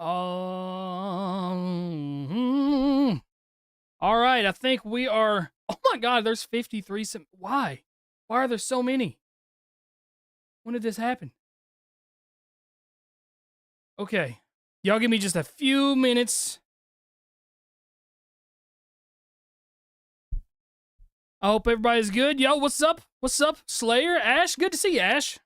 All right, I think we are. Oh my God, there's 53. Why? Why are there so many? When did this happen? Okay, y'all give me just a few minutes. I hope everybody's good. Yo, what's up? What's up, Slayer? Ash, good to see you, Ash.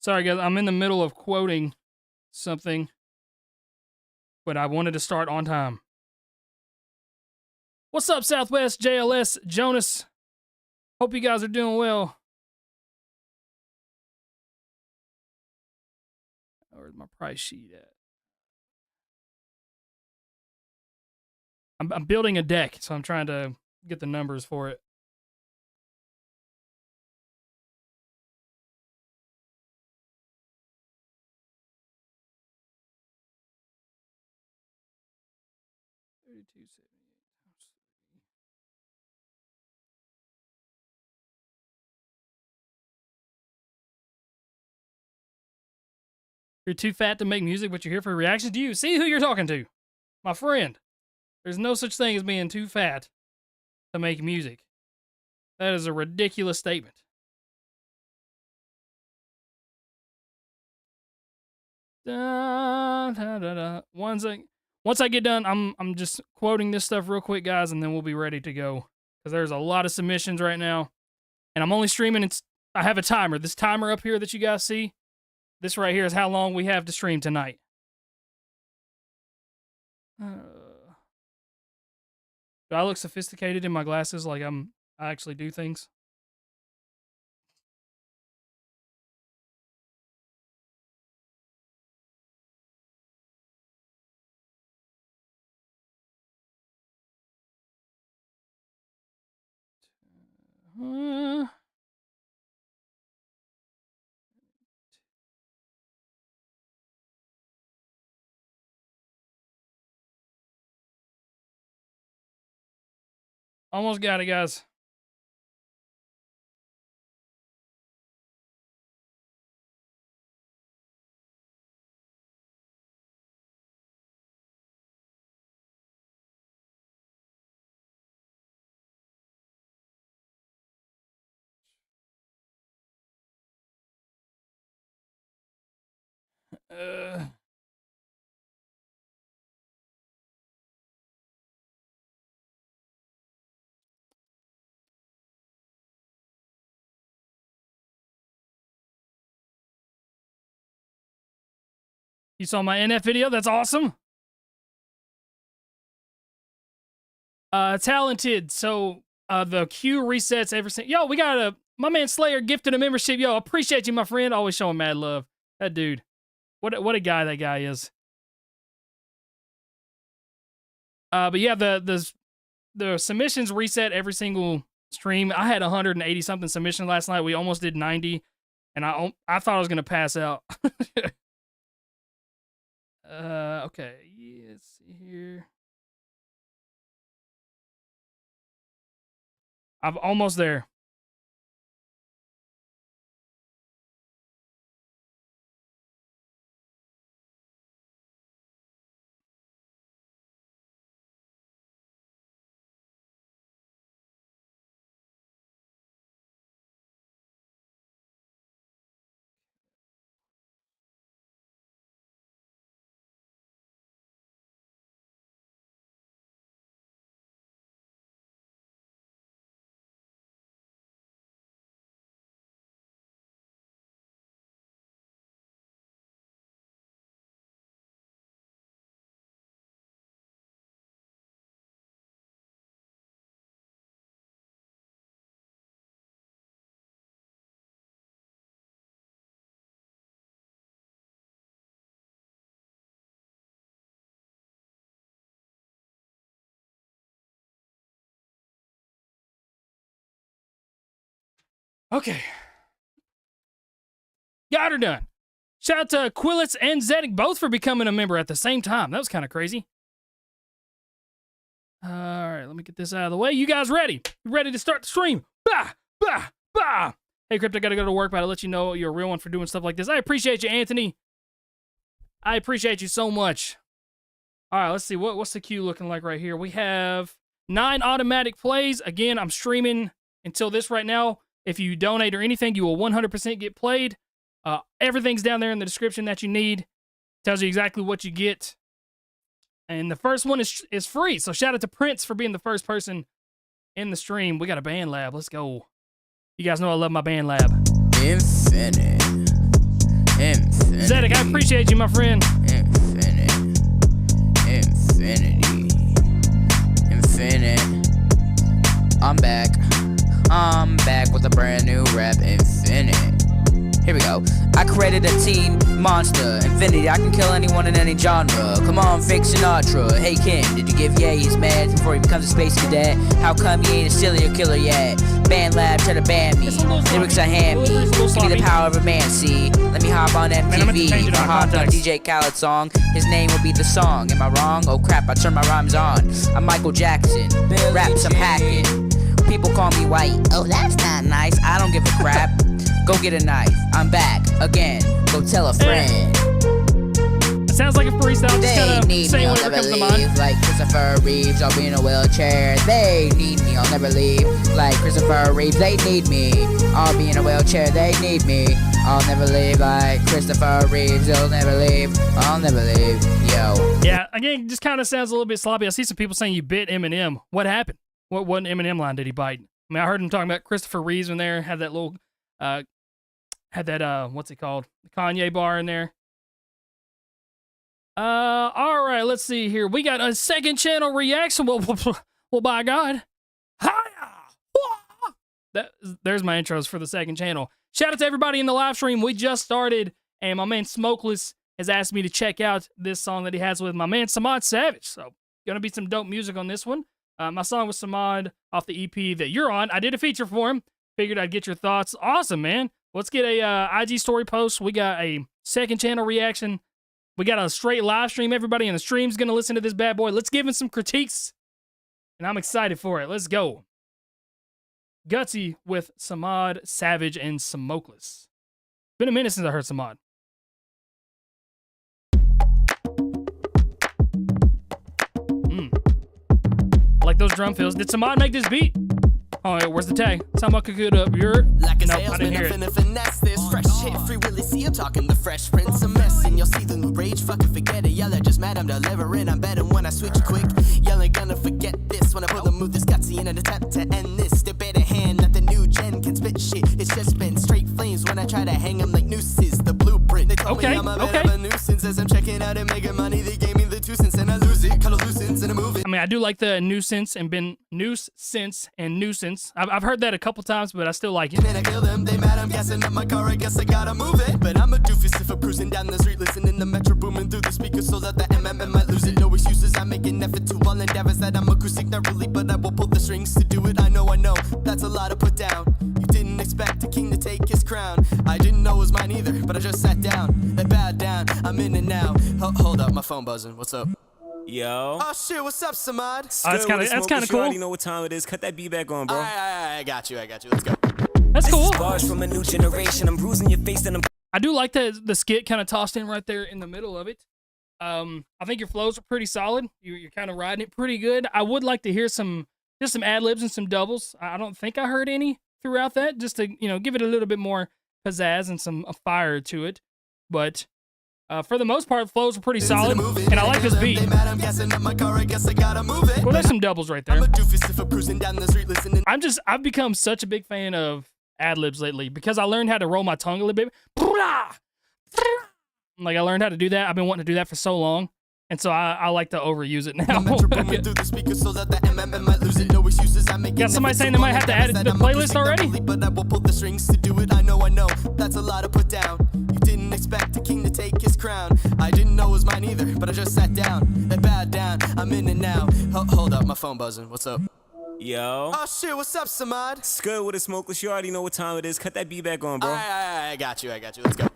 Sorry, guys, I'm in the middle of quoting something, but I wanted to start on time. What's up, Southwest, JLS, Jonas? Hope you guys are doing well. Where's my price sheet at? I'm building a deck, so I'm trying to get the numbers for it. You're too fat to make music, but you're here for reactions. Do you see who you're talking to? My friend. There's no such thing as being too fat to make music. That is a ridiculous statement. Da, da, da, da. Once I get done, I'm just quoting this stuff real quick, guys, and then we'll be ready to go. Because there's a lot of submissions right now. And I'm only streaming. I have a timer. This timer up here that you guys see, this right here is how long we have to stream tonight. Do I look sophisticated in my glasses like I actually do things? Almost got it, guys. You saw my NF video? That's awesome. Talented. So the queue resets every single. Yo, we got my man Slayer gifted a membership. Yo, appreciate you, my friend. Always showing mad love. That dude. What a guy that guy is. But yeah, the submissions reset every single stream. I had 180 something submissions last night. We almost did 90, and I thought I was gonna pass out. Okay. Let's see here. I'm almost there. Okay. Got her done. Shout out to Quillets and Zedek both for becoming a member at the same time. That was kind of crazy. All right, let me get this out of the way. You guys ready? You ready to start the stream? Bah! Bah! Bah! Hey, Crypt, I gotta go to work, but I'll let you know you're a real one for doing stuff like this. I appreciate you, Anthony. I appreciate you so much. All right, let's see. What's the queue looking like right here? We have 9 automatic plays. Again, I'm streaming until this right now. If you donate or anything, you will 100% get played. Everything's down there in the description that you need. Tells you exactly what you get. And the first one is free. So shout out to Prince for being the first person in the stream. We got a band lab. Let's go. You guys know I love my band lab. Infinite. Zedek, I appreciate you, my friend. Infinite. I'm back with a brand new rap. Infinite. Here we go. I created a teen monster. Infinity, I can kill anyone in any genre. Come on, fake Sinatra. Hey Kim, did you give Ye his meds before he becomes a space cadet? How come he ain't a serial killer yet? Band lab, try to ban me. Lyrics I hand me. Give me the power of a man, see. Let me hop on MTV. If I hopped on DJ Khaled's song, his name will be the song. Am I wrong? Oh crap, I turn my rhymes on. I'm Michael Jackson. Raps I'm hacking. People call me white. Oh, that's not nice. I don't give a crap. Go get a knife. I'm back again. Go tell a friend. It sounds like a freestyle. Just kind of saying whatever comes to mind. Like Christopher Reeves, I'll be in a wheelchair. They need me. I'll never leave. Like Christopher Reeves, they need me. I'll be in a wheelchair. They need me. I'll never leave. Like Christopher Reeves, they'll never leave. I'll never leave. Yo. Yeah. Again, just kind of sounds a little bit sloppy. I see some people saying you bit Eminem. What happened? What Eminem line did he bite? I mean, I heard him talking about Christopher Reeves in there. Had that little. Had that, what's it called? The Kanye bar in there. All right, let's see here. We got a second channel reaction. Well, by God. There's my intros for the second channel. Shout out to everybody in the live stream. We just started, and my man Smokeless has asked me to check out this song that he has with my man Samad Savage. So, gonna be some dope music on this one. My song with Samad off the EP that you're on. I did a feature for him. Figured I'd get your thoughts. Awesome, man. Let's get a IG story post. We got a second channel reaction. We got a straight live stream. Everybody in the stream's going to listen to this bad boy. Let's give him some critiques. And I'm excited for it. Let's go. Gutsy with Samad, Savage, and Smokeless. Been a minute since I heard Samad. I like those drum fills. Did Samad make this beat? Oh, yeah, where's the tag? Someone could get up. You're like a nope, I didn't hear it. Finesse this fresh shit. Free Willy, see I'm talking the Fresh Prince of mess. And you'll see the new rage. Fucking forget it. Yell at just mad. I'm delivering. I'm betting when I switch quick. Yelling gonna forget this. When I pull the move this gutsy in an attempt to end this. Debate at hand that the new gen can spit shit. It's just been straight flames when I try to hang them like nooses. The blueprint. They told me I'm a bit of a nuisance. As I'm checking out and making money, they gave me the 2 cents and I lose it. Cut a loose ends and I move it. I mean, I do like the nuisance and nuisance. I've heard that a couple times, but I still like it. And then I kill them, they mad, I'm gassing up my car, I guess I gotta move it. But I'm a doofus if I'm cruising down the street, listening to Metro booming through the speakers, so that the MM might lose it. No excuses, I make an effort to all endeavors that I'm acoustic, not really, but I will pull the strings to do it. I know, that's a lot to put down. You didn't expect a king to take his crown. I didn't know it was mine either, but I just sat down. They bowed down, I'm in it now. Hold up, my phone buzzing, what's up? Yo. Oh shit, what's up, Samad? That's kind of cool. You know what time it is. Cut that beat back on, bro. I got you. Let's go. That's cool. Bars from a new generation. I'm bruising your face and I'm. I do like the skit kind of tossed in right there in the middle of it. I think your flows are pretty solid. You're kind of riding it pretty good. I would like to hear just some ad libs and some doubles. I don't think I heard any throughout that, just to give it a little bit more pizzazz and some fire to it. But for the most part, flows are pretty solid, and I like this beat. Well, there's some doubles right there. I've become such a big fan of ad-libs lately because I learned how to roll my tongue a little bit. Like, I learned how to do that. I've been wanting to do that for so long, and so I like to overuse it now. Got somebody saying they might have to add it to the playlist already? But I will pull the strings to do it. I know, that's a lot to put down. You didn't expect a king to take his crown. I didn't know it was mine either, but I just sat down. They bowed down, I'm in it now. Hold up, my phone buzzing, what's up? Yo. Oh shit, what's up, Samad? It's good with a Smokeless. You already know what time it is. Cut that beat back on, bro. I got you. Let's go.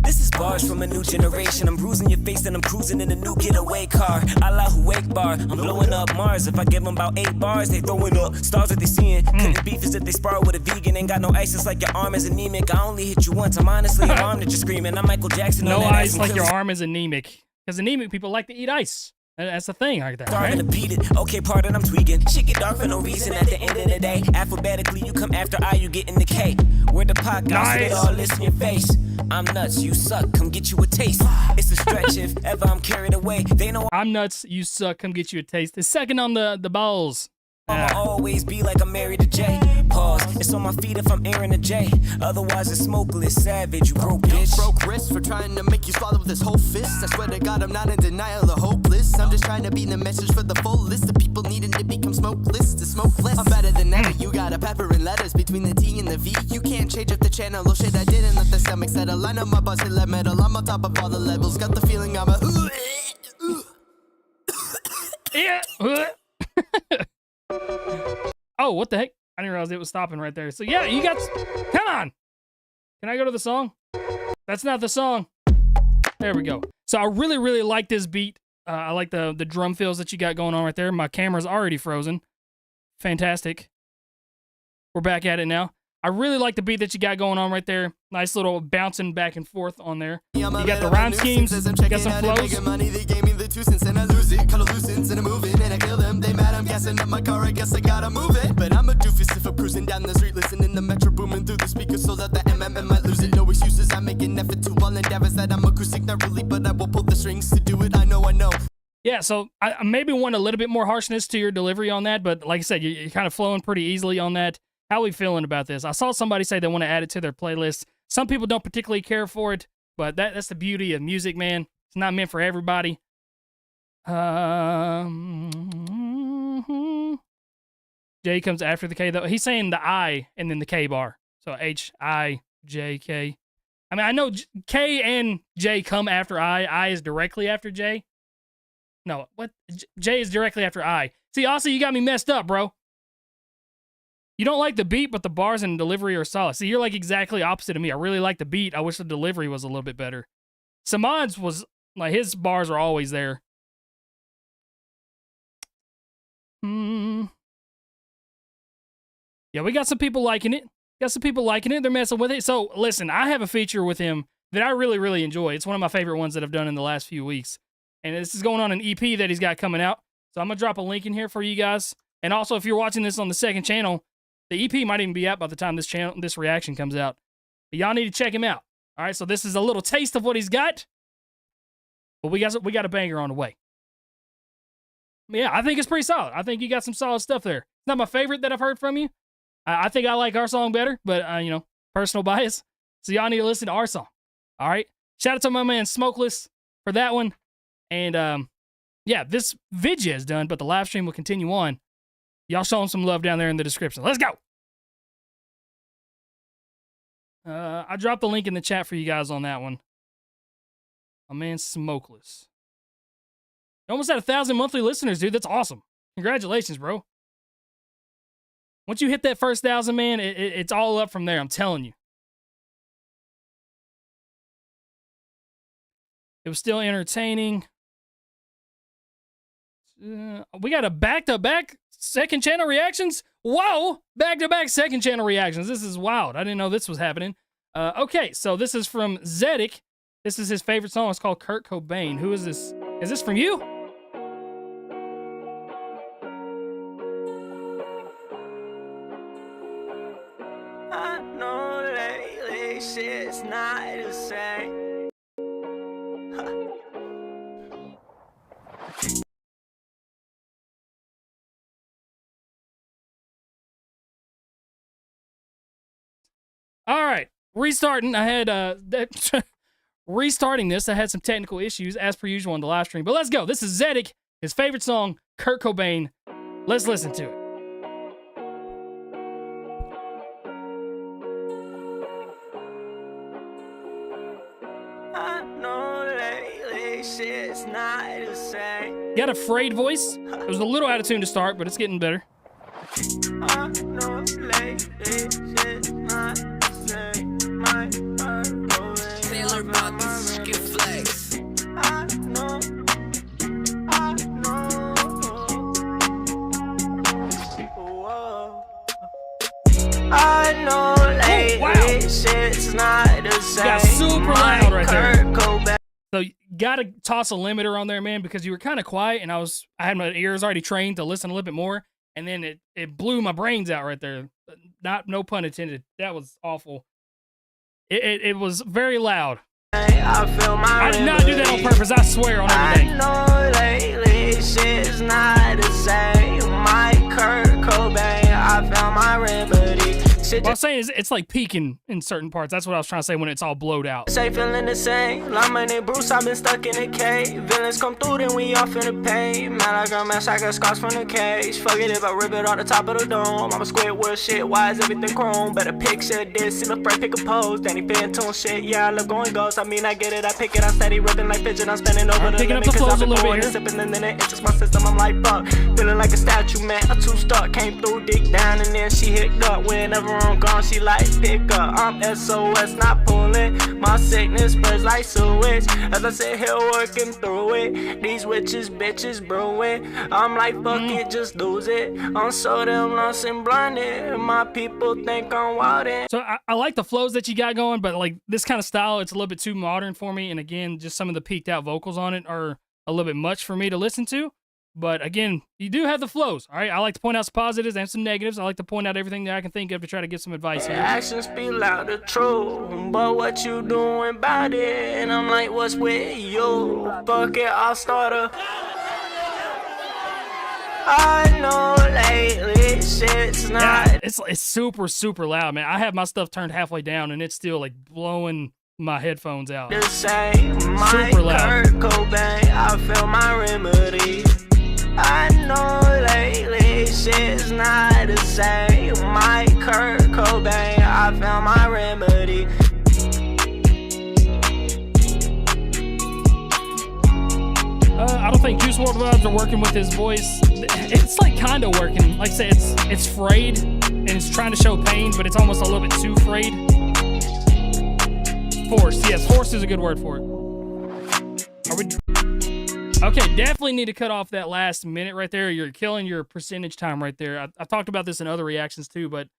This is Bars from a new generation. I'm bruising your face and I'm cruising in a new getaway car. Allahu Akbar, I'm blowing up Mars. If I give them about 8 bars, they throwing up stars that they seeing. Couldn't beef is if they spar with a vegan. Ain't got no ice, it's like your arm is anemic. I only hit you once, I'm honestly alarmed that you're screaming. I'm Michael Jackson. No on that ice ass like and your arm is anemic. Because anemic people like to eat ice. That's the thing right there. Starting Right? to beat it. Okay, pardon, I'm tweaking. Shit get dark for no reason at the end of the day. Alphabetically, you come after I, you get in the K. Where the pot got Nice. spit all this in your face. I'm nuts, you suck, come get you a taste. It's a stretch if ever I'm carried away. They know I'm nuts. You suck. Come get you a taste. It's second on the balls. I'ma always be like I'm married to Jay. Pause, it's on my feet if I'm airing a J. Otherwise it's smokeless, savage, you broke bitch. Broke wrist for trying to make you swallow with this whole fist. I swear to God, I'm not in denial or hopeless. I'm just trying to be the message for the full list of people needing to become smokeless, to smoke less. I'm better than ever. You got a pepper and letters between the T and the V. You can't change up the channel. Oh shit, I didn't let the stomach settle. I know my boss hit like metal. I'm on top of all the levels. Got the feeling I'm a. Yeah. Oh, what the heck? I didn't realize it was stopping right there. So yeah, you got. Come on. Can I go to the song? That's not the song. There we go. So I really, really like this beat. I like the drum fills that you got going on right there. My camera's already frozen. Fantastic. We're back at it now. I really like the beat that you got going on right there. Nice little bouncing back and forth on there. You got the rhyme schemes. You got some flows. Money, they gave me the 2 cents and I lose it. Color loosens and I'm moving and I kill them. They mad I'm gassing up my car. I guess I gotta move it. But I'm a doofus if I'm cruising down the street, listening to Metro booming through the speakers. So that the MMM might lose it. No excuses. I make an effort to all endeavors that I'm acoustic, not really, but I will pull the strings to do it. I know. Yeah, so I maybe want a little bit more harshness to your delivery on that, but like I said, you're kind of flowing pretty easily on that. How are we feeling about this? I saw somebody say they want to add it to their playlist. Some people don't particularly care for it, but that's the beauty of music, man. It's not meant for everybody. J comes after the K, though. He's saying the I and then the K bar. So H-I-J-K. I mean, I know K and J come after I. I is directly after J. No, what? J is directly after I. See, also, you got me messed up, bro. You don't like the beat, but the bars and delivery are solid. See, you're like exactly opposite of me. I really like the beat. I wish the delivery was a little bit better. Samad's was, like, his bars are always there. Yeah, we got some people liking it. They're messing with it. So, listen, I have a feature with him that I really, really enjoy. It's one of my favorite ones that I've done in the last few weeks. And this is going on an EP that he's got coming out. So I'm going to drop a link in here for you guys. And also, if you're watching this on the second channel, the EP might even be out by the time this reaction comes out. But y'all need to check him out. All right, so this is a little taste of what he's got. But we got a banger on the way. Yeah, I think it's pretty solid. I think you got some solid stuff there. It's not my favorite that I've heard from you. I think I like our song better, but, personal bias. So y'all need to listen to our song. All right? Shout out to my man Smokeless for that one. And, yeah, this video is done, but the live stream will continue on. Y'all show him some love down there in the description. Let's go! I dropped the link in the chat for you guys on that one. My man Smokeless. Almost at 1,000 monthly listeners, dude. That's awesome. Congratulations, bro. Once you hit that first 1,000, man, it's all up from there. I'm telling you. It was still entertaining. We got a back-to-back second channel reactions? Whoa! Back-to-back second channel reactions. This is wild. I didn't know this was happening. Okay, so this is from Zedek. This is his favorite song. It's called Kurt Cobain. Who is this? Is this from you? I know lately shit's not the same. All right, restarting. I had restarting this. I had some technical issues as per usual on the live stream. But let's go. This is Zedek, his favorite song, Kurt Cobain. Let's listen to it. I know lately shit's not the same. Got a frayed voice. It was a little out of tune to start, but it's getting better. I know lately shit's not the same. My heart going. Taylor Buttons. I know lately wow. shit's not the same. Got super loud right there. Cobain. So you gotta toss a limiter on there, man, because you were kind of quiet, and I had my ears already trained to listen a little bit more, and then it blew my brains out right there. No pun intended. That was awful. It was very loud. I feel my I did not do that on purpose. I swear on everything. I know lately shit's not the same. My Kurt Cobain, I found my remedy. Shit What I'm saying is it's like peaking in certain parts. That's what I was trying to say when it's all blowed out. say feeling the same. Like my name Bruce, I've been stuck in a cave. Villains come through, then we off in the pain. Man, I got mess, I got scars from the cage. Fuck it if I rip it on the top of the dome. I'm a Squidward shit, why is everything chrome? Better picture this, see my friend pick a pose. Danny Phantom shit, yeah, I love going ghost. I mean, I get it, I pick it, I'm steady ripping like pigeon. I'm spending over I'm the picking up limit, the cause flows I've a been little bit going here. and sipping, and then it enters my system. I'm like, fuck, feeling like a statue, man. I'm too stuck, came through, dick down, and then she hicked up. Whenever I'm gone, she like pick up. I'm SOS, not pulling. My sickness spreads like sewage. As I sit here working through it, these witches, bitches brewing. I'm like, fuck it, just lose it. I'm so damn lost and blinded. My people think I'm wildin'. So I like the flows that you got going, but like this kind of style, it's a little bit too modern for me. And again, just some of the peaked out vocals on it are a little bit much for me to listen to. But again, you do have the flows, all right? I like to point out some positives and some negatives. I like to point out everything that I can think of to try to get some advice here. Actions speak loud the truth, but what you doing about it? And I'm like, what's with you? Fuck it, I'll start a. I know lately shit's not Yeah, it's super, super loud, man. I have my stuff turned halfway down, and it's still like blowing my headphones out. the same. My Super loud. Kurt Cobain, I feel my remedy. I know lately shit's not the same. My Kurt Cobain, I found my remedy. I don't think Juice WRLD vibes are working with his voice. It's like kind of working. Like I said, it's frayed and it's trying to show pain, but it's almost a little bit too frayed. Forced, yes, forced is a good word for it. Are we? Okay, definitely need to cut off that last minute right there. You're killing your percentage time right there. I've talked about this in other reactions too, but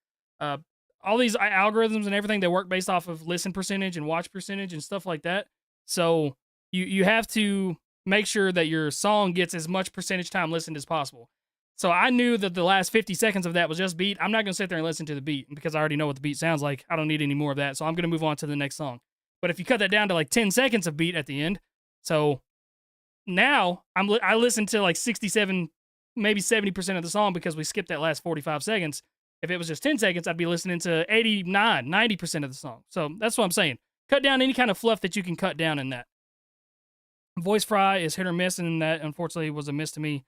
all these algorithms and everything, they work based off of listen percentage and watch percentage and stuff like that. So you have to make sure that your song gets as much percentage time listened as possible. So I knew that the last 50 seconds of that was just beat. I'm not going to sit there and listen to the beat because I already know what the beat sounds like. I don't need any more of that. So I'm going to move on to the next song. But if you cut that down to like 10 seconds of beat at the end, so now I listen to like 67, maybe 70% of the song because we skipped that last 45 seconds. If it was just 10 seconds, I'd be listening to 89, 90% of the song. So that's what I'm saying. Cut down any kind of fluff that you can cut down in that. Voice fry is hit or miss, and that unfortunately was a miss to me.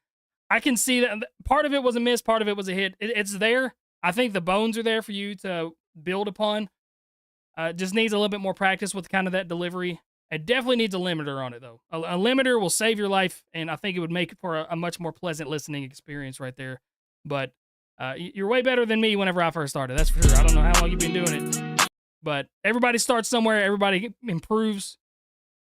I can see that part of it was a miss, part of it was a hit. It's there. I think the bones are there for you to build upon. Just needs a little bit more practice with kind of that delivery. It definitely needs a limiter on it, though. A limiter will save your life, and I think it would make it for a much more pleasant listening experience right there. But you're way better than me whenever I first started. That's for sure. I don't know how long you've been doing it. But everybody starts somewhere. Everybody improves.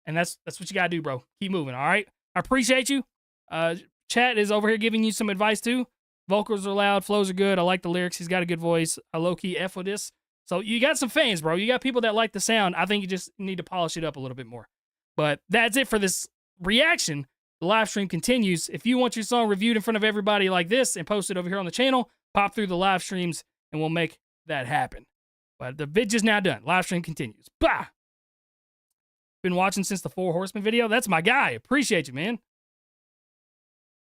And that's what you got to do, bro. Keep moving, all right? I appreciate you. Chat is over here giving you some advice, too. Vocals are loud. Flows are good. I like the lyrics. He's got a good voice. I low-key F with this. So you got some fans, bro. You got people that like the sound. I think you just need to polish it up a little bit more. But that's it for this reaction. The live stream continues. If you want your song reviewed in front of everybody like this and posted over here on the channel, pop through the live streams and we'll make that happen. But the vid's is now done. Live stream continues. Bah! Been watching since the 4 Horsemen video. That's my guy. Appreciate you, man.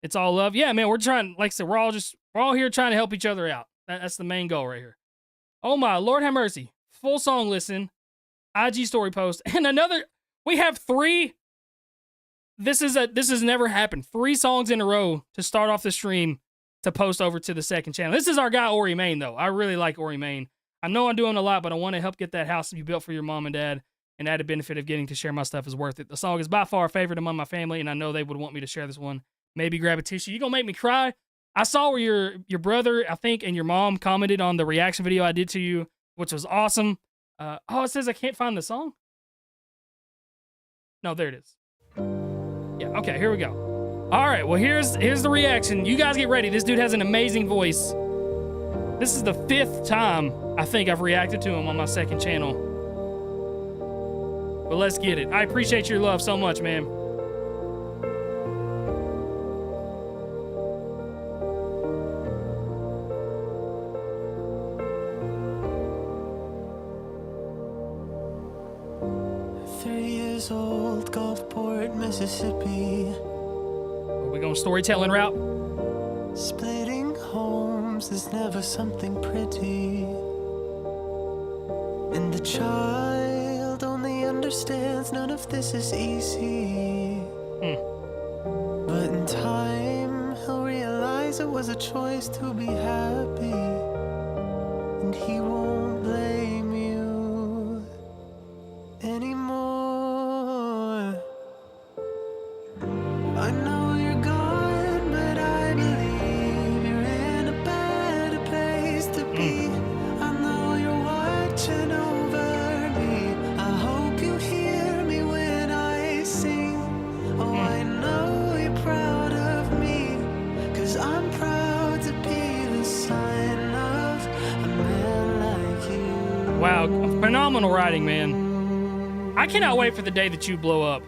It's all love. Yeah, man, we're trying, like I said, we're all here trying to help each other out. That's the main goal right here. Oh my, Lord have mercy. Full song listen, IG story post, and another, we have 3. This has never happened. 3 songs in a row to start off the stream to post over to the second channel. This is our guy, Ory Main, though. I really like Ory Main. I know I'm doing a lot, but I want to help get that house you built for your mom and dad. And added benefit of getting to share my stuff is worth it. The song is by far a favorite among my family, and I know they would want me to share this one. Maybe grab a tissue. You gonna make me cry? I saw where your brother, I think, and your mom commented on the reaction video I did to you, which was awesome. Oh, it says I can't find the song? No, there it is. Yeah, okay, here we go. All right, well, here's the reaction. You guys get ready. This dude has an amazing voice. This is the 5th time I think I've reacted to him on my second channel. But let's get it. I appreciate your love so much, man. Old Gulfport, Mississippi. Are we going storytelling route? Splitting homes is never something pretty. And the child only understands none of this is easy. But in time, he'll realize it was a choice to be happy. And he won't blame you anymore. I know you're gone, but I believe you're in a better place to be. I know you're watching over me. I hope you hear me when I sing. Oh, I know you're proud of me, 'cause I'm proud to be the son of a man like you. Wow, phenomenal writing, man. I cannot wait for the day that you blow up.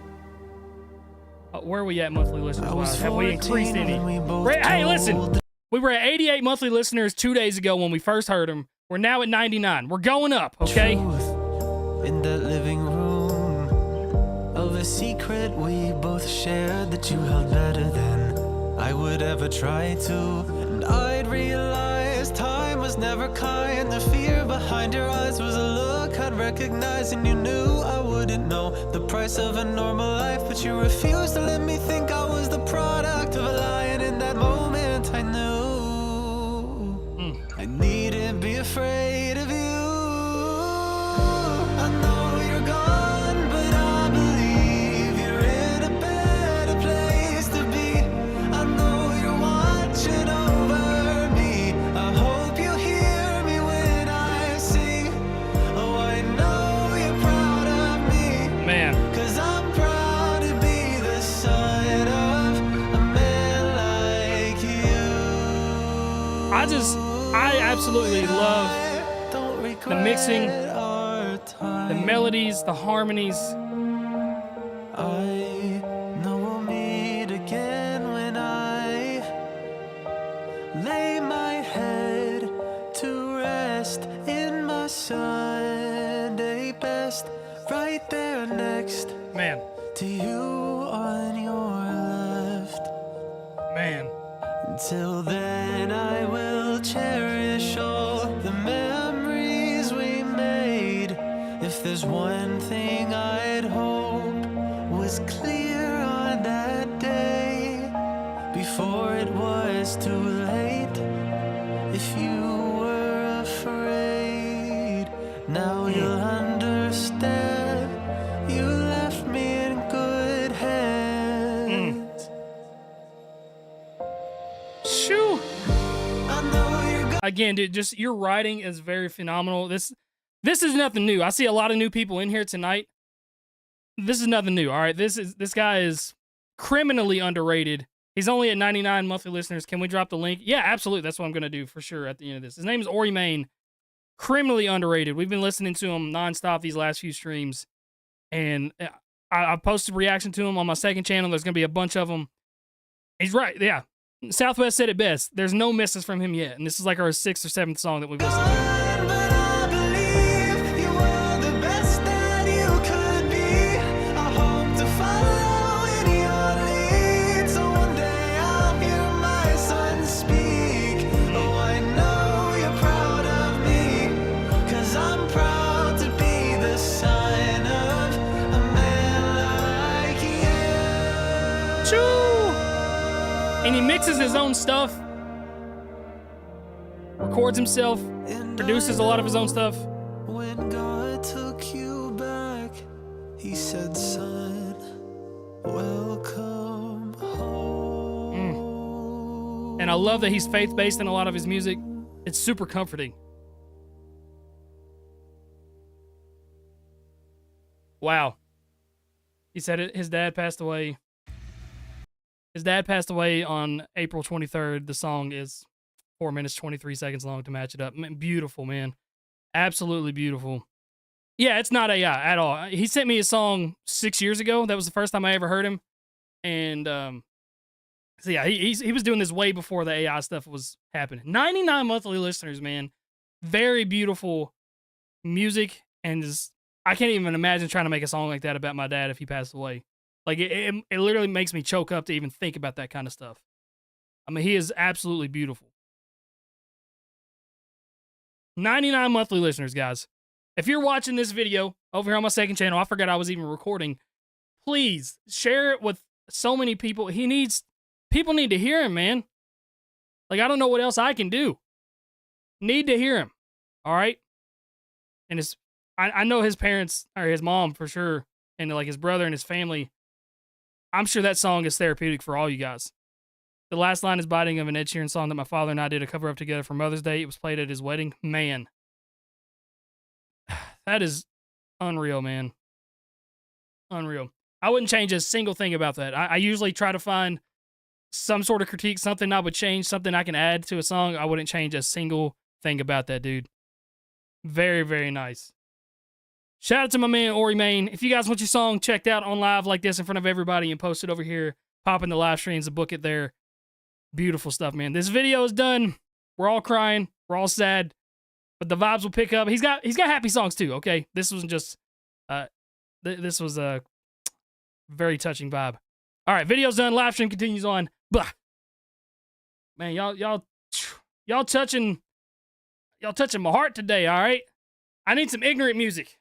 Where are we at monthly listeners? Have we increased any? Hey, listen. We were at 88 monthly listeners 2 days ago when we first heard them. We're now at 99. We're going up, okay? In that living room of a secret we both shared that you held better than I would ever try to. And I'd realize time was never kind. The fear behind your eyes was a look I'd recognize, and you knew I wouldn't know the price of a normal life, but you refused to let me think I was the product of a lie. And in that moment I knew I needn't be afraid of you. I know you're gone, but I believe you're in a better place to be. I know you're watching over me. I hope you hear me when I sing. Oh, I know you're proud of me, Man. 'cause I'm proud to be the son of a man like you. I absolutely love the mixing, the melodies, the harmonies. I know we'll meet again when I lay my head to rest in my Sunday best, right there next Man, to you on your left. man. Until then I will cherish all the memories we made. If there's one thing I'd hope was clear on that day, before it was too late, if you were afraid, now you'll understand. You left me in good hands. Shoo. I know you're gone. Again, dude, just your writing is very phenomenal. This is nothing new. I see a lot of new people in here tonight. This is nothing new, all right? This guy is criminally underrated. He's only at 99 monthly listeners. Can we drop the link? Yeah, absolutely. That's what I'm going to do for sure at the end of this. His name is Ory Main. Criminally underrated. We've been listening to him nonstop these last few streams. And I posted a reaction to him on my second channel. There's going to be a bunch of them. He's right, yeah. Southwest said it best. There's no misses from him yet. And this is like our 6th or 7th song that we've listened to. But I believe you were the best that you could be. I hope to follow in your lead, so one day I'll hear my son speak. Oh, I know you're proud of me, 'cause I'm proud to be the son of a man like you. Choo! And he mixes his own stuff, records himself, produces a lot of his own stuff. When God took you back, he said, son, welcome home. And I love that he's faith-based in a lot of his music. It's super comforting. Wow. He said it, his dad passed away. His dad passed away on April 23rd. The song is 4 minutes 23 seconds long to match it up. Beautiful, man. Absolutely beautiful. Yeah, it's not AI at all. He sent me a song 6 years ago. That was the first time I ever heard him. And so yeah, he was doing this way before the AI stuff was happening. 99 monthly listeners, man. Very beautiful music, and I can't even imagine trying to make a song like that about my dad if he passed away. Like it literally makes me choke up to even think about that kind of stuff. I mean, he is absolutely beautiful. 99 monthly listeners, guys. If you're watching this video over here on my second channel, I forgot I was even recording. Please share it with so many people. People need to hear him, man. Like, I don't know what else I can do. Need to hear him. All right. And I know his parents, or his mom for sure, and like his brother and his family. I'm sure that song is therapeutic for all you guys. The last line is biting of an Ed Sheeran song that my father and I did a cover up together for Mother's Day. It was played at his wedding. Man, that is unreal, man. Unreal. I wouldn't change a single thing about that. I usually try to find some sort of critique, something I would change, something I can add to a song. I wouldn't change a single thing about that, dude. Very, very nice. Shout out to my man, Ory Main. If you guys want your song checked out on live like this in front of everybody and posted over here, pop in the live streams and book it there. Beautiful stuff, man. This video is done. We're all crying. We're all sad. But the vibes will pick up. He's got happy songs too, okay? This wasn't just this was a very touching vibe. All right, video's done. Live stream continues on. Blah. Man, y'all touching my heart today, all right? I need some ignorant music.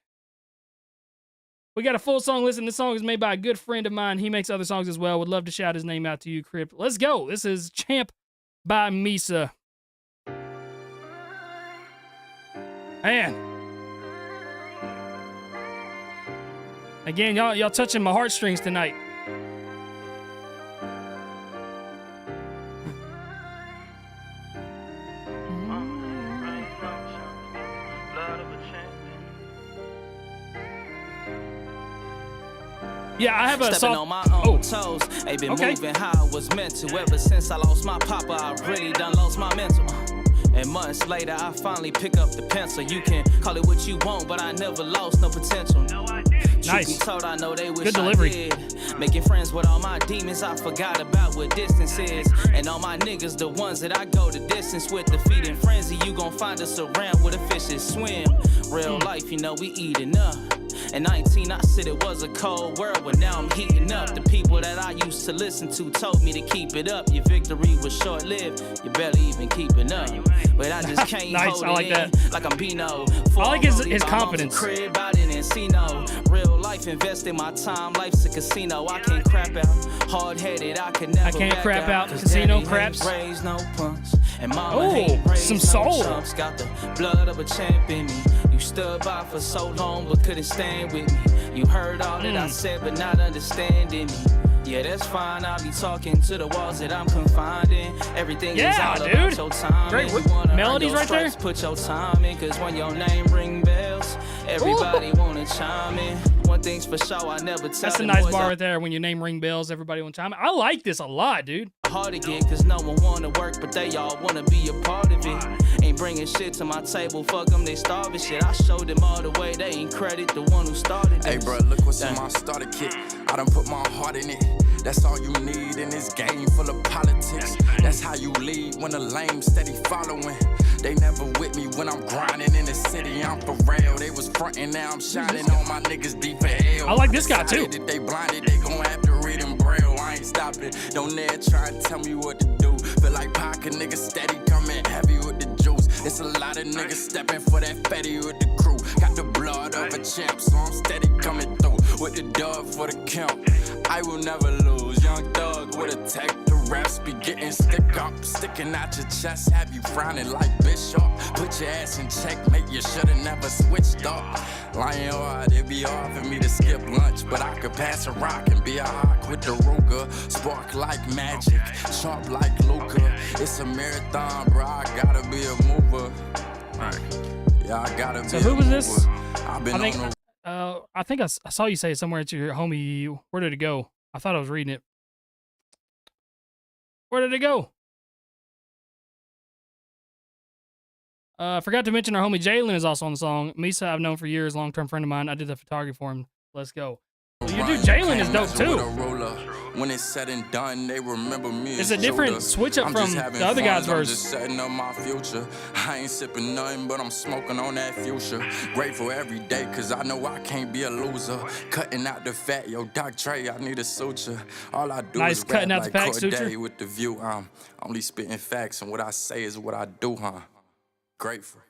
We got a full song list, and this song is made by a good friend of mine. He makes other songs as well. Would love to shout his name out to you, Crypt. Let's go. This is Champ by Misa. Man. Again, y'all touching my heartstrings tonight. Yeah, I have a Stepping song. on my own toes. Ain't been moving how I was meant to. Ever since I lost my papa, I really done lost my mental. And months later, I finally pick up the pencil. You can call it what you want, but I never lost no potential. Nice. Truth be told, I know they wish Good delivery. I did. Making friends with all my demons, I forgot about what distance is. And all my niggas, the ones that I go the distance with. Defeat and frenzy, you gon' find us around where the fishes swim. Real life, you know we eating up. In 19, I said it was a cold world, but now I'm heating up. The people that I used to listen to told me to keep it up. Your victory was short-lived, you're barely even keeping up. But I just can't Nice, hold I like it in that. like I'm Bino. I like his confidence. Crib out in Encino. Real life, investing my time, life's a casino. I can't crap out, hard-headed, I can never I can't back crap out, 'cause casino daddy craps. ain't raised no punks, and mama Oh, ain't raised some no soul. chumps. Got the blood of a champ in me. You stood by for so long, but couldn't stand with me. You heard all that I said, but not understanding me. Yeah, that's fine. I'll be talking to the walls that I'm confined in. Everything is Yeah, all dude. about your time. Great You wanna melodies earn your right there. stripes, put your time in, cause when your name ring bells, everybody wanna chime in. One thing's for sure, I never tell That's a them nice boys bar I'm right there. When your name ring bells, everybody will chime in. I like this a lot, dude. hard again, cause no one wanna work, but they all wanna be a part of it. Ain't bringing shit to my table, fuck them, they starving shit. I showed them all the way, they ain't credit the one who started Hey this. bro, look what's in my starter kit. I done put my heart in it. That's all you need in this game full of politics. That's how you lead when the lame steady following. They never with me when I'm grinding in the city. I'm for real. They was frontin', now I'm shining on my niggas deep for hell. I like this guy, too. Decided that they blinded, they gon' have to read in braille. I ain't stopping. Don't dare try and tell me what to do. Feel like pocket niggas steady coming heavy with the juice. It's a lot of niggas stepping for that fatty with the crew. Got the blood of a champ, so I'm steady coming through with the dub for the count. I will never lose. Young thug with a tech. The raps be getting stick up, sticking out your chest. Have you frowning like Bishop? Put your ass in check, mate. You shoulda never switched up. Lying hard, it be hard for me to skip lunch, but I could pass a rock and be a hawk with the Ruger. Spark like magic, sharp like Luca. It's a marathon, bro. I gotta be a mover. Yeah, I gotta be. So who was this? I've been I think I saw you say it somewhere at your homie. Where did it go? I thought I was reading it. Where did it go? Forgot to mention our homie Jalen is also on the song. Misa, I've known for years, long-term friend of mine. I did the photography for him. Let's go. Well, your dude Jalen is dope too. When it's said and done, they remember me. It's a different switch up from the other guy's verse. I'm just setting up my future. I ain't sipping nothing, but I'm smoking on that future. Grateful every day, cause I know I can't be a loser. Cutting out the fat, yo, Doc Trey, I need a suture. All I do is rap cutting out like the fat Corday suture. with the view. I'm only spitting facts, and what I say is what I do, huh? Grateful.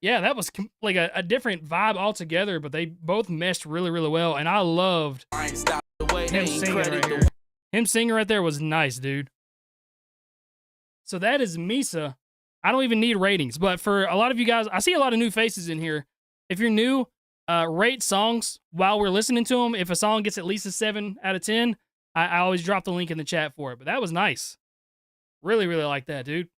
Yeah, that was like a different vibe altogether, but they both meshed really, really well, and I loved him singing right here. Him singing right there was nice, dude. So that is Misa. I don't even need ratings, but for a lot of you guys, I see a lot of new faces in here. If you're new, rate songs while we're listening to them. If a song gets at least a 7 out of 10, I always drop the link in the chat for it, but that was nice. Really, really like that, dude.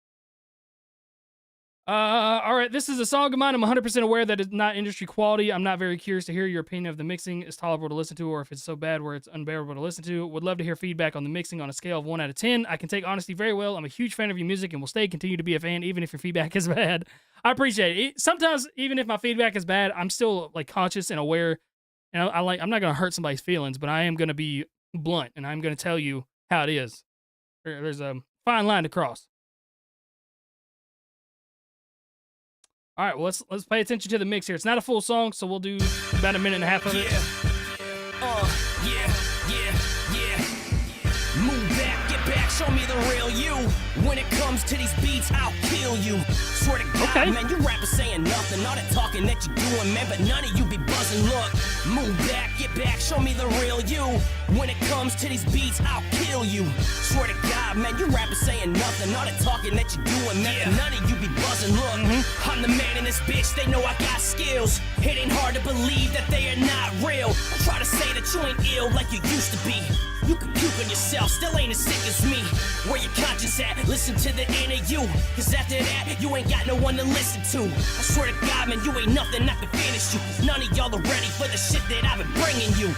All right, this is a song of mine. I'm 100% aware that it's not industry quality. I'm not very curious to hear your opinion of the mixing. Is tolerable to listen to, or if it's so bad where it's unbearable to listen to. Would love to hear feedback on the mixing on a scale of 1 out of 10. I can take honesty very well. I'm a huge fan of your music and will continue to be a fan even if your feedback is bad. I appreciate it. Sometimes, even if my feedback is bad, I'm still like conscious and aware. And I'm not gonna hurt somebody's feelings, but I am gonna be blunt and I'm gonna tell you how it is. There's a fine line to cross. All right, well, let's pay attention to the mix here. It's not a full song, so we'll do about a minute and a half of it. Move back, get back, show me the real you. When it comes to these beats, I'll kill you. Swear to God, man, you rappers saying nothing. All that talking that you doing, man, but none of you be buzzing. Look, move back, get back, show me the real you. When it comes to these beats, I'll kill you. Swear to God, man, you rappers saying nothing. All that talking that you doing, man, but none of you be buzzing. Look, I'm the man in this bitch, they know I got skills. It ain't hard to believe that they are not real. Try to say that you ain't ill like you used to be. You can puke on yourself, still ain't as sick as me. Where your conscience at? Listen to the inner you. Cause after that, you ain't got no one to listen to. I swear to God, man, you ain't nothing that can finish you. Cause none of y'all are ready for the shit that I've been bringing you.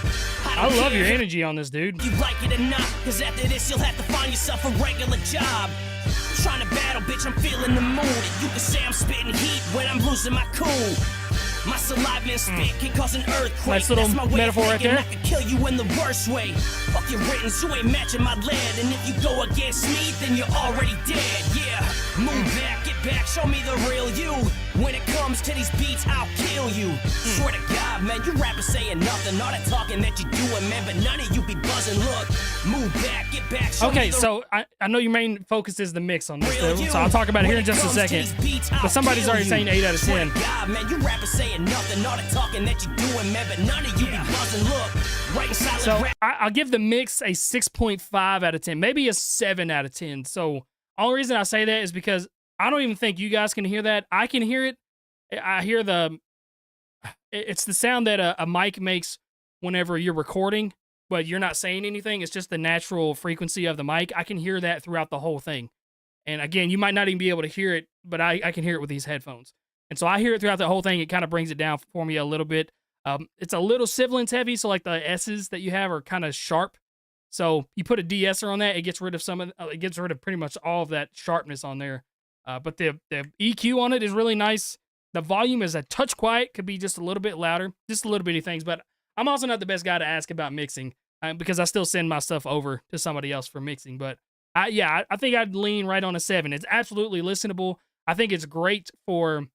I love your energy on this, dude. You like it or not, cause after this, you'll have to find yourself a regular job. I'm trying to battle, bitch, I'm feeling the mood. And you can say I'm spitting heat when I'm losing my cool. My saliva and spit can cause an earthquake. Nice little That's my way metaphor of right thinking. there. I can kill you in the worst way. Fuck your written, you ain't matching my lead. And if you go against me, then you're already dead. Yeah, move back, get back, show me the real you. When it comes to these beats, I'll kill you. Swear to God, man, you rappers saying nothing. All that talking that you doing, man, but none of you be buzzing. Look, move back, get back, show me the so I know your main focus is the mix on this, though, so I'll talk about it here in just a second. But somebody's already saying 8 out of 10. God, man, you rappers saying nothing. All that talking that you doing, man, but none of you be buzzing. Look, writing silent So rap. I'll give the mix a 6.5 out of 10, maybe a 7 out of 10. So only reason I say that is because I don't even think you guys can hear that. I can hear it. I hear it's the sound that a mic makes whenever you're recording, but you're not saying anything. It's just the natural frequency of the mic. I can hear that throughout the whole thing. And again, you might not even be able to hear it, but I can hear it with these headphones. And so I hear it throughout the whole thing. It kind of brings it down for me a little bit. It's a little sibilance heavy, so like the S's that you have are kind of sharp. So you put a de-esser on that, it gets rid of it gets rid of pretty much all of that sharpness on there. But the EQ on it is really nice. The volume is a touch quiet, could be just a little bit louder, just a little bitty things. But I'm also not the best guy to ask about mixing because I still send my stuff over to somebody else for mixing. But I think I'd lean right on a 7. It's absolutely listenable. I think it's great for.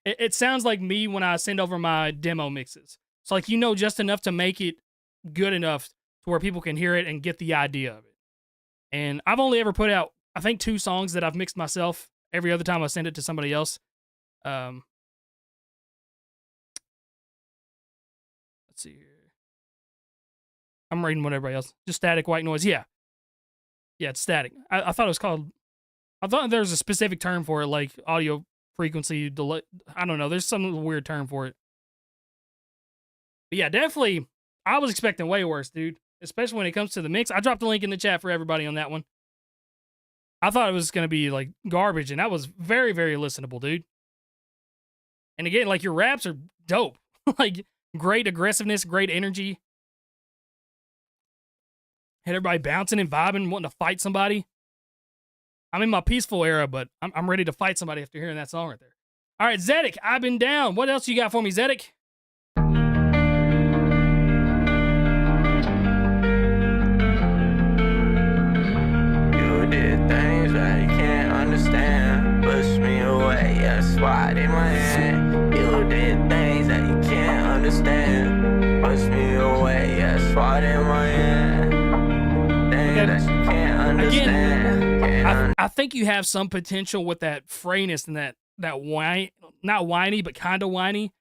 It sounds like me when I send over my demo mixes. So like just enough to make it good enough to where people can hear it and get the idea of it. And I've only ever put out, I think, 2 songs that I've mixed myself. Every other time I send it to somebody else. Let's see here. I'm reading what everybody else. Just static white noise. Yeah, it's static. I thought it was called. I thought there was a specific term for it, like audio frequency delay. I don't know. There's some weird term for it. But yeah, definitely. I was expecting way worse, dude. Especially when it comes to the mix. I dropped the link in the chat for everybody on that one. I thought it was going to be like garbage, and that was very, very listenable, dude. And again, like your raps are dope. Like great aggressiveness, great energy. Had everybody bouncing and vibing, wanting to fight somebody. I'm in my peaceful era, but I'm ready to fight somebody after hearing that song right there. All right, Zedek, I've Been Down. What else you got for me, Zedek? You did things that you can't understand. Push me away, yeah, swat in my hand. You did things that you can't understand. Push me away, yeah, swat in my hand. Things that you can't understand. Again, I think you have some potential with that frayness and that whine, not whiny, but kind of whiny.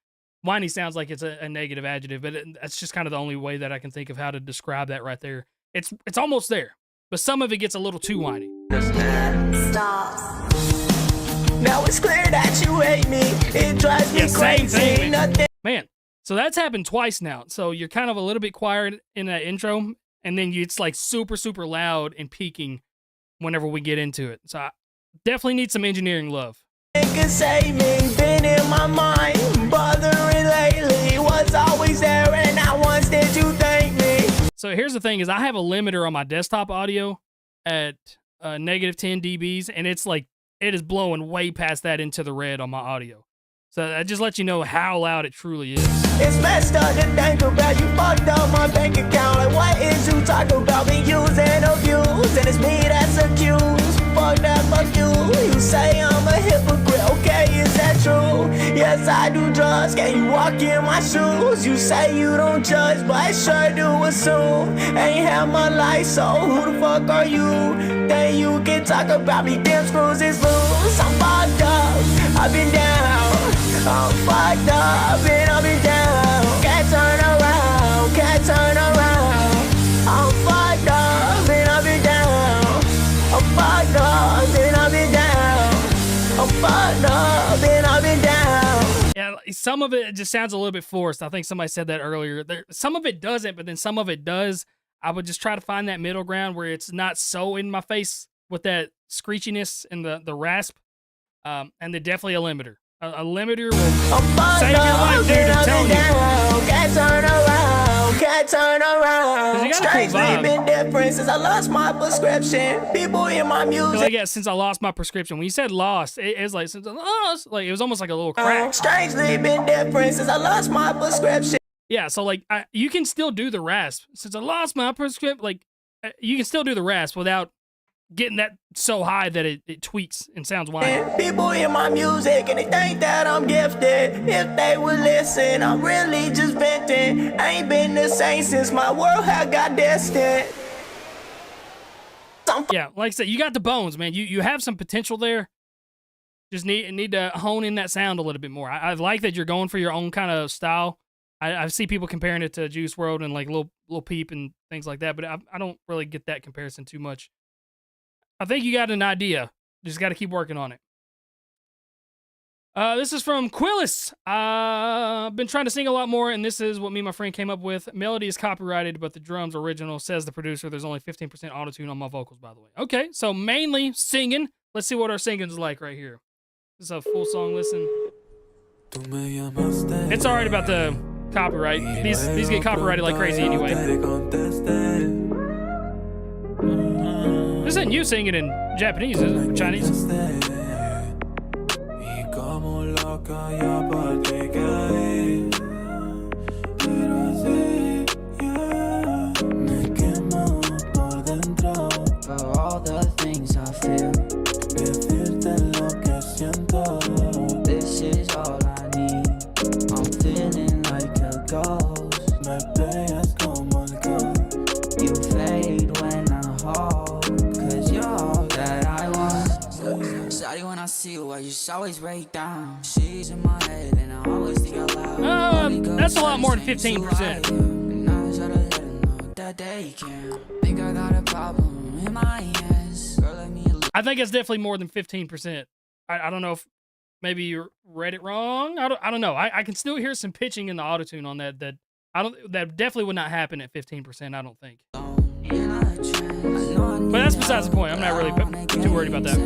Whiny sounds like it's a negative adjective, but that's just kind of the only way that I can think of how to describe that right there. It's almost there, but some of it gets a little too whiny. Stop. Now it's clear that you hate me. It drives me Same crazy. thing, Nothing. man. So that's happened twice now. So you're kind of a little bit quiet in that intro, and then it's like super, super loud and peaking whenever we get into it. So I definitely need some engineering love. Could save me, been in my mind, bothering lately, was always there and not once did you thank me. So here's the thing is I have a limiter on my desktop audio at negative 10 dBs, and it's like, it is blowing way past that into the red on my audio. So that just lets you know how loud it truly is. It's messed up to think about, you fucked up my bank account, like what is you talking about, been used and abused, and it's me that's accused, fuck that, fuck you, you say I'm a hypocrite, okay, is that true? Yes, I do drugs, can you walk in my shoes? You say you don't judge, but I sure do assume, ain't have my life, so who the fuck are you? Then you can talk about me, damn screws is loose, I'm fucked up, I've been down, I'm fucked up, and I've been down, can't turn around, can't turn around, I'm fucked up, and I've been down, I'm fucked up, and I've been down, I'm fucked up, and I've been down. Yeah, some of it just sounds a little bit forced. I think somebody said that earlier. Some of it doesn't, but then some of it does. I would just try to find that middle ground where it's not so in my face with that screechiness and the rasp. And then definitely a limiter. A limiter will save your life, dude. I'm telling you. Can't turn around, can't turn around. You got a cool vibe. Been different since I lost my prescription. People in my music. Like, yeah, since I lost my prescription. When you said lost, it's like since I lost, like it was almost like a little crack. Strangely been different since I lost my prescription. Yeah, so like you can still do the rasp. Since I lost my prescription, like you can still do the rasp without getting that so high that it tweaks and sounds whiny. People hear my music and they think that I'm gifted. If they would listen, I'm really just venting. I ain't been the same since my world had got distant. Yeah, like I said, you got the bones, man. You have some potential there. Just need to hone in that sound a little bit more. I like that you're going for your own kind of style. I see people comparing it to Juice WRLD and like Lil Peep and things like that, but I don't really get that comparison too much. I think you got an idea. Just got to keep working on it. This is from Quillis. I've been trying to sing a lot more, and this is what me and my friend came up with. Melody is copyrighted, but the drums original, says the producer. There's only 15% autotune on my vocals, by the way. Okay, so mainly singing. Let's see what our singing's like right here. This is a full song listen. It's alright about the copyright. These get copyrighted like crazy anyway. This isn't you singing in Japanese, is it? Or Chinese? For all the things I feel, this is all I need. I'm feeling like a ghost. You fade when I hold, 'cause you're all that I want. Sorry when I see you, I just always break down. She's in my head and I always think out loud. That's a lot more than 15%. Think I got a problem in my hands. Girl, let me I think it's definitely more than 15%. I don't know if maybe you read it wrong. I don't know. I can still hear some pitching in the autotune on that that definitely would not happen at 15%, I don't think. But that's besides the point. I'm not really too worried about that.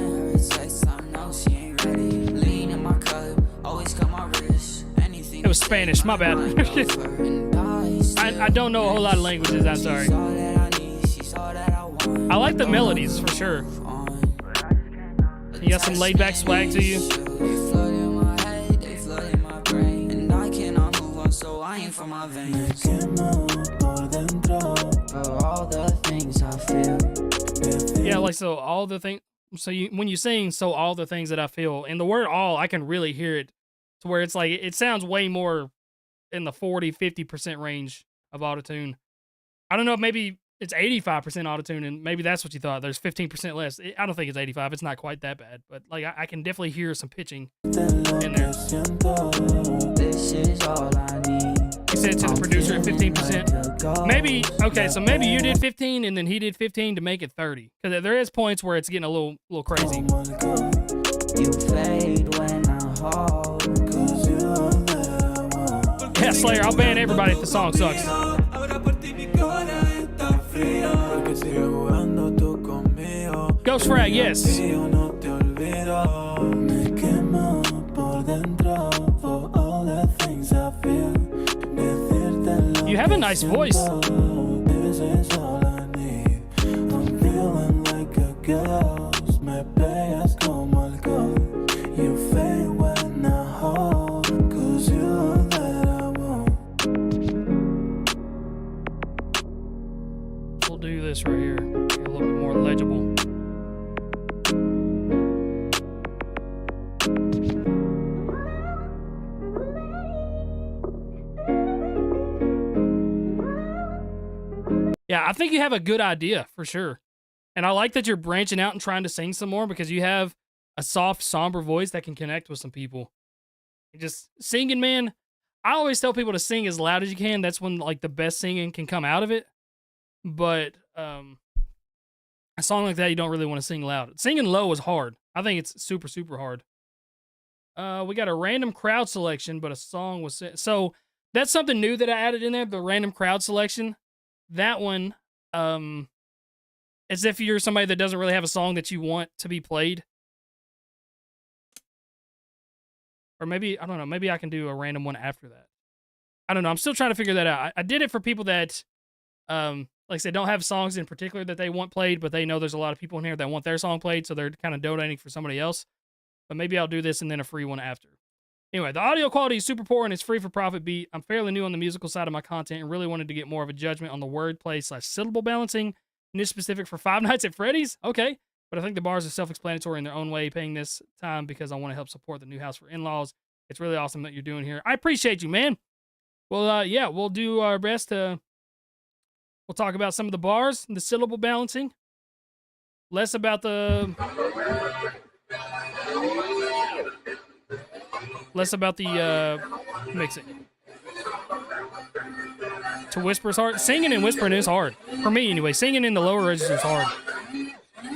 It was Spanish, my bad. I don't know a whole lot of languages, I'm sorry. I like the melodies for sure. You got some laid back swag to you. They flood in my head, they flood in my brain, and I cannot move on, so I ain't from my veins. For all the things I feel. Yeah, like so all the things. So when you sing, so all the things that I feel, and the word all, I can really hear it to where it's like it sounds way more in the 40-50% range of autotune. I don't know if maybe it's 85% autotune, and maybe that's what you thought. There's 15% less. I don't think it's 85. It's not quite that bad, but like I can definitely hear some pitching in there. This is all I need. You said to the producer at 15%. Maybe okay, so maybe you did 15 and then he did 15 to make it 30. Because there is points where it's getting a little crazy. You fade when I hold. Yeah, Slayer, I'll ban everybody if the song sucks. Ghost Frag, yes. You have a nice voice. This is all I need. I'm feeling like a ghost. Me pegas como alcohol. You fade when I hold. 'Cause you're all that I want. We'll do this right here. Make it a little bit more legible. Yeah, I think you have a good idea for sure. And I like that you're branching out and trying to sing some more because you have a soft, somber voice that can connect with some people. And just singing, man, I always tell people to sing as loud as you can. That's when like the best singing can come out of it. But a song like that, you don't really want to sing loud. Singing low is hard. I think it's super, super hard. We got a random crowd selection, but a song was... So that's something new that I added in there, the random crowd selection. That one, as if you're somebody that doesn't really have a song that you want to be played. Or maybe, I don't know, maybe I can do a random one after that. I don't know, I'm still trying to figure that out. I did it for people that, like I said, don't have songs in particular that they want played, but they know there's a lot of people in here that want their song played, so they're kind of donating for somebody else. But maybe I'll do this and then a free one after. Anyway, the audio quality is super poor and it's free for profit beat. I'm fairly new on the musical side of my content and really wanted to get more of a judgment on the wordplay / syllable balancing. Niche specific for Five Nights at Freddy's? Okay. But I think the bars are self-explanatory in their own way, paying this time because I want to help support the new house for in-laws. It's really awesome that you're doing here. I appreciate you, man. Well, yeah, we'll do our best to... We'll talk about some of the bars and the syllable balancing. Less about the... Less about the mixing. To whisper is hard. Singing and whispering is hard. For me, anyway. Singing in the lower register is hard.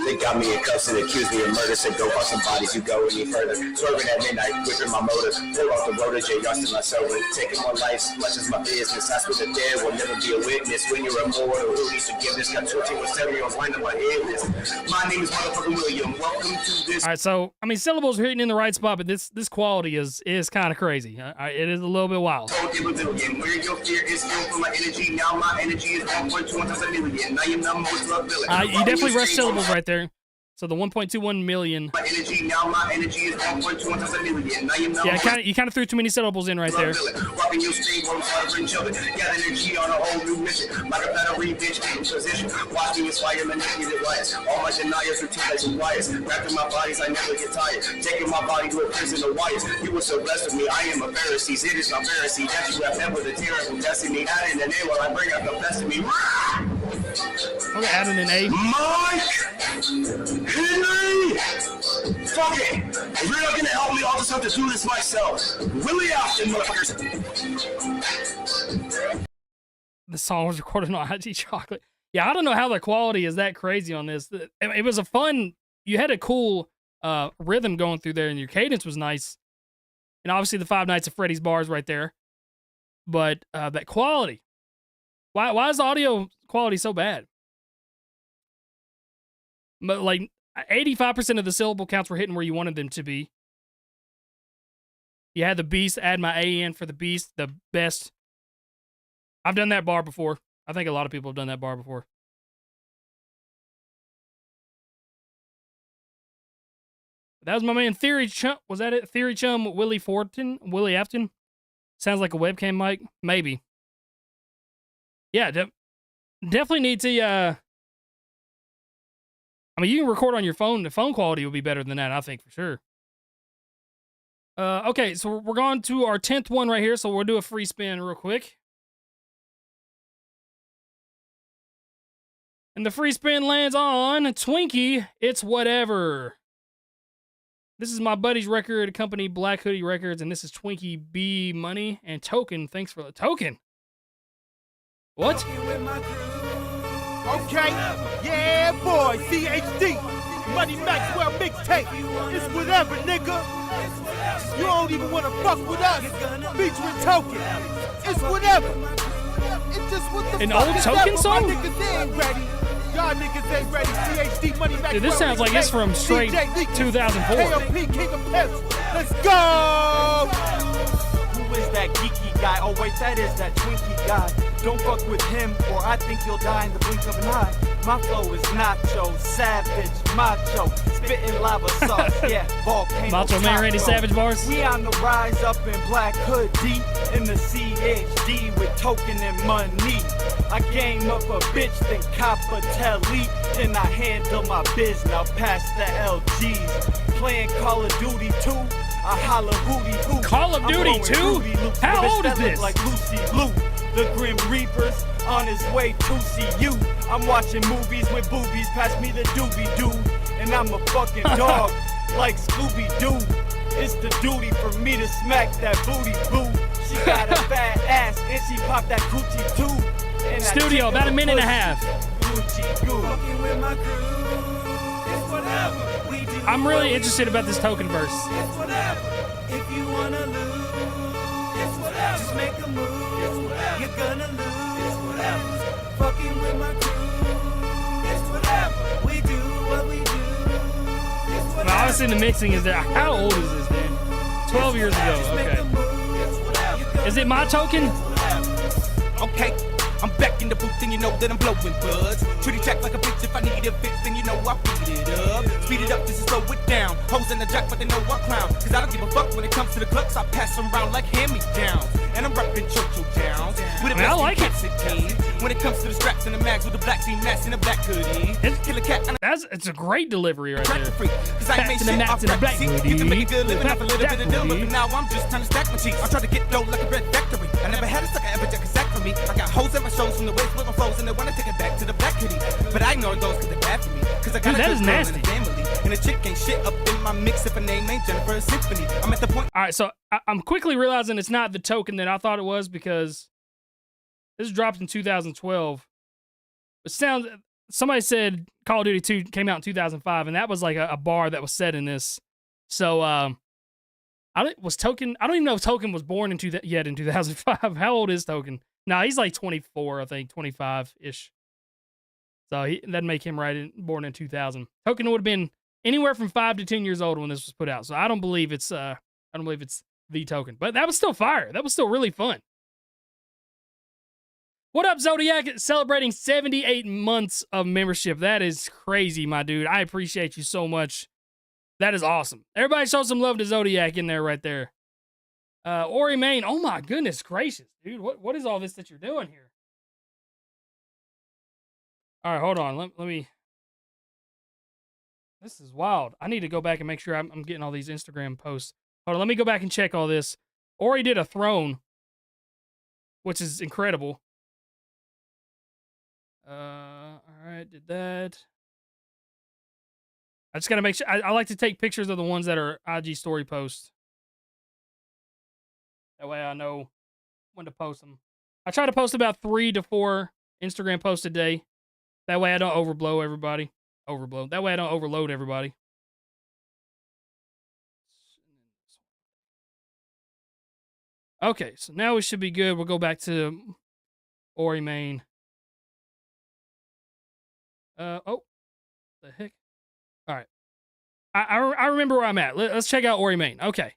They got me in cuffs and accused me of murder. Said go fuck some bodies, you go any further. Swerving at midnight, whipping my motor. Pull off the road, J. Y'all still my sober. Taking more life, much as my business. I swear the dead will never be a witness. When you're immortal, who needs forgiveness? Got 14 with 7 years line up my head list. My name is motherfucking William. Welcome to this. All right, so I mean, syllables are hitting in the right spot, but this quality is kind of crazy. It is a little bit wild. Where your fear is fuel for my energy. Now my energy is 1.2 times a million. I am the most loved villain. You definitely rushed syllables right there. So the 1.21 million. My energy, now my energy is 1.2 times a million. I am the Yeah, you kind of threw too many syllables in right there. Rocking your state, where I'm trying to children. Got energy on a whole new mission. Like a battery bitch in position. Watch me inspire manipulated riots. All my deniers routine as a wires. Wrapped in my bodies, I never get tired. Taking my body to a prison of wires. You were so blessed with me, I am a Pharisee. It is my Pharisee. That you have met with a terrible destiny. Add in the name while I bring out the best of me. Okay, adding an A. Mike! Henry! Fuck it! If you're not gonna help me, I'll just have to do this myself. Willie Austin, motherfuckers! The song was recorded on IG Chocolate. Yeah, I don't know how the quality is that crazy on this. It was a fun... You had a cool rhythm going through there, and your cadence was nice. And obviously the Five Nights at Freddys Bars right there. But that quality... Why is the audio quality so bad? But like 85% of the syllable counts were hitting where you wanted them to be. You had the beast, add my A in for the beast, the best. I've done that bar before. I think a lot of people have done that bar before. That was my man Theory Chum. Was that it? Theory Chum Willie Afton. Sounds like a webcam mic. Maybe. Yeah, definitely need to. I mean, you can record on your phone. The phone quality will be better than that, I think, for sure. Okay, so we're going to our 10th one right here. So we'll do a free spin real quick. And the free spin lands on Twinkie. It's Whatever. This is my buddy's record company, Black Hoodie Records, and this is Twinkie B Money and Token. Thanks for the token. What? Okay, yeah, boy, CHD, Money Maxwell mixtape. It's whatever, nigga. You don't even want to fuck with us. Featuring Token. It's whatever. It's just what the An fuck old is Token that? song? My niggas ain't ready. Y'all niggas ain't ready. CHD, Money Maxwell. Dude, this sounds like it's from straight 2004. KLP, King of Pimps. Let's go! Who is that geeky guy? Oh wait, that is that Twinkie guy. Don't fuck with him, or I think you'll die in the blink of an eye. My flow is nacho, savage, macho, spitting lava sauce, yeah, volcano. Macho Man Randy Savage Bars. We on the rise up in Black Hoodie, in the CHD with Token and money. I game up a bitch, then cop a telly, then I handle my biz, now pass the LGs. Playing Call of Duty 2, I holla hootie hoo. Call of Duty 2? How old is this? Like Lucy Lou. The Grim Reaper's on his way to see you. I'm watching movies with boobies, pass me the doobie-doo. And I'm a fucking dog, like Scooby-Doo. It's the duty for me to smack that booty boo. She got a fat ass, and she popped that coochie too. And Studio, about a minute and a half. I'm really interested about this Token verse. It's whatever. If you wanna lose, it's whatever. Just make a move. It's whatever. You're gonna lose. It's whatever. Fucking with my crew. It's whatever. We do what we do. It's whatever. Well, obviously the mixing is there. How old is this, dude? 12 years ago. Okay. Is it my Token? Okay. I'm back in the booth and you know that I'm blowing buds. Treat the track like a bitch, if I need a fix then you know I beat it up. Speed it up, this is slow it down. Hoes in the jack but they know I clown. Cause I don't give a fuck when it comes to the clubs, I pass them around like hand-me-downs. And I'm reppin' Churchill Downs. With a I like it. team. When it comes to the straps and the mags with the black team mask and a black hoodie. Killer cat and It's a great delivery right there. Cause I ain't made shit off rap sheet. You can make a good living off a little bit of dough, but now I'm just trying to stack my cheeks. I'm trying to get dough like a red factory. I never had a sucker ever jack a sack for me. I got hoes at my shows from the waist with my flows and they wanna take it back to the black hoodie. But I ignore those cause they're bad for me. Cause I got Dude, that a is good girl nasty. and a family. And a chick ain't shit up in my mix if her name ain't Jennifer Symphony. I'm at the point. All right, so I'm quickly realizing it's not the Token that I thought it was because this dropped in 2012. It sounds. Somebody said Call of Duty 2 came out in 2005, and that was like a bar that was set in this. So, I don't even know if Token was born in 2005. How old is Token? No, he's like 24, I think, 25-ish. So that'd make him born in 2000. Token would have been anywhere from 5 to 10 years old when this was put out. So I don't believe it's the Token, but that was still fire. That was still really fun. What up, Zodiac? Celebrating 78 months of membership. That is crazy, my dude. I appreciate you so much. That is awesome. Everybody show some love to Zodiac in there right there. Ory Main. Oh my goodness gracious, dude. What is all this that you're doing here? All right, hold on. Let me. This is wild. I need to go back and make sure I'm getting all these Instagram posts. Hold on, let me go back and check all this. Ory did a throne, which is incredible. All right, did that. I just got to make sure. I like to take pictures of the ones that are IG story posts. That way I know when to post them. I try to post about 3 to 4 Instagram posts a day. That way I don't overblow everybody. That way I don't overload everybody. Okay, so now we should be good. We'll go back to Ory Main. Oh, the heck. All right. I remember where I'm at. Let's check out Ory Main. Okay.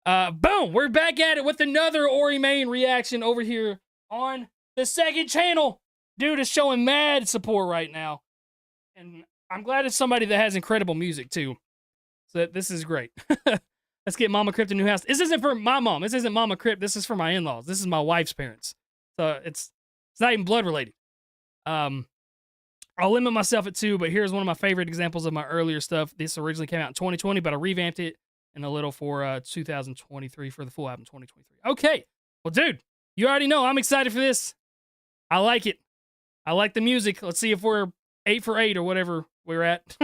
Boom. We're back at it with another Ory Main reaction over here on the second channel. Dude is showing mad support right now. And I'm glad it's somebody that has incredible music too. So this is great. Let's get Mama Crypt a new house. This isn't for my mom. This isn't Mama Crypt. This is for my in-laws. This is my wife's parents. So it's not even blood related. I'll limit myself at 2, but here's one of my favorite examples of my earlier stuff. This originally came out in 2020, but I revamped it in a little for 2023 for the full album 2023. Okay. Well, dude, you already know I'm excited for this. I like it. I like the music. Let's see if we're 8 for 8 or whatever we're at.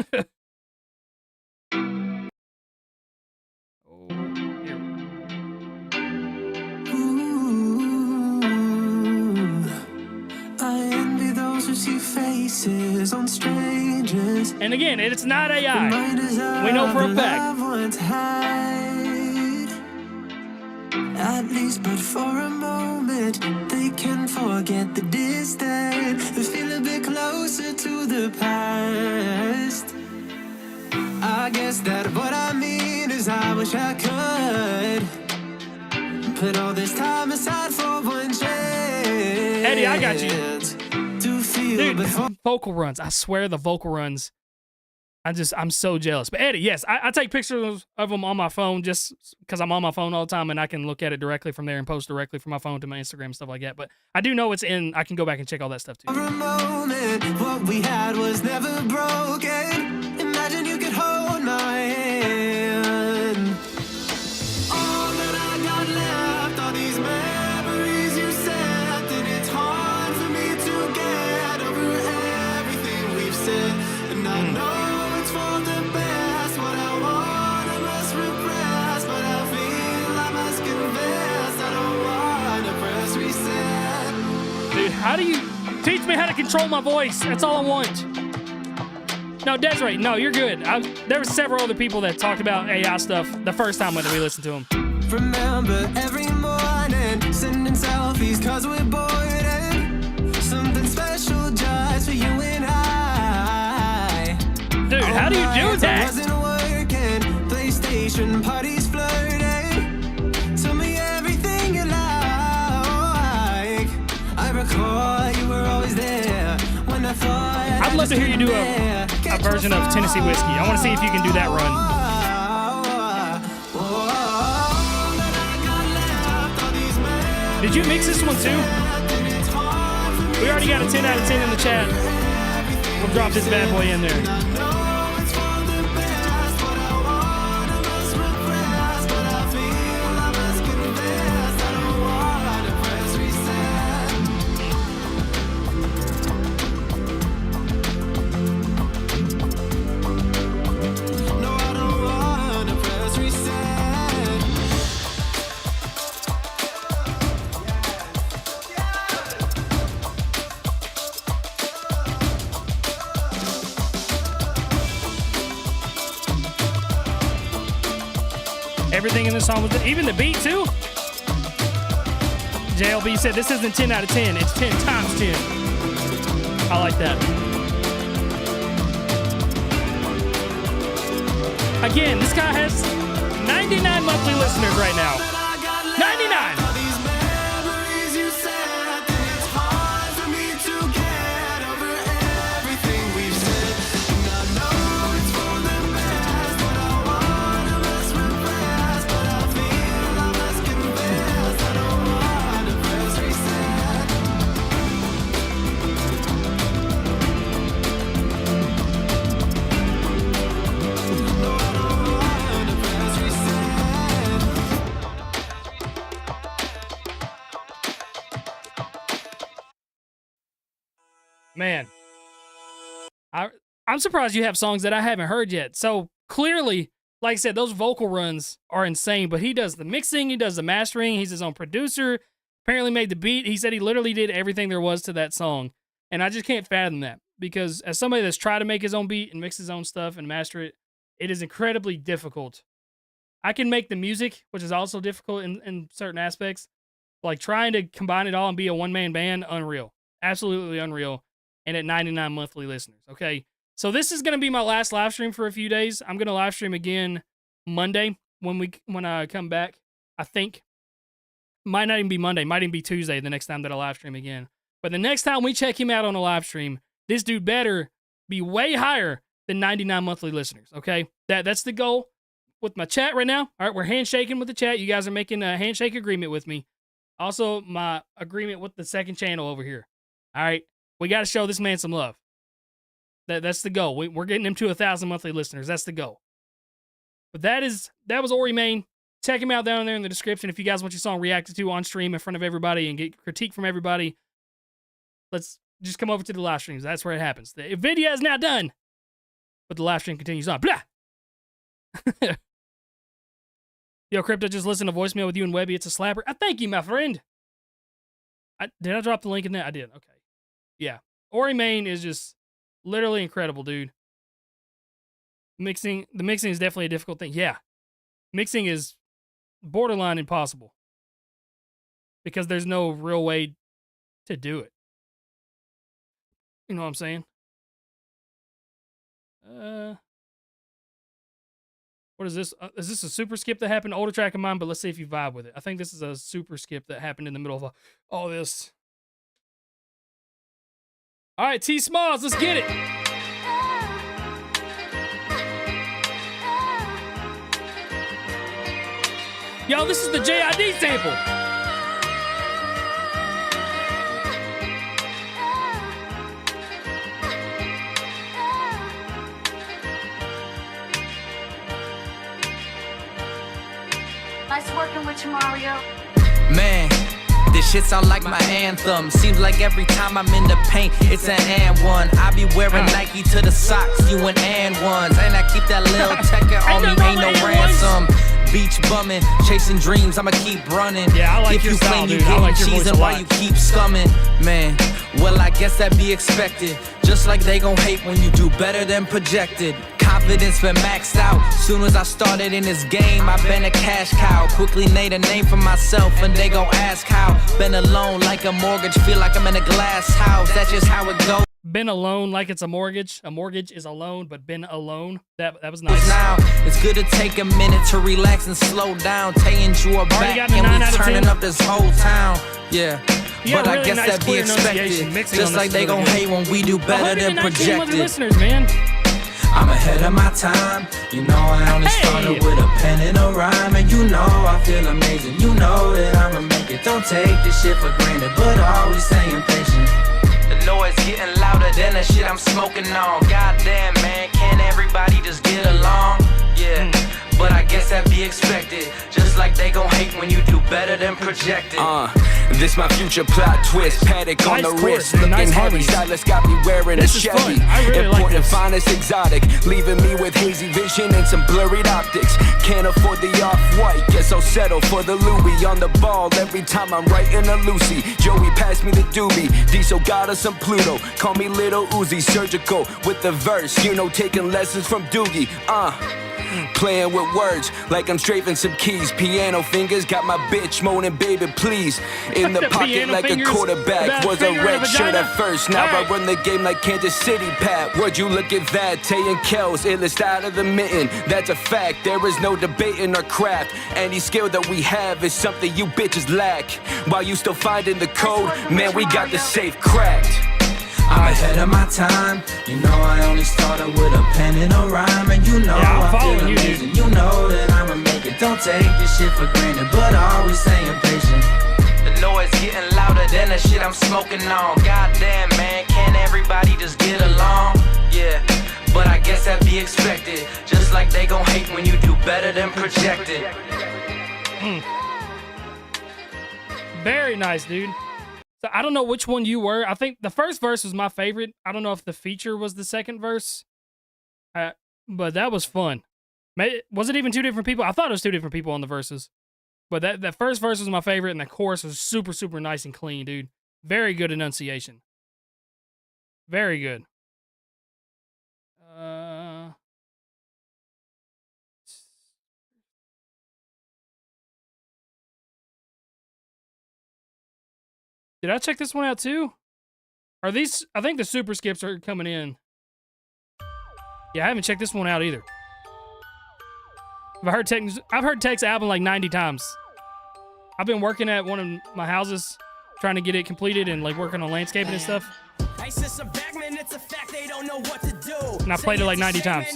Faces on strangers. And again, it's not AI. We know for a fact. At least, but for a moment, they can forget the distance and feel a bit closer to the past. I guess that what I mean is I wish I could put all this time aside for one chance. Eddie, I got you. Dude, vocal runs. I swear the vocal runs. I'm so jealous. But Eddie, yes, I take pictures of them on my phone just because I'm on my phone all the time and I can look at it directly from there and post directly from my phone to my Instagram and stuff like that. But I do know it's in. I can go back and check all that stuff too. For a moment, what we had was never broken. Imagine you could hold my hand. All that I got left are these memories you said that it's hard for me to get over everything we've said. And I know it's for the best. What I want, I must repress. But I feel I must confess. I don't want to press reset. Dude, how do you teach me how to control my voice? That's all I want. No, Desiree, no, you're good. There were several other people that talked about AI stuff the first time when we listened to them. Remember every morning sending selfies cause we're bored and something special just for you and I. Dude, how do you do that? Wasn't working, PlayStation parties flirting. Tell me everything you like. I recall you were always there when I thought I'd love to hear you do a version of Tennessee Whiskey. I want to see if you can do that run. Did you mix this one too? We already got a 10 out of 10 in the chat. We'll drop this bad boy in there. Everything in this song was even the beat too. JLB said this isn't 10 out of 10, it's 10 times 10. I like that. Again, this guy has 99 monthly listeners right now. 99! Man, I'm surprised you have songs that I haven't heard yet. So clearly, like I said, those vocal runs are insane, but he does the mixing, he does the mastering, he's his own producer, apparently made the beat. He said he literally did everything there was to that song. And I just can't fathom that because as somebody that's tried to make his own beat and mix his own stuff and master it, it is incredibly difficult. I can make the music, which is also difficult in certain aspects. Like trying to combine it all and be a one-man band, unreal. Absolutely unreal. And at 99 monthly listeners. Okay. So this is going to be my last live stream for a few days. I'm going to live stream again Monday when I come back. I think might not even be Monday, might even be Tuesday the next time that I live stream again. But the next time we check him out on a live stream, this dude better be way higher than 99 monthly listeners. Okay. That's the goal. with my chat right now. All right, we're handshaking with the chat. You guys are making a handshake agreement with me. Also, my agreement with the second channel over here. All right, we got to show this man some love. That's the goal. We're getting him to 1,000 monthly listeners. That's the goal. But that was Ory Main. Check him out down there in the description if you guys want your song reacted to on stream in front of everybody and get critique from everybody. Let's just come over to the live streams. That's where it happens. The video is now done, but the live stream continues on. Blah! Yo, Crypt, I just listened to voicemail with you and Webby. It's a slapper. Thank you, my friend. Did I drop the link in there? I did. Okay. Yeah. Ory Main is just literally incredible, dude. The mixing is definitely a difficult thing. Yeah. Mixing is borderline impossible because there's no real way to do it. You know what I'm saying? What is this? Is this a super skip that happened? Older track of mine, but let's see if you vibe with it. I think this is a super skip that happened in the middle of all this. All right, T Smalls, let's get it. Yo, this is the JID sample. Nice working with you, Mario. Man, this shit sound like my anthem. Seems like every time I'm in the paint, it's an and one. I be wearing Nike to the socks, you and ones. And I keep that little Tekka on me, ain't no ransom. Beach bumming, chasing dreams, I'ma keep running. Yeah, I like if your you style, claim you dude. I getting like your cheese voice and a why lot. you keep scumming, man. Well, I guess that be expected. Just like they gon' hate when you do better than projected. Confidence been maxed out. Soon as I started in this game, I been a cash cow. Quickly made a name for myself, and they gon' ask how. Been alone like a mortgage, feel like I'm in a glass house. That's just how it goes. Been alone like it's a mortgage. A mortgage is a loan, but been alone. That was nice. Now it's good to take a minute to relax and slow down. Tayin' you back and we turning up this whole town. Yeah. But I guess that be expected. Just like they gon' hate when we do better than projected. Listeners, man. I'm ahead of my time. You know I only started with a pen and a rhyme. And you know I feel amazing. You know that I'ma make it. Don't take this shit for granted, but always staying patient. The noise getting louder than the shit I'm smoking on. Goddamn, man, can't everybody just get along? Yeah, but I guess that be expected. Just like they gon' hate when you do better than projected. This my future plot twist. Paddock on the wrist, looking heavy. Stylist got me wearing a Chevy. Important, finest, exotic, leaving me with hazy vision and some blurred optics. Can't afford the off-white, guess I'll settle for the Louis. On the ball every time I'm writing a Lucy. Joey passed me the doobie. Diesel got us some Pluto. Call me Little Uzi, surgical with the verse. You know, taking lessons from Doogie. Playing with words like I'm strafing some keys. Piano fingers got my bitch moaning, baby, please. In the pocket like a quarterback. Was a red shirt at first. Now I run the game like Kansas City, Pat. Would you look at that? Tay and Kels, illest out of the mitten. That's a fact. There is no debating our craft. Any skill that we have is something you bitches lack. While you still finding the code, man, we got the safe cracked. I'm ahead of my time. You know I only started with a pen and a rhyme. And you know I feel amazing. You know that I'ma make it. Don't take this shit for granted, but always staying patient. The noise getting louder than the shit I'm smoking on. Goddamn, man, can't everybody just get along? Yeah, but I guess that be expected. Just like they gon' hate when you do better than projected. Very nice, dude. So I don't know which one you were. I think the first verse was my favorite. I don't know if the feature was the second verse. But that was fun. Was it even two different people? I thought it was two different people on the verses. But that first verse was my favorite, and the chorus was super, super nice and clean, dude. Very good enunciation. Very good. Did I check this one out too? Are these? I think the super skips are coming in. Yeah, I haven't checked this one out either. I've heard Tech's album like 90 times. I've been working at one of my houses, trying to get it completed and like working on landscaping and stuff. And I played it like 90 times.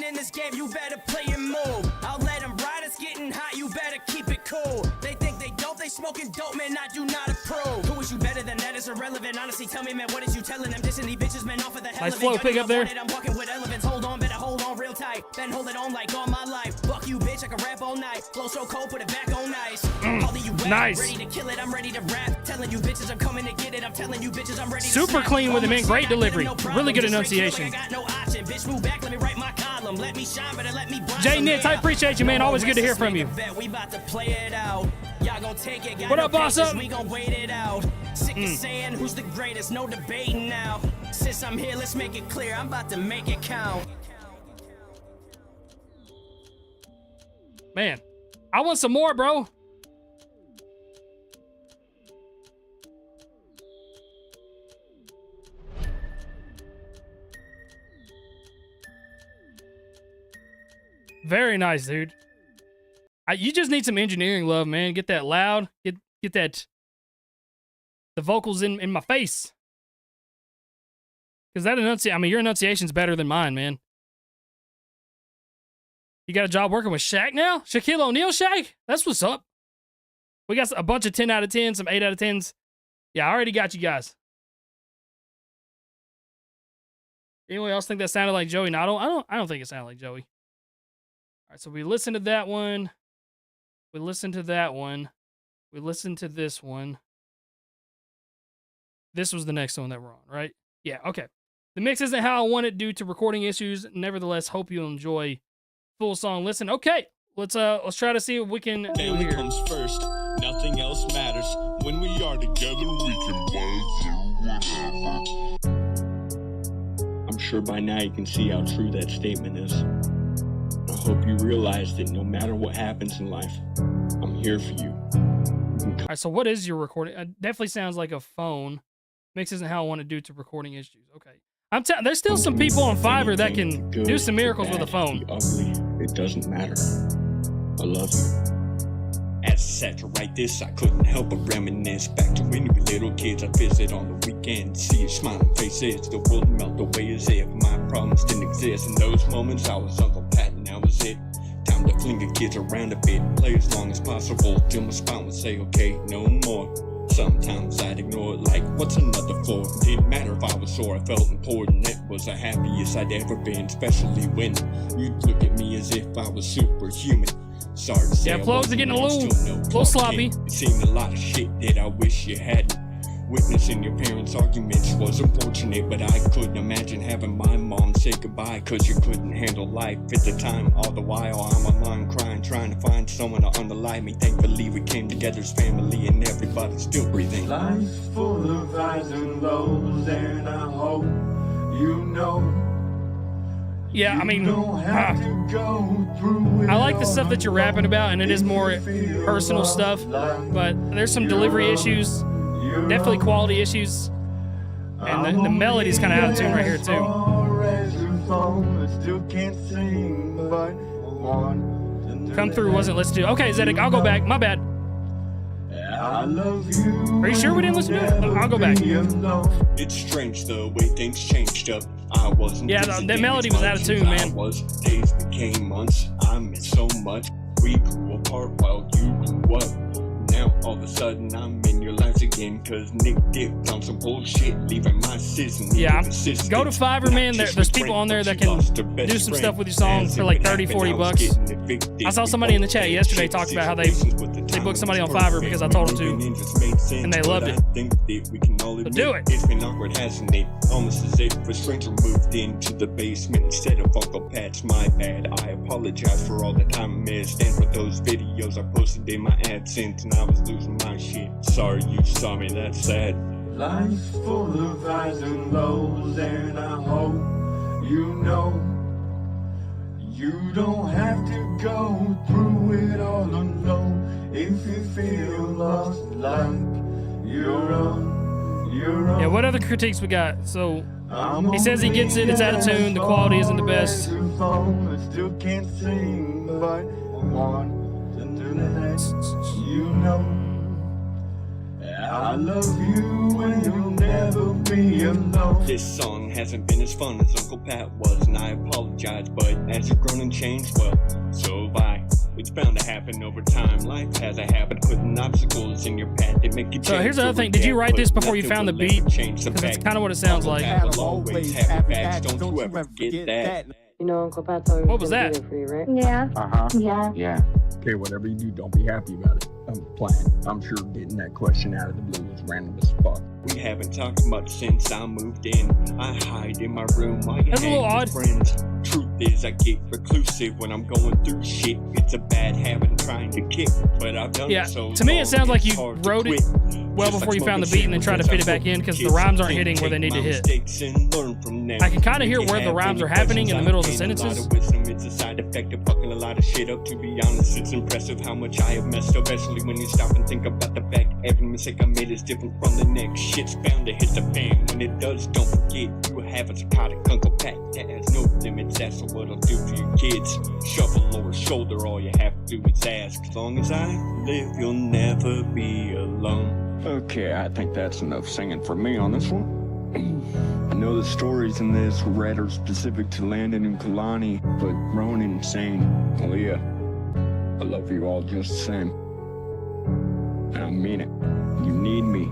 getting hot, you better keep it cool. They think they dope, they smoking dope, man, I do not approve. Who is you better than that is irrelevant. Honestly, tell me, man, what is you telling them? Dissing these bitches, man, off of the hell Nice of it. flow pick up there. I'm walking with elephants, hold on, better hold on real tight. Then hold it on like all my life. Fuck you, bitch, I can rap all night. Flow so cold, put it back on ice. All of you wet, Nice. ready to kill it, I'm ready to rap. Telling you bitches, I'm coming to get it. I'm telling you bitches, I'm ready to Super snap. clean with him, man. Great I get delivery. no problem. Really good Just straight enunciation. killer, I got no option. Bitch, move back, let me write my column. Let me shine, but let me blossom. Jay Nitz, I appreciate you, man. Always good to hear from you. We about to play it out. Y'all gon' take it. Got What no up, boss patience, up? We gon' wait it out. Sick of saying who's the greatest, no debating now. Since I'm here, let's make it clear. I'm about to make it count. Man, I want some more, bro. Very nice, dude. You just need some engineering love, man. Get that loud. Get that. The vocals in my face. Because that I mean, your enunciation's better than mine, man. You got a job working with Shaq now? Shaquille O'Neal Shaq? That's what's up. We got a bunch of 10 out of 10, some 8 out of 10s. Yeah, I already got you guys. Anyone else think that sounded like Joey? No, I don't think it sounded like Joey. All right, so we listened to that one. We listened to that one. We listened to this one. This was the next one that we're on, right? Yeah, okay. The mix isn't how I want it due to recording issues. Nevertheless, hope you enjoy full song listen. Okay, let's try to see what we can do Family here. comes first. Nothing else matters. When we are together, we can buzz through whatever. I'm sure by now you can see how true that statement is. I hope you realize that no matter what happens in life, I'm here for you. All right, so what is your recording? It definitely sounds like a phone. Mix isn't how I want to do to recording issues. Okay. There's still some people on Fiverr that can do some miracles with a phone. Ugly, it doesn't matter. I love you. As I sat to write this, I couldn't help but reminisce back to when we were little kids. I'd visit on the weekend, see your smiling faces. The world melt away as if my problems didn't exist. In those moments, I was Uncle Pat, and that was it. Time to fling the kids around a bit, play as long as possible till my spine would say, okay, no more. Sometimes I'd ignore it like, what's another floor? Didn't matter if I was sore, I felt important. That was the happiest I'd ever been, especially when you'd look at me as if I was superhuman. Sorry to say, Yeah, clothes are getting a little sloppy. It seemed a lot of shit that I wish you hadn't. Witnessing your parents' arguments was unfortunate, but I couldn't imagine having my mom say goodbye cause you couldn't handle life at the time. All the while I'm online crying, trying to find someone to underlie me. Thankfully we came together as family and everybody's still breathing. Life's full of highs and lows, and I hope you know. Yeah, I mean, I like the stuff that you're rapping about, and it is more personal stuff, but there's some delivery issues, definitely quality issues, and the melody's kind of out of tune right here, too. Come Through wasn't listened to. Okay, Zedek, I'll go back. My bad. Are you sure we didn't listen to it? I'll go back. It's strange the way things changed up. I wasn't. Yeah, the melody was out of tune, man. Days became months. I miss so much. We grew apart while you grew up. Now all of a sudden I'm in your lives again, cause Nick dipped on some bullshit, leaving my season. Yeah, go to Fiverr, man. There's people on there that can do some stuff with your songs for like 30, 40 bucks. I saw somebody in the chat yesterday talk about how they booked somebody on Fiverr because I told them to, and they loved it. So do it. It's been awkward, hasn't it? Almost as if a stranger moved into the basement instead of Uncle Pat's. My bad. I apologize for all the time I missed and for those videos I posted in my absence, and I was losing my shit. Sorry you saw me, that's sad. Life's full of highs and lows, and I hope you know you don't have to go through it all alone. If you feel lost like you're on. Yeah, what other critiques we got? So he says he gets it, it's out of tune, the quality isn't the best. Still can't sing, but want to do that. You know I love you and you'll never be alone. This song hasn't been as fun as Uncle Pat was, and I apologize, but as you've grown and changed, well, so have I. It's bound to happen over time. Life has a habit of putting obstacles in your path that make you change. So here's the other thing. Did you write this before you found the beat? Because that's kind of what it sounds like. Always happy facts. Don't you ever forget that. You know, Uncle Pat told me What was that? For you, right? Yeah. Yeah. Okay, whatever you do, don't be happy about it. I'm playing. I'm sure getting that question out of the blue was random as fuck. We haven't talked much since I moved in. I hide in my room while you That's a little hang odd. with friends. Truth is, I get reclusive when I'm going through shit. It's a bad habit I'm trying to kick, but I've done Yeah, it so to me it long, sounds like it's you hard to wrote it quit. well Just before like you found the smoking beat and then tried to fit it back in because the cigarettes, rhymes aren't I hitting where they need take to my hit. mistakes and learn from them. I can kind of hear If you where the have rhymes any are happening in the middle of the questions, I've gained sentences. a lot of wisdom. It's a side effect of fucking a lot of shit up. To be honest, it's impressive how much I have messed up, especially when you stop and think about the fact every mistake I made is different from the next. Shit's bound to hit the fan. When it does, don't forget you have a psychotic Uncle Pat that has no limits. That's what I'll do for your kids. Shovel or shoulder, all you have to do is ask. As long as I live, you'll never be alone. Okay, I think that's enough singing for me on this one. I know the stories in this read are specific to Landon and Kalani, but Ronan saying, Aaliyah, I love you all just the same. And I mean it. You need me.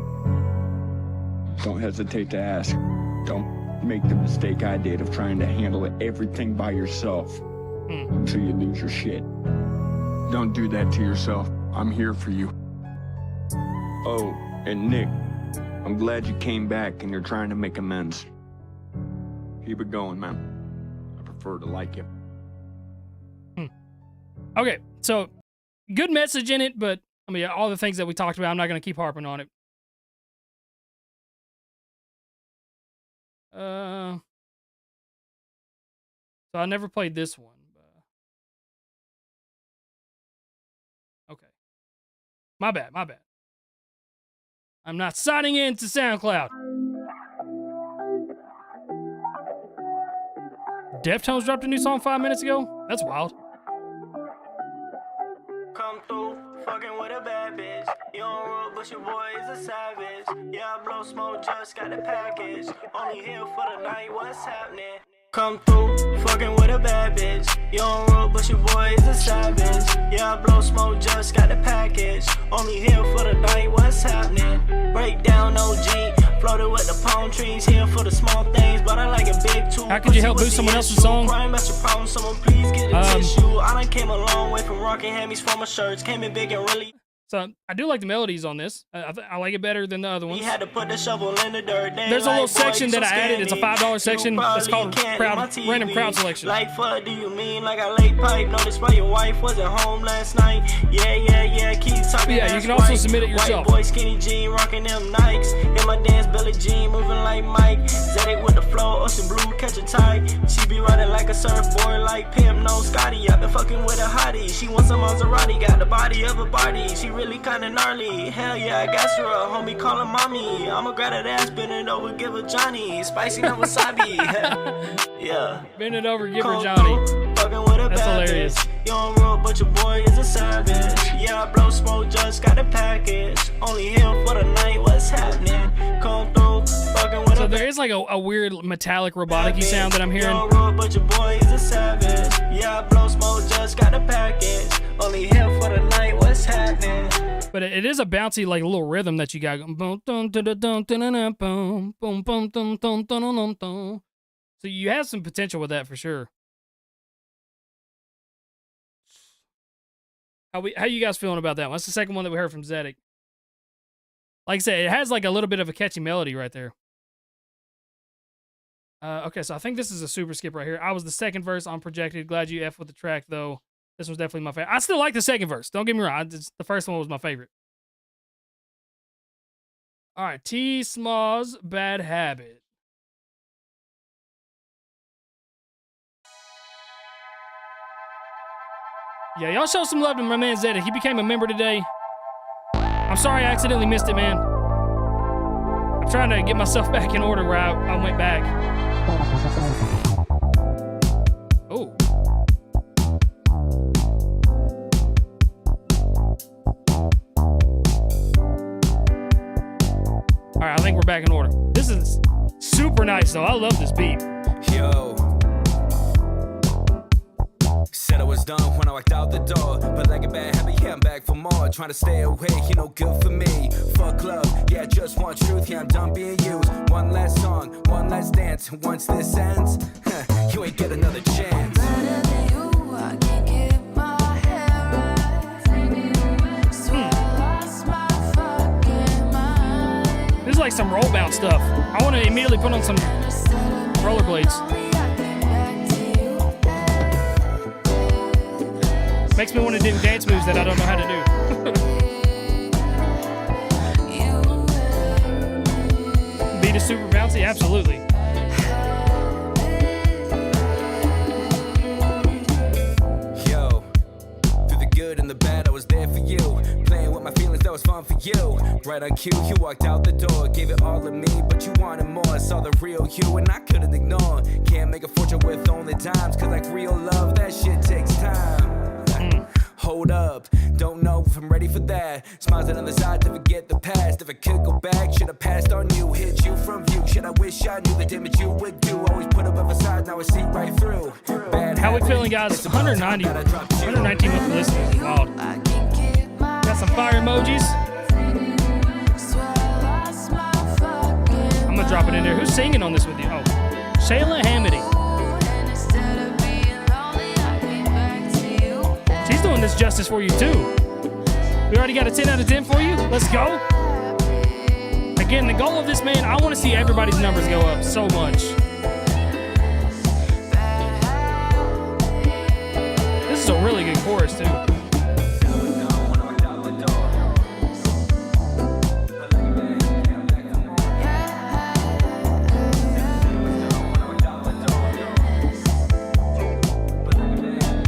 Don't hesitate to ask. Don't make the mistake I did of trying to handle everything by yourself until you lose your shit. Don't do that to yourself. I'm here for you. Oh, and Nick, I'm glad you came back and you're trying to make amends. Keep it going, man. I prefer to like you. Okay, so good message in it, but I mean, all the things that we talked about, I'm not going to keep harping on it. So I never played this one. Okay. My bad. I'm not signing in to SoundCloud. Deftones dropped a new song 5 minutes ago? That's wild. Come through, fucking with a bad bitch. You don't roll, but your boy is a savage. Yeah, I blow smoke, just got the package. Only here for the night, what's happening? Come through, fucking with a bad bitch. You don't roll, but your boy is a savage. Yeah, I blow smoke, just got the package. Only here for the night, what's happening? Break down OG, floated with the palm trees. Here for the small things, but I like a big too. How could you help boost someone else's song? Crying about your problem, someone please get a tissue. I done came a long way from rocking Hemis for my shirts. Came in big and really. So I do like the melodies on this. I like it better than the other ones. We had to put the shovel in the dirt. There's a little section that I added. It's a $5 section. It's called Random Crowd Selection. Like fuck, do you mean like a late pipe? Notice why your wife wasn't home last night. Yeah. Keep talking. Yeah, you can also submit it yourself. White boy, skinny jean, rocking them Nikes. In my dance, Billie Jean, moving like Mike. Zedek with the flow, ocean blue, catch a tide. She be riding like a surfboard, like Pimp, no Scotty. I been fucking with a hottie. She wants a Maserati, got the body of a body. She really kinda gnarly. Hell yeah, I got her a homie, call her mommy. I'ma grab that ass, bend it over, give her Johnny. Spicy no wasabi. Yeah. Bend it over, give her Johnny. Fucking with a That's bad hilarious. bitch. You don't roll, but your boy is a savage. Yeah, I blow smoke, just got a package. Only here for the night, what's happening? Come through, fucking with So a there is like a weird metallic robotic-y sound that I'm You hearing. don't roll, but your boy is a savage. Yeah, I blow smoke, just got a package. Only here for the night, what's happening? But it is a bouncy, like, little rhythm that you got. So you have some potential with that for sure. How you guys feeling about that one? That's the second one that we heard from Zedek. Like I said, it has like a little bit of a catchy melody right there. Okay, so I think this is a super skip right here. I was the second verse on Projected. Glad you F with the track, though. This was definitely my favorite. I still like the second verse. Don't get me wrong. The first one was my favorite. All right, T. Small's Bad Habit. Yeah, y'all show some love to my man Zedek. He became a member today. I'm sorry I accidentally missed it, man. I'm trying to get myself back in order where I went back. Oh. All right, I think we're back in order. This is super nice, though. I love this beat. Yo. Said I was done when I walked out the door. But like a bad habit, yeah, I'm back for more. Trying to stay away, you know, good for me. Fuck love, yeah, I just want truth. Yeah, I'm done being used. One last song, one last dance. Once this ends, you ain't get another chance. This is like some roll bounce stuff. I want to immediately put on some rollerblades. Makes me want to do dance moves that I don't know how to do. Beat is super bouncy? Absolutely. Yo, through the good and the bad, I was there for you. Playing with my feelings, that was fun for you. Right on cue, you walked out the door. Gave it all to me, but you wanted more. I saw the real you and I couldn't ignore. Can't make a fortune with only dimes, cause like real love, that shit takes time. Hold up, don't know if I'm ready for that. Smiles on the side to forget the past. If I could go back, should have passed on you. Hit you from view, shit, I wish I knew the damage you would do. Always put up a facade, now I see right through. Bad How we feeling, guys? 119 monthly listeners. Wild. Got some fire emojis. I'm gonna drop it in there. Who's singing on this with you? Oh, Shayla Hamity. She's doing this justice for you too. We already got a 10 out of 10 for you. Let's go. Again, the goal of this, man, I want to see everybody's numbers go up so much. This is a really good chorus too.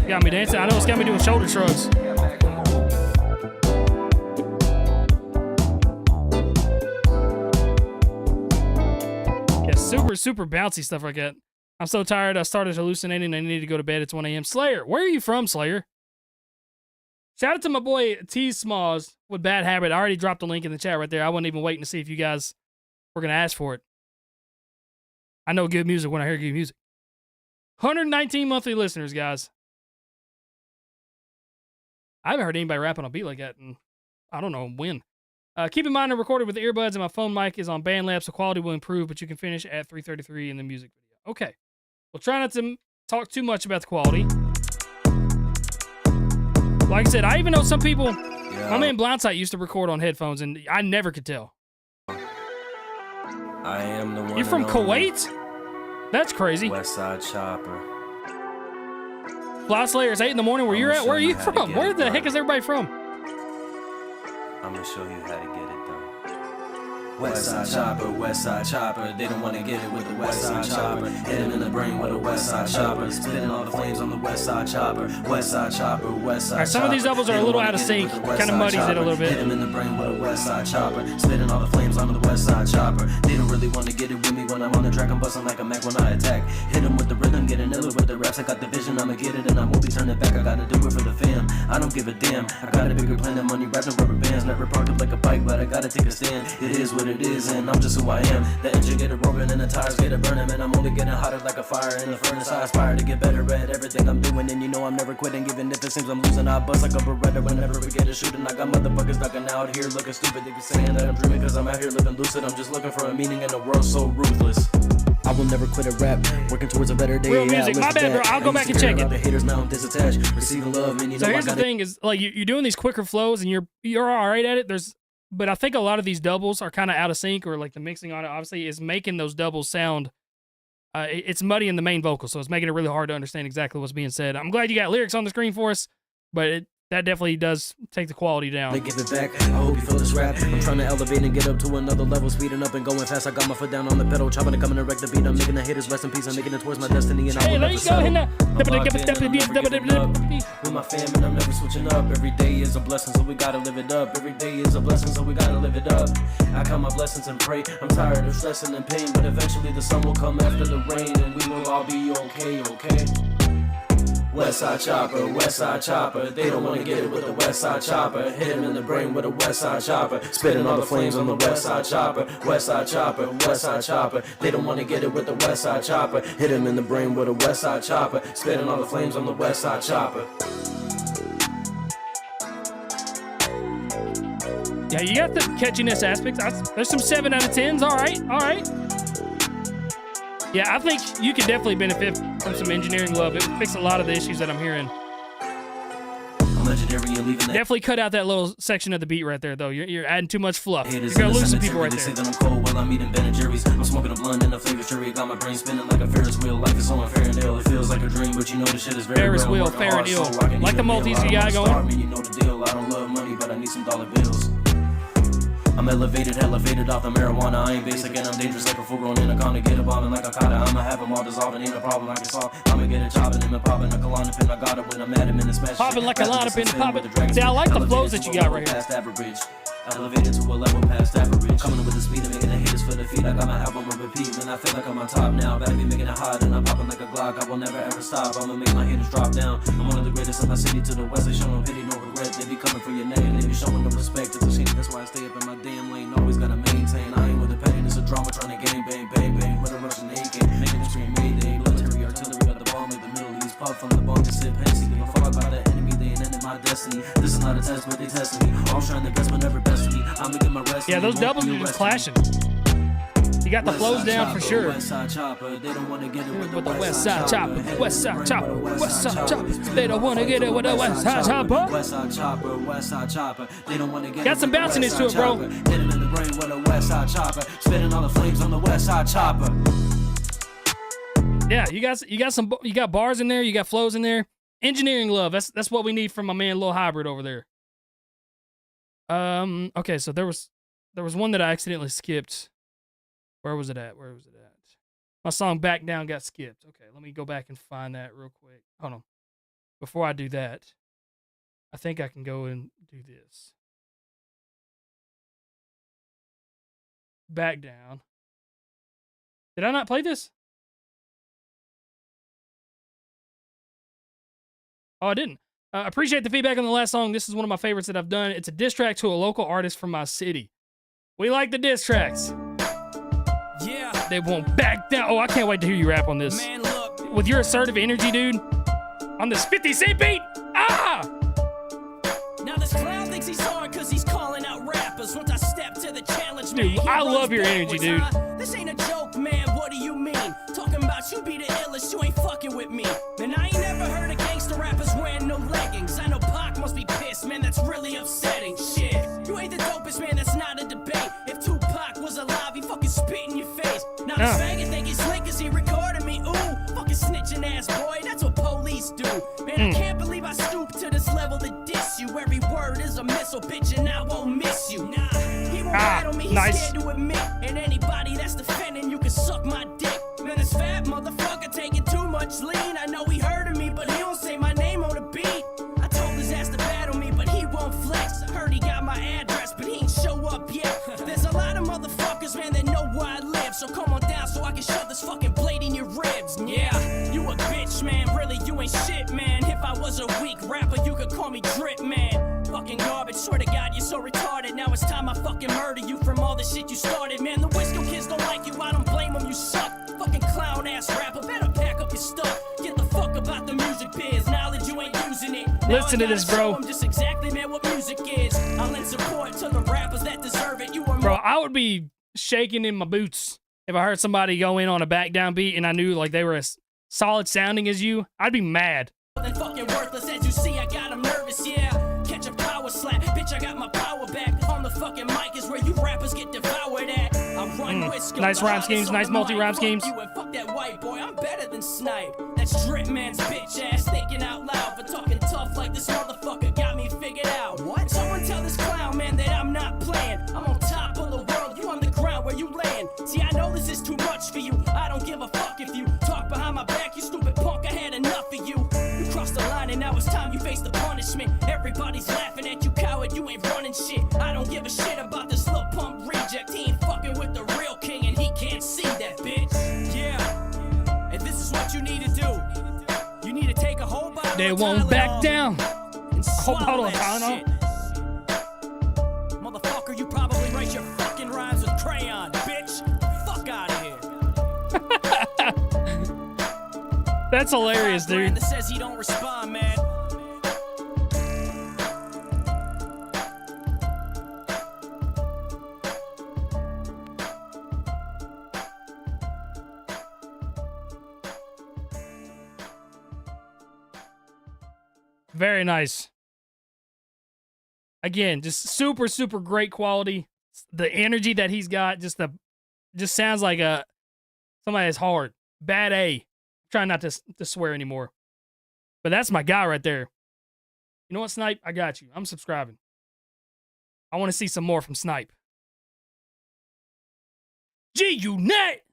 Got me dancing. I know it's got me doing shoulder shrugs. Yeah, super bouncy stuff like that. I'm so tired. I started hallucinating. I need to go to bed. It's 1 a.m. Slayer, where are you from, Slayer? Shout out to my boy T Smalls with Bad Habit. I already dropped the link in the chat right there. I wasn't even waiting to see if you guys were going to ask for it. I know good music when I hear good music. 119 monthly listeners, guys. I haven't heard anybody rap on a beat like that, and I don't know when. Keep in mind, I'm recorded with earbuds, and my phone mic is on BandLab, so quality will improve, but you can finish at 3:33 in the music video. Okay. Well, try not to talk too much about the quality. Like I said, I even know some people, my man Blindsight used to record on headphones, and I never could tell. I am the one. You're from Kuwait? That's crazy. Westside Chopper. Fly Slayer, it's 8 in the morning. Where you're at? Where are you from? Where the heck is everybody from? I'm gonna show you how to get it done. Westside Chopper, Westside Chopper. They don't wanna get it with the Westside Chopper. Hit him in the brain with a Westside Chopper. Spinning all the flames on the Westside Chopper. Westside Chopper, Westside Chopper. Alright, some of these doubles are a little out of sync. Kind of muddies it a little bit. Hit him in the brain with a Westside Chopper. Spinning all the flames on the Westside Chopper. They don't really wanna get it with me when I'm on the track. I'm busting like a Mac when I attack. Hit him with the rhythm, getting iller with the raps. I got the vision, I'ma get it and I won't be turning back. I gotta do it for the fam. I don't give a damn. I got a bigger plan than money, wrapped in rubber bands. Never parked up like a bike, but I gotta take a stand. It is what it is, and I'm just who I am. The engine get it rolling and the tires get it burning, man. I'm only getting hotter like a fire in the furnace. I aspire to get better at everything I'm doing, and you know I'm never quitting. Even if it seems I'm losing, I bust like a Beretta whenever we get a shooting. I got motherfuckers ducking out here looking stupid. They be saying that I'm dreaming cause I'm out here living lucid. I'm just looking for a meaning in a world so ruthless. I will never quit a rap, working towards a better day. Real music, my bad, bro. I'll go back and check it. The haters now I'm disattached, receiving love, man. You know so here's the thing: is like you're doing these quicker flows, and you're all right at it. But I think a lot of these doubles are kind of out of sync, or like the mixing on it obviously is making those doubles sound. It's muddy in the main vocal, so it's making it really hard to understand exactly what's being said. I'm glad you got lyrics on the screen for us, but that definitely does take the quality down. They give it back. I hope you feel this rap. I'm trying to elevate and get up to another level, speeding up and going fast. I got my foot down on the pedal, chopping and coming to wreck the beat. I'm making the haters rest in peace. I'm making it towards my destiny, and I will never settle. With my fam, and I'm never switching up. Every day is a blessing, so we gotta live it up. Every day is a blessing, so we gotta live it up. I count my blessings and pray. I'm tired of stressing and pain, but eventually the sun will come after the rain, and we will all be okay, okay? West Side Chopper, West Side Chopper. They don't wanna get it with the West Side Chopper. Hit him in the brain with a West Side Chopper. Spitting all the flames on the West Side Chopper. West Side Chopper, West Side Chopper. They don't wanna get it with the West Side Chopper. Hit him in the brain with a West Side Chopper. Spitting all the flames on the West Side Chopper. Yeah, you got the catchiness aspects. There's some 7 out of 10s. All right, all right. Yeah, I think you could definitely benefit from some engineering love. It would fix a lot of the issues that I'm hearing. Definitely cut out that little section of the beat right there, though. You're adding too much fluff. You're gonna lose some people right there. They say that I'm cold while I'm eating Ben and Jerry's. I'm smoking a blunt and a flavor cherry. Got my brain spinning like a Ferris wheel. Life is so unfair and ill. It feels like a dream, but you know the shit is very Ferris real. wheel, fair and ill. Like the multis you got going. You know the deal. I don't love money, but I need some dollar bills. I'm elevated off the marijuana. I ain't basic and I'm dangerous like a full-grown anaconda. Get a bombing like a kata. I'ma have them all dissolving. Ain't a problem I can solve. I'ma get it chopping him and popping a colonna pin. I got it when I'm at him in the smash. Popping like a lot of pin, popping. See, I like the flows that you got right here. Elevated to a level past average. Coming with the speed and making the haters for the feet. I got my album on repeat and I feel like I'm on top now. Better be making it hot and I'm popping like a Glock. I will never ever stop. I'ma make my haters drop down. I'm one of the greatest of my city to the west. They show no pity, no regret. They be coming for your neck and they be showing no respect. It's a shame. That's why I stay up in my damn lane. Always gotta maintain. I ain't with the pain. It's a drama trying to gang bang bang bang with a Russian AK. Making it scream Mayday. Military artillery at the bomb like the Middle East. Pop from the bomb and sip Hennessy. Give a fuck about the enemy. They ain't ended my destiny. This is not a test, but they testing me. I'm trying the best, but never best for me. I'ma get my rest. Yeah, those doubles are just clashing. You got the flows down for sure. West Side Chopper, they don't wanna get it with the West Side Chopper. West Side Chopper. West Side Chopper. They don't wanna get it with the West Side Chopper. West Side Chopper. West Side Chopper. They don't wanna get got some bounciness to it, bro. Hit him in the brain with a West Side Chopper. Spitting all the flames on the West Side Chopper. Yeah, you got bars in there. You got flows in there. Engineering love. That's what we need from my man Lil Hybrid over there. Okay, so there was one that I accidentally skipped. Where was it at? My song Back Down got skipped. Okay, let me go back and find that real quick. Hold on. Before I do that, I think I can go and do this. Back Down. Did I not play this? Oh, I didn't. Appreciate the feedback on the last song. This is one of my favorites that I've done. It's a diss track to a local artist from my city. We like the diss tracks. Yeah. They won't back down. Oh, I can't wait to hear you rap on this. Man, look. With your assertive energy, dude. On this 50 Cent beat. Ah! Now this clown thinks he's hard because he's calling out rappers. Once I step to the challenge, dude, man, I love your energy, dude. This ain't a joke, man. What do you mean? Talking about you be the illest, you ain't fucking with me. Man, I ain't never heard of gangster rappers wearing no leggings. I know Pac must be pissed, man. That's really upsetting. Shit, you ain't the dopest, man. That's not a debate. If Tupac was alive, he fucking spit in your face. Now this faggot think he's slick cause he recorded me. Ooh, fucking snitching ass boy. That's what police do. Man, I can't believe I stooped to this level to diss you. Every word is a missile, bitch, and I won't miss you. Nah, he won't battle me. He's scared to admit. And anybody that's defending, you can suck my dick. Man, this fat motherfucker taking too much lean. I know he heard of me, but he don't say my name on the beat. I told his ass to battle me, but he won't flex. I heard he got my address, but he ain't show up yet. There's a lot of motherfuckers, man, that know where I live. So come on down so I can shove this fucking blade in your ribs. Yeah, you a bitch, man. Really, you ain't shit, man. If I was a weak rapper, you could call me Drip, man. Fucking garbage, swear to God, you're so retarded. Now it's time I fucking murder you from all the shit you started, man. The Wisco kids don't like you, I don't blame them, you suck. Fucking clown ass rapper, better pack up your stuff. Get the fuck about the music biz, knowledge you ain't using it. Now listen to this, bro. I'm just exactly, man, what music is. I'll lend support to the rappers that deserve it. You are bro, I would be shaking in my boots if I heard somebody go in on a back down beat and I knew like they were as solid sounding as you. I'd be mad. Then fucking worthless, as you see, I got 'em nervous, yeah. Catch a power slap, bitch, I got my power back. On the fucking mic is where you rappers get devoured at. I run Wisco, nice rhyme schemes, nice multi-rhyme schemes. You and fuck that white boy, I'm better than Snipe. That's Drip Man's bitch ass thinking out loud. For talking tough like this motherfucker got me figured out. What? Someone tell this clown, man, that I'm not playing. I'm on top of the world, you on the ground where you land. See, I know this is too much for you. I don't give a fuck if you talk behind my back, you stupid punk, I had enough of you. You crossed the line and now it's time you face the punishment. Everybody's laughing at you, coward, you ain't running shit. I don't give a shit about this little pump reject. He ain't fucking with the real king and he can't see that, bitch. Yeah, and this is what you need to do. You need they won't back down. Whole bottle of Tylenol. Motherfucker, you probably write your fucking rhymes with crayon, bitch. Fuck out of here. That's hilarious, dude. That says he don't respond, man. Very nice. Again, just super, super great quality. The energy that he's got, just sounds like somebody that's hard. Bad A. Trying not to swear anymore. But that's my guy right there. You know what, Snipe? I got you. I'm subscribing. I want to see some more from Snipe. G-Unit!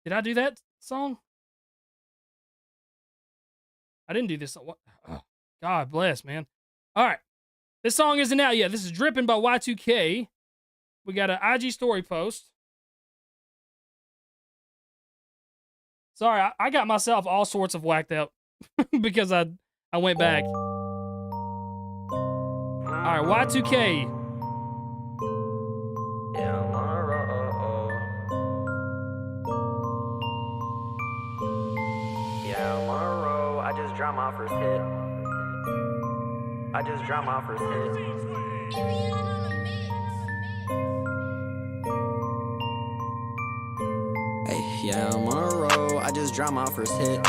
Did I do that song? I didn't do this. What? Oh, God bless, man. All right. This song isn't out yet. This is Drippin' by Y2K. We got an IG story post. Sorry, I got myself all sorts of whacked out because I went back. All right, Y2K. Yeah, I'm on a roll. Yeah, I'm on a roll. I just dropped my first hit. Hey, yeah, I'm on a roll. I just dropped my first hit.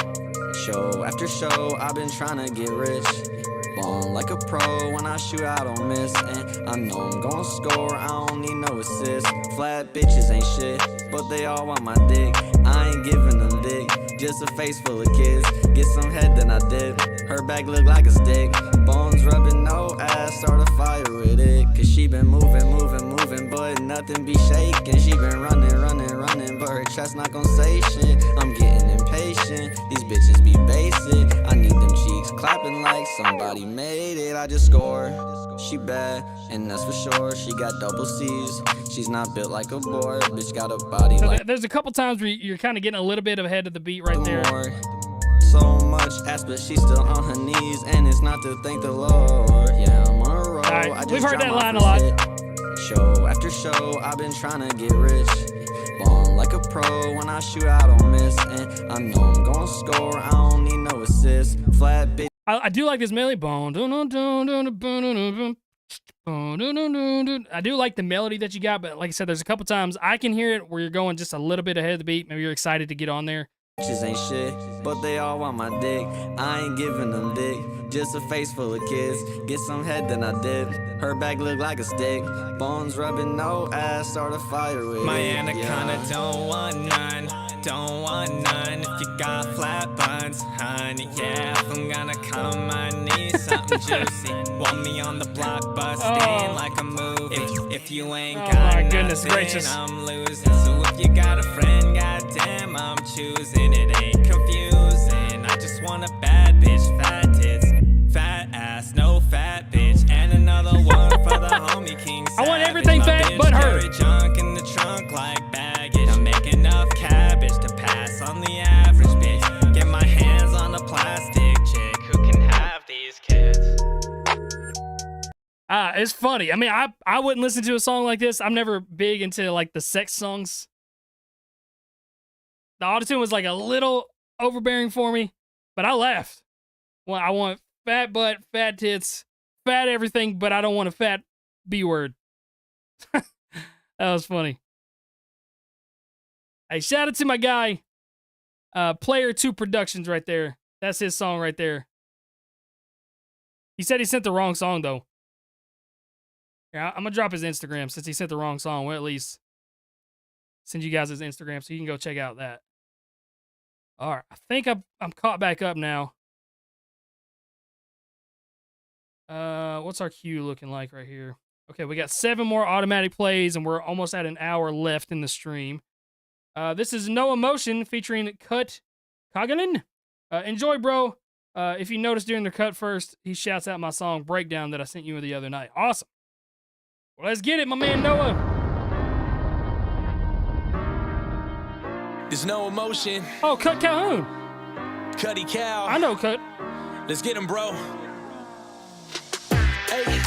Show after show, I've been trying to get rich. Ballin' like a pro, when I shoot, I don't miss. And I know I'm gon' score, I don't need no assist. Flat bitches ain't shit, but they all want my dick. I ain't giving them dick, just a face full of kids. Get some head, then I dip. Her back look like a stick. Bones rubbing, no ass, start a fire with it. Cause she been moving, but nothing be shaking. She been running, but her chest not gon' say shit. I'm getting impatient, these bitches be basic. I need them cheeks clapping like somebody made it. I just score, she bad, and that's for sure. She got double C's, she's not built like a board. Bitch got a body So like there's a couple times where you're kind of getting a little bit ahead of the beat right there. so much ass, but she's still on her knees, and it's not to thank the Lord. Yeah, I'm on a roll. Right, I just we've heard dropped that my line a first lot. hit. Show after show, I've been trying to get rich. Ballin' like a pro, when I shoot, I don't miss. And I know I'm gon' score, I don't need no assist. Flat bitch. I do like this melody. I do like the melody that you got, but like I said, there's a couple times I can hear it where you're going just a little bit ahead of the beat. Maybe you're excited to get on there. Bitches ain't shit, but they all want my dick. I ain't giving them dick, just a face full of kids. Get some head, then I dip. Her back look like a stick. Bones rubbing, no ass, start a fire with My it. anaconda Yeah. don't want none. If you got flat buns, honey, yeah. If I'm gonna come, I need something juicy. Want me on the block, busting like a movie. If you ain't got my goodness nothing, gracious. I'm losing. So if you got a friend, goddamn, I'm choosing. It ain't confusing. I just want a bad bitch, fat tits, fat ass, no fat bitch, and another one for the homie King. I want Savage. everything My fat bitch but her. carry junk in the trunk like baggage. I make enough cabbage to pass on the average bitch. Get my hands on a plastic chick who can have these kids. It's funny. I mean, I wouldn't listen to a song like this. I'm never big into like the sex songs. The autotune was like a little overbearing for me, but I laughed. Well, I want fat butt, fat tits, fat everything, but I don't want a fat B word. That was funny. Hey, shout out to my guy, Player 2 Productions right there. That's his song right there. He said he sent the wrong song, though. Yeah, I'm going to drop his Instagram since he sent the wrong song. We'll at least send you guys his Instagram so you can go check out that. All right, I think I'm caught back up now. What's our queue looking like right here? Okay, we got 7 more automatic plays, and we're almost at an hour left in the stream. This is No Emotion featuring Cut Cogalin. Enjoy, bro. If you noticed during the cut first, he shouts out my song Breakdown that I sent you the other night. Awesome. Well, let's get it, my man Noah. There's no emotion. Oh, Cut Calhoun. Cuddy Cow. I know Cut. Let's get him, bro. Hey,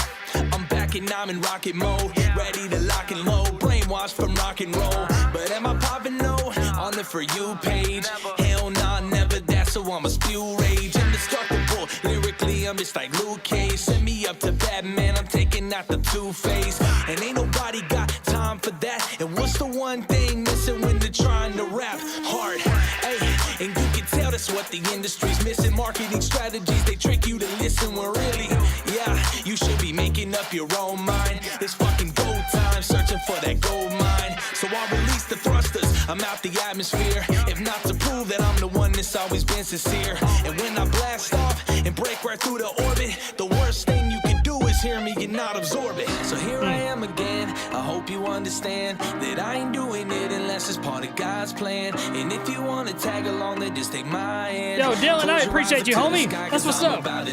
I'm back and I'm in rocket mode. Ready to lock and load. Brainwashed from rock and roll. But am I popping? No. On the For You page. Hell nah, never that. So I'ma spew rage. Indestructible. Lyrically, I'm just like Luke Cage. Send me up to Batman. I'm taking out the Two-Face. And ain't nobody got time for that. And what's the one thing missing when they're trying to rap? Hard. Hey, and you can tell that's what the industry's missing. Marketing strategies, they trick you to listen when really, yeah, you should be making up your own mind. It's fucking go time, searching for that gold mine. So I'll release the thrusters, I'm out the atmosphere. If not to prove that I'm the one that's always been sincere. And when I blast off and break right through the orbit, the worst thing you can do is hear me and not absorb it. So here I am again, I hope you understand that I ain't doing it unless it's part of God's plan. And if you wanna tag along, then just take my hand. Yo, Dylan, I appreciate you, homie. That's what's up. I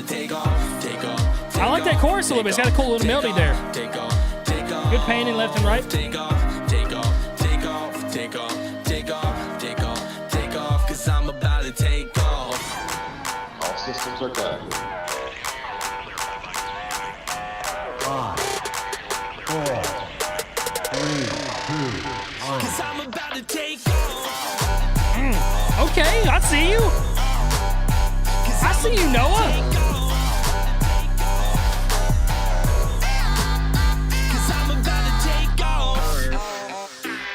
like that chorus a little bit. It's got a cool little melody there. Good painting left and right. Take off, take off, take off, take off, take off, take off, take off, 'cause I'm about to take off. All systems are go. 5, 4, 3, 2, 1. 'Cause I'm about to take off. Okay, I see you. I see you, Noah.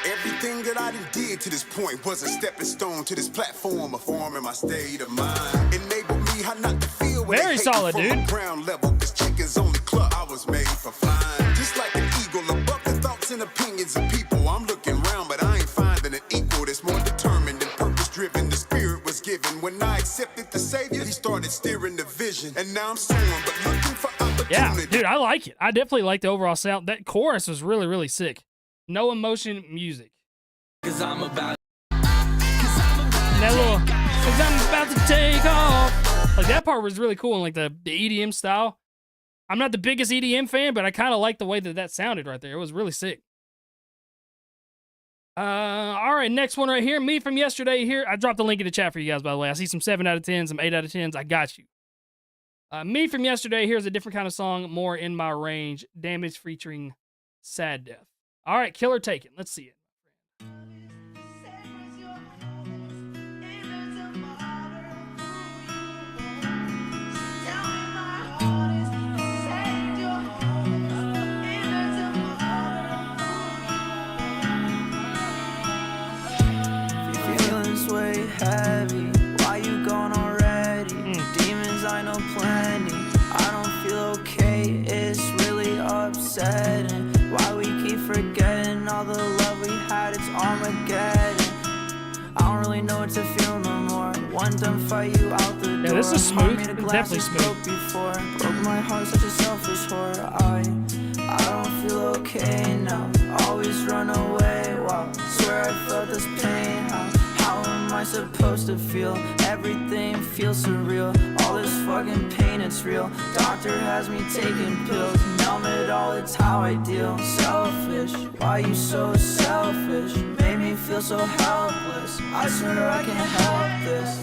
Everything that I done did to this point was a stepping stone to this platform, a form in my state of mind. Enabled me how not to feel when very they solid, hate me from dude. the ground level, 'cause chickens only cluck. I was made for flying. Just like an eagle, above the thoughts and opinions of people. I'm looking around, but I ain't finding an equal that's more determined and purpose-driven. The spirit was given. When I accepted the Savior, he started steering the vision. And now I'm soaring, but looking for opportunity. Yeah, dude, I like it. I definitely like the overall sound. That chorus was really, really sick. No emotion music. 'Cause I'm about that little, 'cause I'm about to take off. Like that part was really cool in like the EDM style. I'm not the biggest EDM fan, but I kind of like the way that sounded right there. It was really sick. All right, next one right here. Me from yesterday here. I dropped the link in the chat for you guys, by the way. I see some 7 out of 10, some 8 out of 10s. I got you. Me from yesterday. Here's a different kind of song, more in my range. Damage featuring Sad Death. All right, Killer Taken. Let's see it. Way heavy, why you gone already? Demons I know plenty, I don't feel okay, it's really upsetting. Why we keep forgetting all the love we had, it's Armageddon. I don't really know what to feel no more. One done fight you out the door. Yeah, this is smooth. Definitely smooth. Before. Broke my heart, such a selfish whore. I don't feel okay now. Always run away. Wow, swear I felt this pain. How am I supposed to feel? Everything feels surreal. All this fucking pain, it's real. Doctor has me taking pills. Numb it all, it's how I deal. Selfish, why you so selfish? Made me feel so helpless. I swear I can't help this.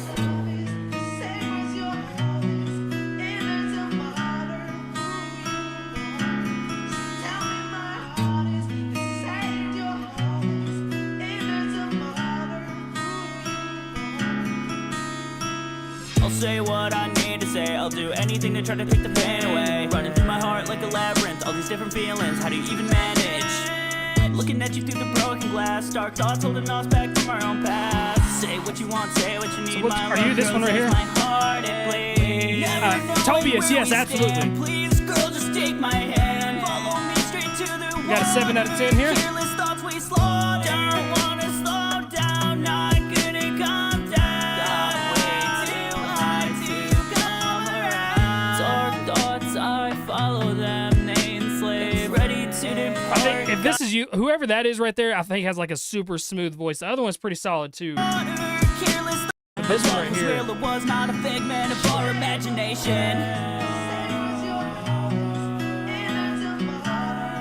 Say what I need to say, I'll do anything to try to take the pain away. Running through my heart like a labyrinth, all these different feelings, how do you even manage? Looking at you through the broken glass, dark thoughts holding us back from our own past. Say what you want, say what you need, are you this one right here? My heart, it bleeds. Tobias, yes, absolutely. Please, girl, just take my hand, follow me straight to the You got a 7 out of 10 here? Careless thoughts, we slow down, wanna slow down, not gonna calm down. I think if this is you, whoever that is right there, I think has like a super smooth voice. The other one's pretty solid too. But this one right here. It was not a figment of our imagination.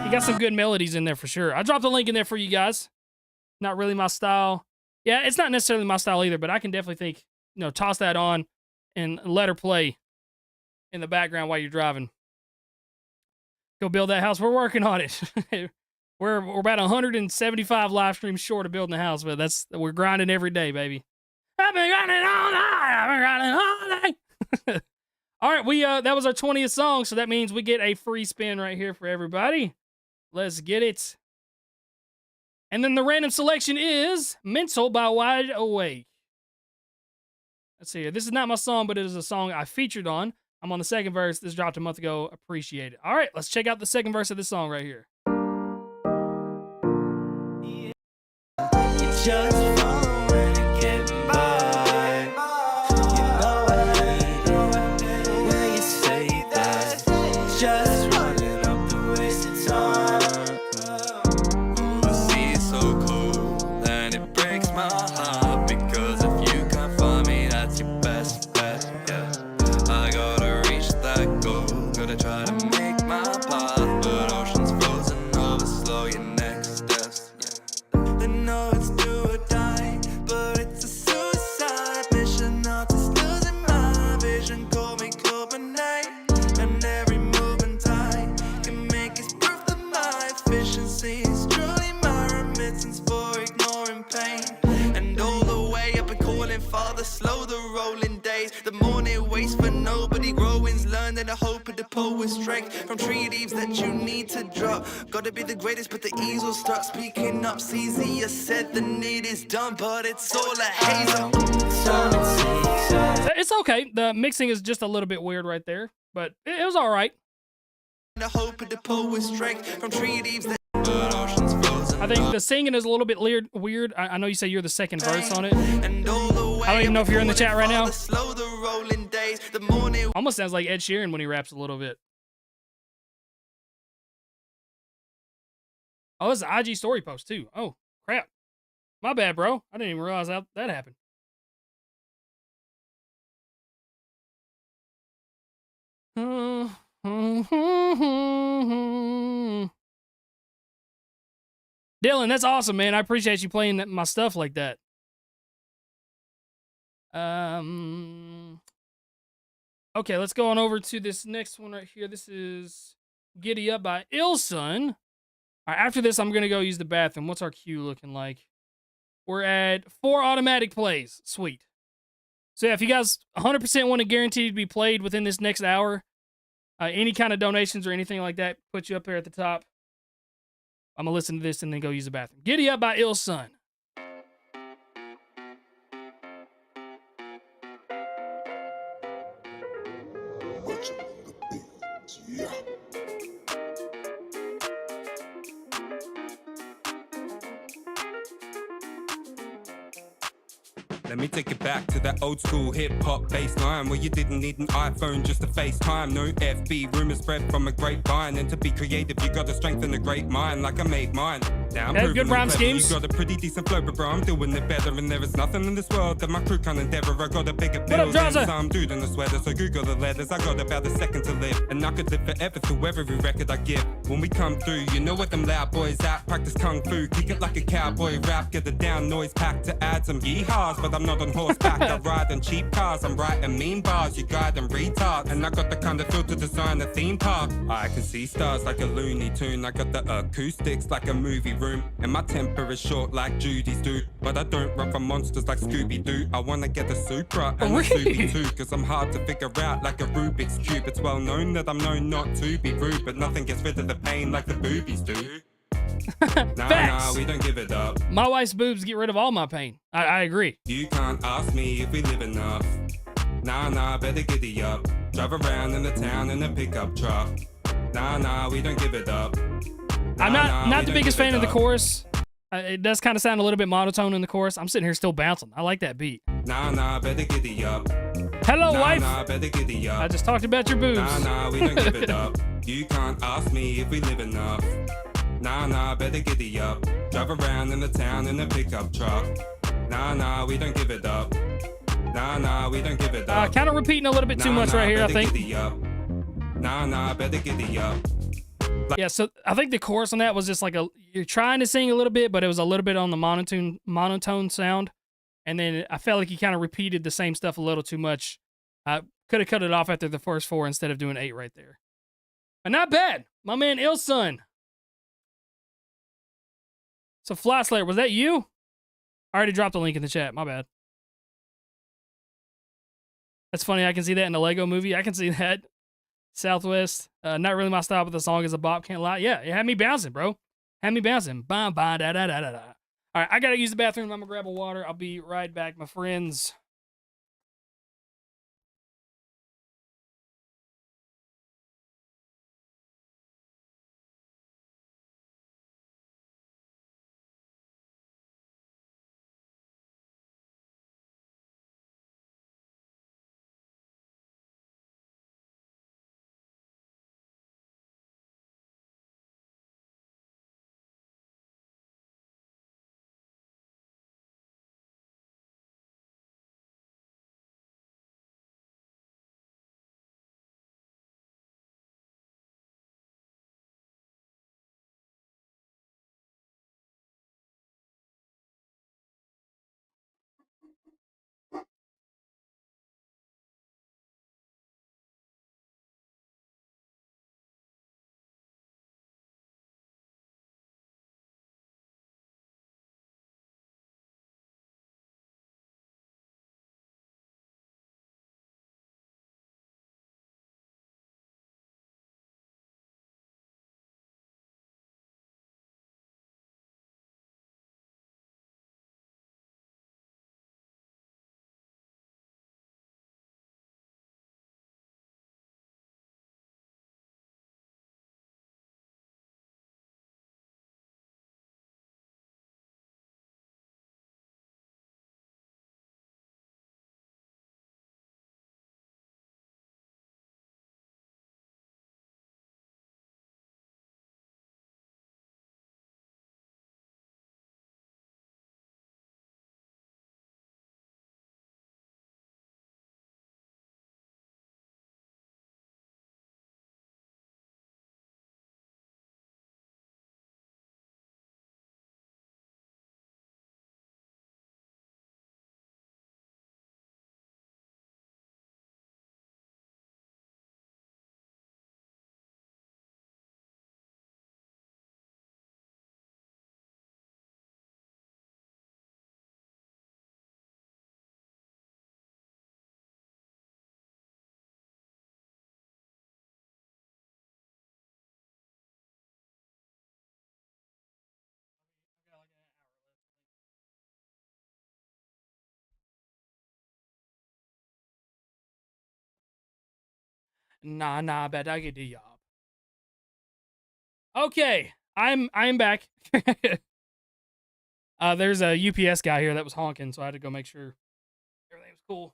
You got some good melodies in there for sure. I dropped a link in there for you guys. Not really my style. Yeah, it's not necessarily my style either, but I can definitely think toss that on and let her play in the background while you're driving. Go build that house. We're working on it. we're about 175 live streams short of building the house, but we're grinding every day, baby. I've been grinding all night. I've been grinding all day. All right, that was our 20th song, so that means we get a free spin right here for everybody. Let's get it. And then the random selection is Mental by Wide Awake. Let's see here. This is not my song, but it is a song I featured on. I'm on the second verse. This dropped a month ago. Appreciate it. All right, let's check out the second verse of this song right here. Just following and getting by. You know I hate it when you say that. Just running up the wasted time. I see it's so cool and it breaks my heart, because if you can't find me, that's your best bet. Yeah, I gotta reach that goal, gotta try to make my path, but oceans frozen over, slow your next steps. Yeah, they know it's do or die, but it's a suicide mission. Artist losing my vision, call me Cobain, and every move and tie can make it proof that my efficiency is truly my remittance for ignoring pain. And all the way up and calling father, slow the rolling days. The morning waits for nobody, growing's learning the hope of the poet's strength from tree leaves that you need to drop. Gotta be the greatest, but the easel stuck. Speaking up's easier said than it is done, but it's all a haze. It's okay. The mixing is just a little bit weird right there, but it was all right. The hope of the poet's strength from tree leaves that I think the singing is a little bit weird. I know you say you're the second verse on it. I don't even know if you're in the chat right now. Almost sounds like Ed Sheeran when he raps a little bit. Oh, it's an IG story post too. Oh, crap. My bad, bro. I didn't even realize that happened. Dylan, that's awesome, man. I appreciate you playing my stuff like that. Okay, let's go on over to this next one right here. This is Giddy Up by Ilson. All right, after this, I'm going to go use the bathroom. What's our queue looking like? We're at 4 automatic plays. Sweet. So yeah, if you guys 100% want to guarantee to be played within this next hour, any kind of donations or anything like that, put you up there at the top. I'm going to listen to this and then go use the bathroom. Giddy Up by Ilson. Let me take it back to that old school hip-hop baseline where you didn't need an iPhone just to FaceTime. No FB, rumors spread from a grapevine. And to be creative, you gotta strengthen a great mind like I made mine. Now I'm proving good rhyme schemes. You got a pretty decent flow, but bro, I'm doing it better. And there is nothing in this world that my crew can't endeavor. I got a bigger bill than some dude in a sweater. So Google the letters, I got about a second to live. And I could live forever through every record I give. When we come through, you know what them loud boys at. Practice kung fu, kick it like a cowboy rap. Get the down noise pack to add some yeehaws. But I'm not on horseback, I ride in cheap cars. I'm writing mean bars, you guide them retards. And I got the kind of feel to design a theme park. I can see stars like a Looney Tune. I got the acoustics like a movie room. And my temper is short like Judy's do. But I don't run from monsters like Scooby-Doo. I wanna get a Supra and a Scooby too. Cause I'm hard to figure out like a Rubik's Cube. It's well known that I'm known not to be rude. But nothing gets rid of the pain like the boobies do. Nah, we don't give it up. My wife's boobs get rid of all my pain. I agree. You can't ask me if we live enough. Nah, better giddy up. Drive around in the town in a pickup truck. Nah, we don't give it up. I'm not the biggest fan of the chorus. It does kind of sound a little bit monotone in the chorus. I'm sitting here still bouncing. I like that beat. Nah, better giddy up. Hello, wife. Nah, better giddy up. I just talked about your boobs. Nah, we don't give it up. You can't ask me if we live enough. Nah, better giddy up. Drive around in the town in a pickup truck. Nah, we don't give it up. Nah, we don't give it up. Kind of repeating a little bit too much right here, I think. Nah, better giddy up. Yeah, so I think the chorus on that was just like you're trying to sing a little bit, but it was a little bit on the monotone sound. And then I felt like he kind of repeated the same stuff a little too much. I could have cut it off after the first 4 instead of doing 8 right there. But not bad. My man Ilsun. So Fly Slayer, was that you? I already dropped a link in the chat. My bad. That's funny. I can see that in the Lego movie. I can see that. Southwest. Not really my style, but the song is a bop. Can't lie. Yeah, it had me bouncing, bro. Had me bouncing. Ba ba da da da da da. All right, I gotta use the bathroom. I'm gonna grab a water. I'll be right back, my friends. Nah, bad. I get the job. Okay, I'm back. There's a UPS guy here that was honking, so I had to go make sure everything was cool.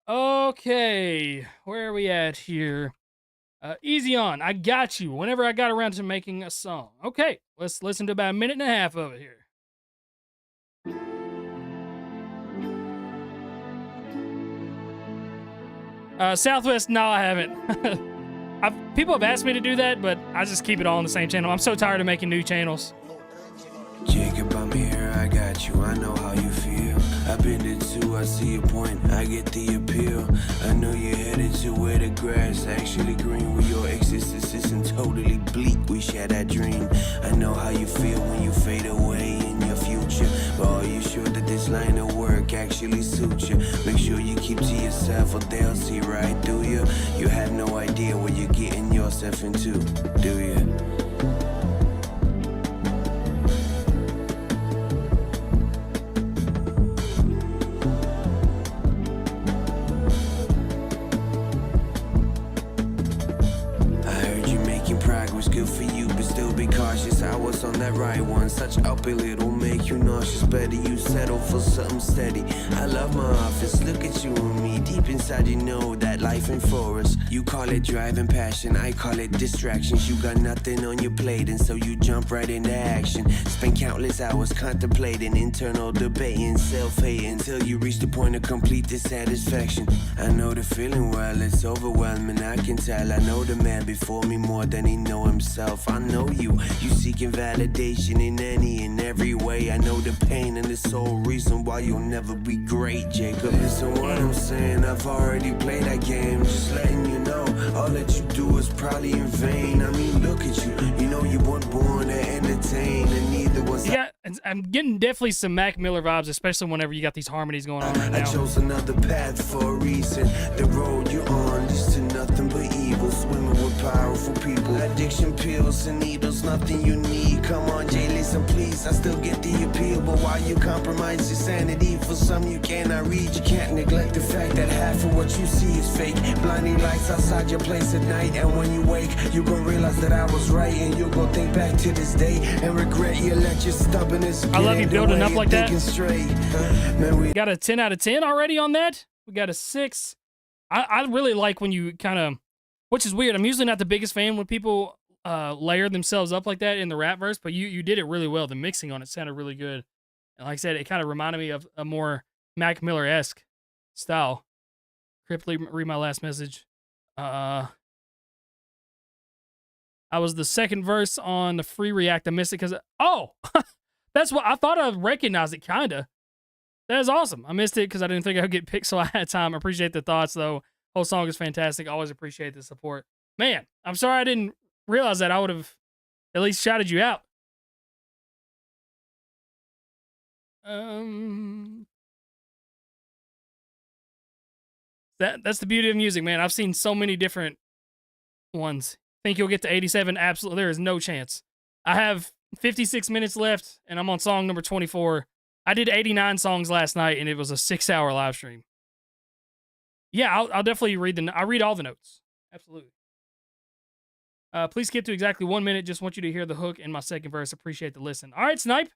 Okay, where are we at here? Easy on. I got you. Whenever I got around to making a song. Okay, let's listen to about a minute and a half of it here. Southwest, no, I haven't. People have asked me to do that, but I just keep it all on the same channel. I'm so tired of making new channels. Jacob, I'm here, I got you, I know how you feel. I've been there too, I see your point, I get the appeal. I know you're headed to where the grass actually green, where your existence isn't totally bleak. We share that dream. I know how you feel when you fade away in your future. But are you sure that this line of work actually suits you? Make sure you keep to yourself or they'll see right through you. You have no idea what you're getting yourself into, do you? Good for you, but still be cautious. I was on that right one, such uppy little man. make you nauseous. Better you settle for something steady. I love my office, look at you and me. Deep inside you know that life ain't for us. You call it driving passion, I call it distractions. You got nothing on your plate and so you jump right into action. Spend countless hours contemplating, internal debating, self-hating, till you reach the point of complete dissatisfaction. I know the feeling well, it's overwhelming, I can tell. I know the man before me more than he know himself. I know you seeking validation in any and every way. I know the pain and the sole reason why you'll never be great, Jacob. Listen what I'm saying, I've already played that game. Just letting you know, all that you do is probably in vain. I mean, look at you, you know you weren't born to entertain, and neither was yeah, I'm getting definitely some Mac Miller vibes, especially whenever you got these harmonies going on right now. I chose another path for a reason. The road you're on leads to nothing but evil. Swimming with powerful people. Addiction pills and needles, nothing you need. Come on, Jay, listen, please. I still get the appeal, but why you compromise your sanity for some you cannot read? You can't neglect the fact that half of what you see is fake. Blinding lights outside your place at night, and when you wake, you gon' realize that I was right, and you gon' think back to this day and regret you let your stubbornness. I love you building up like that. Straight. Man, we got a 10 out of 10 already on that. We got a 6. I really like when you kind of, which is weird. I'm usually not the biggest fan when people layer themselves up like that in the rap verse, but you did it really well. The mixing on it sounded really good. And like I said, it kind of reminded me of a more Mac Miller-esque style. Crypt, read my last message. I was the second verse on the free react. I missed it because, oh, that's what I thought I recognized it, kind of. That is awesome. I missed it because I didn't think I would get picked, so I had time. I appreciate the thoughts, though. Whole song is fantastic. Always appreciate the support. Man, I'm sorry I didn't realize that. I would have at least shouted you out. That's the beauty of music, man. I've seen so many different ones. Think you'll get to 87? Absolutely. There is no chance. I have 56 minutes left, and I'm on song number 24. I did 89 songs last night, and it was a 6-hour live stream. Yeah, I'll definitely read I read all the notes. Absolutely. Please skip to exactly 1 minute. Just want you to hear the hook in my second verse. Appreciate the listen. All right, Snipe.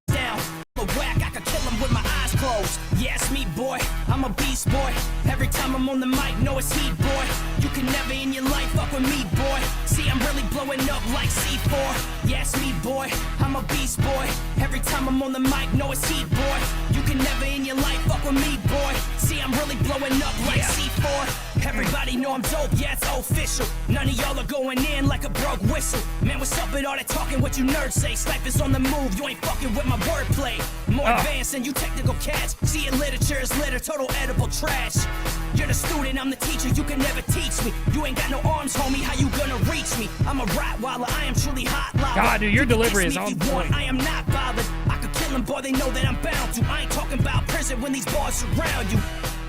Down, a whack, I could kill him with my eyes closed. Yeah, it's me, boy. I'm a beast, boy. Every time I'm on the mic, know it's heat, boy. You can never in your life fuck with me, boy. See, I'm really blowing up like C4. Yeah, it's me, boy. I'm a beast, boy. Every time I'm on the mic, know it's heat, boy. You can never in your life fuck with me, boy. See, I'm really blowing up like C4. Everybody know I'm dope, yeah, it's official. None of y'all are going in like a broke whistle. Man, what's up with all that talking, what you nerds say? Snipers on the move, you ain't fucking with my wordplay. More advanced than you technical cats. See, your literature is litter, total edible trash. You're the student, I'm the teacher, you can never teach me. You ain't got no arms, homie, how you gonna reach me? I'm a Rottweiler, I am truly hot lava. God, dude, your delivery is on point. I am not bothered. I could kill them, boy, they know that I'm bound to. I ain't talking about prison when these bars surround you.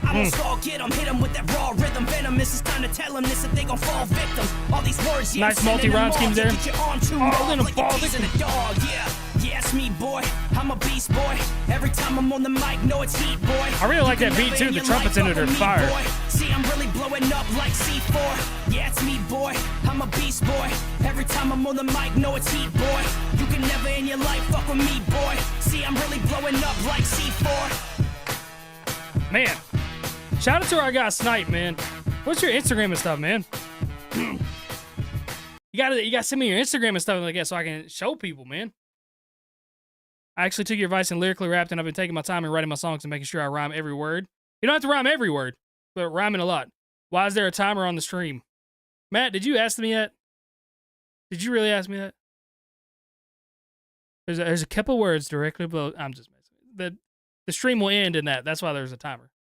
I won't stall, get them, hit them with that raw rhythm. Venomous, it's time to tell them this if they gon' fall victim. All these words, yeah, nice multi-rhyme schemes there. Get your arm too long, like a piece in a dog, yeah. Yeah, it's me, boy. I'm a beast, boy. Every time I'm on the mic, know it's heat, boy. I really like that beat, too. The trumpets in it are fire. See, I'm really blowing up like C4. Yeah, it's me, boy. I'm a beast, boy. Every time I'm on the mic, know it's heat, boy. You can never in your life fuck with me, boy. See, I'm really blowing up like C4. Man, shout out to our guy Snipe, man. What's your Instagram and stuff, man? You gotta send me your Instagram and stuff like that so I can show people, man. I actually took your advice and lyrically rapped, and I've been taking my time and writing my songs and making sure I rhyme every word. You don't have to rhyme every word, but rhyming a lot. Why is there a timer on the stream? Matt, did you ask me that? Did you really ask me that? There's a couple words directly below. I'm just messing. The stream will end in that. That's why there's a timer.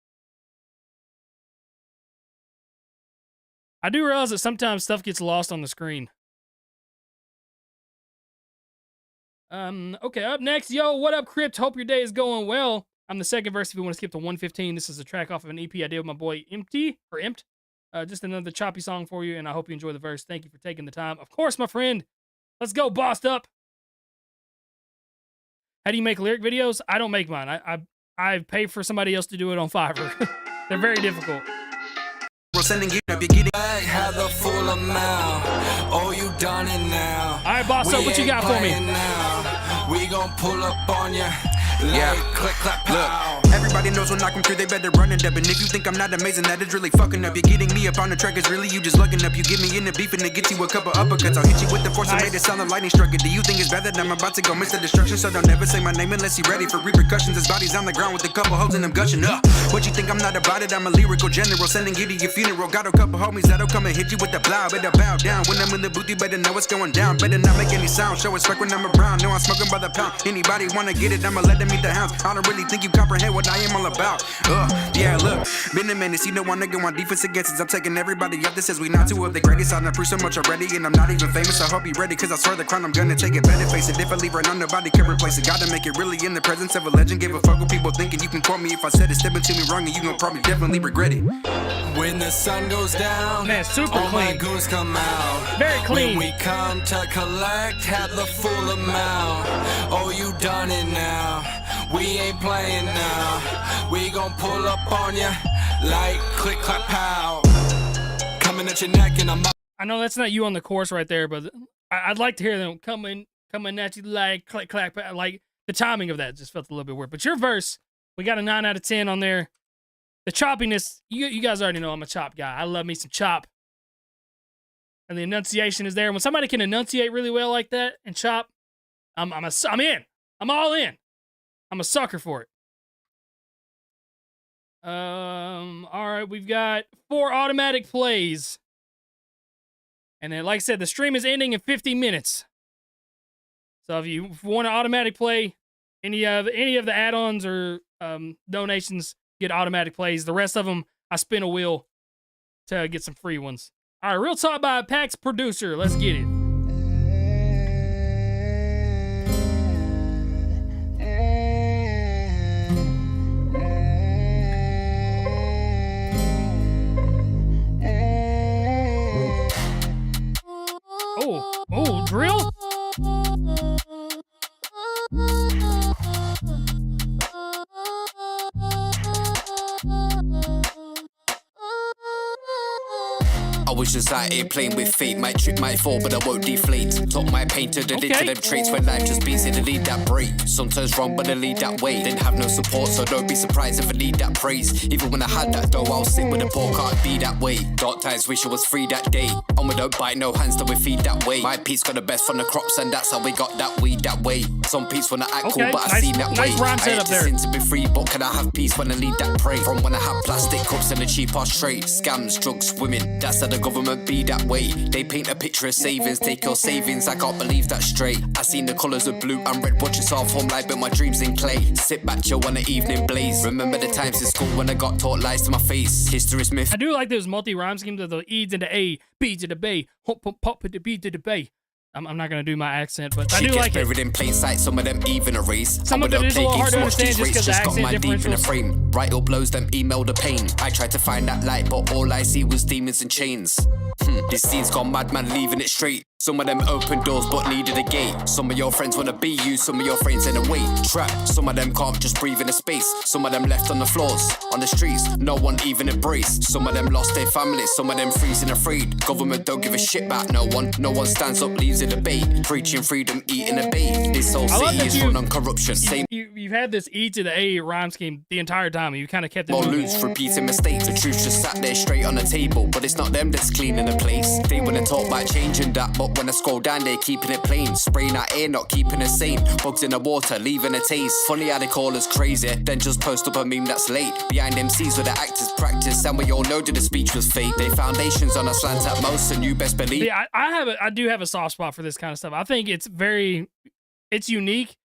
I do realize that sometimes stuff gets lost on the screen. Okay, up next, yo, what up, Crypt? Hope your day is going well. I'm the second verse if you want to skip to 115. This is a track off of an EP I did with my boy Impt. Just another choppy song for you, and I hope you enjoy the verse. Thank you for taking the time. Of course, my friend. Let's go, bossed up. How do you make lyric videos? I don't make mine. I pay for somebody else to do it on Fiverr. They're very difficult. Sending you up, you're getting back, have the full amount. Oh, you done it now. All right, boss up, what you got for me? Now. We gon' pull up on ya. Like click, clap, pow. Look, everybody knows when I come through, they better run it up. And if you think I'm not amazing, that is really fucking up. You're getting me up on the track, is really you just lugging up. You get me in the beef and they get you a couple uppercuts. I'll hit you with the force and made it sound like lightning struck it. Do you think it's bad that I'm about to go Mr. Destruction? So don't ever say my name unless you're ready for repercussions. His body's on the ground with a couple holes and I'm gushing up. What you think I'm not about it? I'm a lyrical general, sending you to your funeral. Got a couple homies that'll come and hit you with the blow. Better bow down when I'm in the booth, you better know what's going down. Better not make any sound, show respect when I'm around. No, I'm smoking by the pound. Anybody wanna get it, I'ma let them eat the hounds. I don't really think you comprehend what I am all about. Yeah, look, been a minute, you don't wanna go on defense against us. I'm taking everybody up that says we not two of the greatest. I done proved so much already, and I'm not even famous. I hope you ready, cause I swear the crown I'm gonna take it. Better face it, if I leave right now, nobody can replace it. Gotta make it really in the presence of a legend. Give a fuck what people thinking. You can quote me if I said it, step into me wrong, and you gon' probably definitely regret it. When the sun goes down, man, super all clean. my goons come out. Very clean. When we come to collect, have the full amount. Oh, you done it now. We ain't playing now. We gon' pull up on ya like click, clap, pow. Coming at your neck and I'm up. I know that's not you on the chorus right there, but I'd like to hear them coming at you like click, clap. Like the timing of that just felt a little bit weird. But your verse, we got a 9 out of 10 on there. The choppiness, you guys already know I'm a chop guy. I love me some chop. And the enunciation is there. When somebody can enunciate really well like that and chop, I'm in. I'm all in. I'm a sucker for it. All right, we've got 4 automatic plays. And then, like I said, the stream is ending in 50 minutes. So if you want an automatic play, any of the add-ons or donations get automatic plays. The rest of them, I spin a wheel to get some free ones. All right, Real Talk by Pax Producer. Let's get it. Oh, drill? I was just out here playing with fate. Might trip, might fall, but I won't deflate. Talk my pain to the lid to them traits. When life just beats it, I lead that break. Sometimes wrong, but I lead that way. Didn't have no support, so don't be surprised if I need that praise. Even when I had that dough, I'll sit with the poor, can't be that way. Dark times, wish I was free that day. And we don't bite no hands till we feed that way. My piece got the best from the crops, and that's how we got that weed that way. Some peace when I act cool, but I seen that way. Rhyme I hate to sin to be free, but can I have peace when I lead that prey? From when I have plastic cups and the cheap ass trade. Scams, drugs, women, that's how the government be that way. They paint a picture of savings, take your savings, I can't believe that's straight. I seen the colours of blue and red, watch yourself home life, but my dreams in clay. Sit back, chill when the evening blaze. Remember the times in school when I got taught lies to my face. History's myth. I do like those multi-rhyme schemes of the E to the A, B to the B, hop, pop, pop to the B to the B. I'm not going to do my accent, but I do like it. Buried in plain sight, some of them even erased. Some of it is a little hard to understand just because the accent got my deep in a differentials. frame. Right uploads them, email the pain. I tried to find that light, but all I see was demons and chains. This scene's gone mad, man, leaving it straight. Some of them open doors but needed a gate. Some of your friends wanna be you, some of your friends in a wait. Trap, some of them can't just breathe in a space. Some of them left on the floors, on the streets, no one even embraced. Some of them lost their families, some of them freezing afraid. Government don't give a shit about no one stands up, leaves a debate. Preaching freedom, eating a bait. This whole city is run on corruption. You've had this E to the A rhyme scheme the entire time, and you kind of kept it more moving. loose, repeating mistakes. The truth just sat there straight on the table, but it's not them that's cleaning the place. They wanna talk about changing that, but when I scroll down, they're keeping it plain. Spraying out air, not keeping it sane. Bugs in the water, leaving a taste. Funny how they call us crazy, then just post up a meme that's late. Behind MCs where the actors practice, and we all know that the speech was fake. Their foundations on a slant at most, and you best believe. Yeah, I do have a soft spot for this kind of stuff. I think it's unique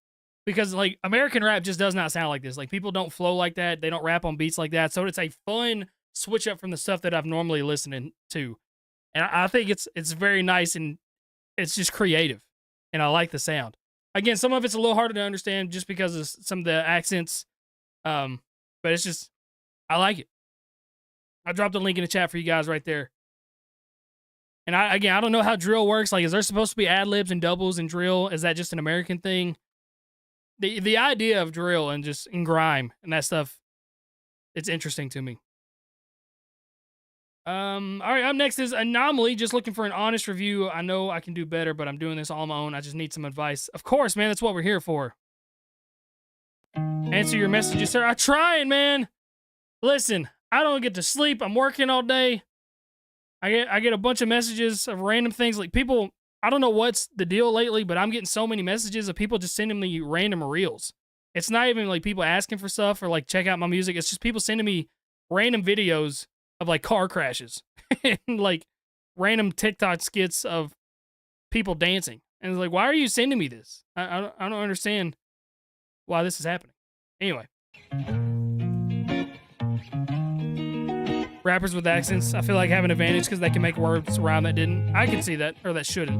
because like American rap just does not sound like this. Like people don't flow like that. They don't rap on beats like that. So it's a fun switch up from the stuff that I've normally listened to. And I think it's very nice and it's just creative. And I like the sound. Again, some of it's a little harder to understand just because of some of the accents. But it's just, I like it. I dropped a link in the chat for you guys right there. And I don't know how drill works. Like, is there supposed to be ad-libs and doubles in drill? Is that just an American thing? The idea of drill and just in grime and that stuff, it's interesting to me. All right, up next is Anomaly. Just looking for an honest review. I know I can do better, but I'm doing this all on my own. I just need some advice. Of course, man. That's what we're here for. Answer your messages, sir. I'm trying, man. Listen, I don't get to sleep. I'm working all day. I get a bunch of messages of random things. Like people, I don't know what's the deal lately, but I'm getting so many messages of people just sending me random reels. It's not even like people asking for stuff or like check out my music. It's just people sending me random videos of like car crashes and like random TikTok skits of people dancing. And it's like, why are you sending me this? I don't understand why this is happening. Anyway. Rappers with accents, I feel like have an advantage because they can make words rhyme that didn't. I can see that, or that shouldn't.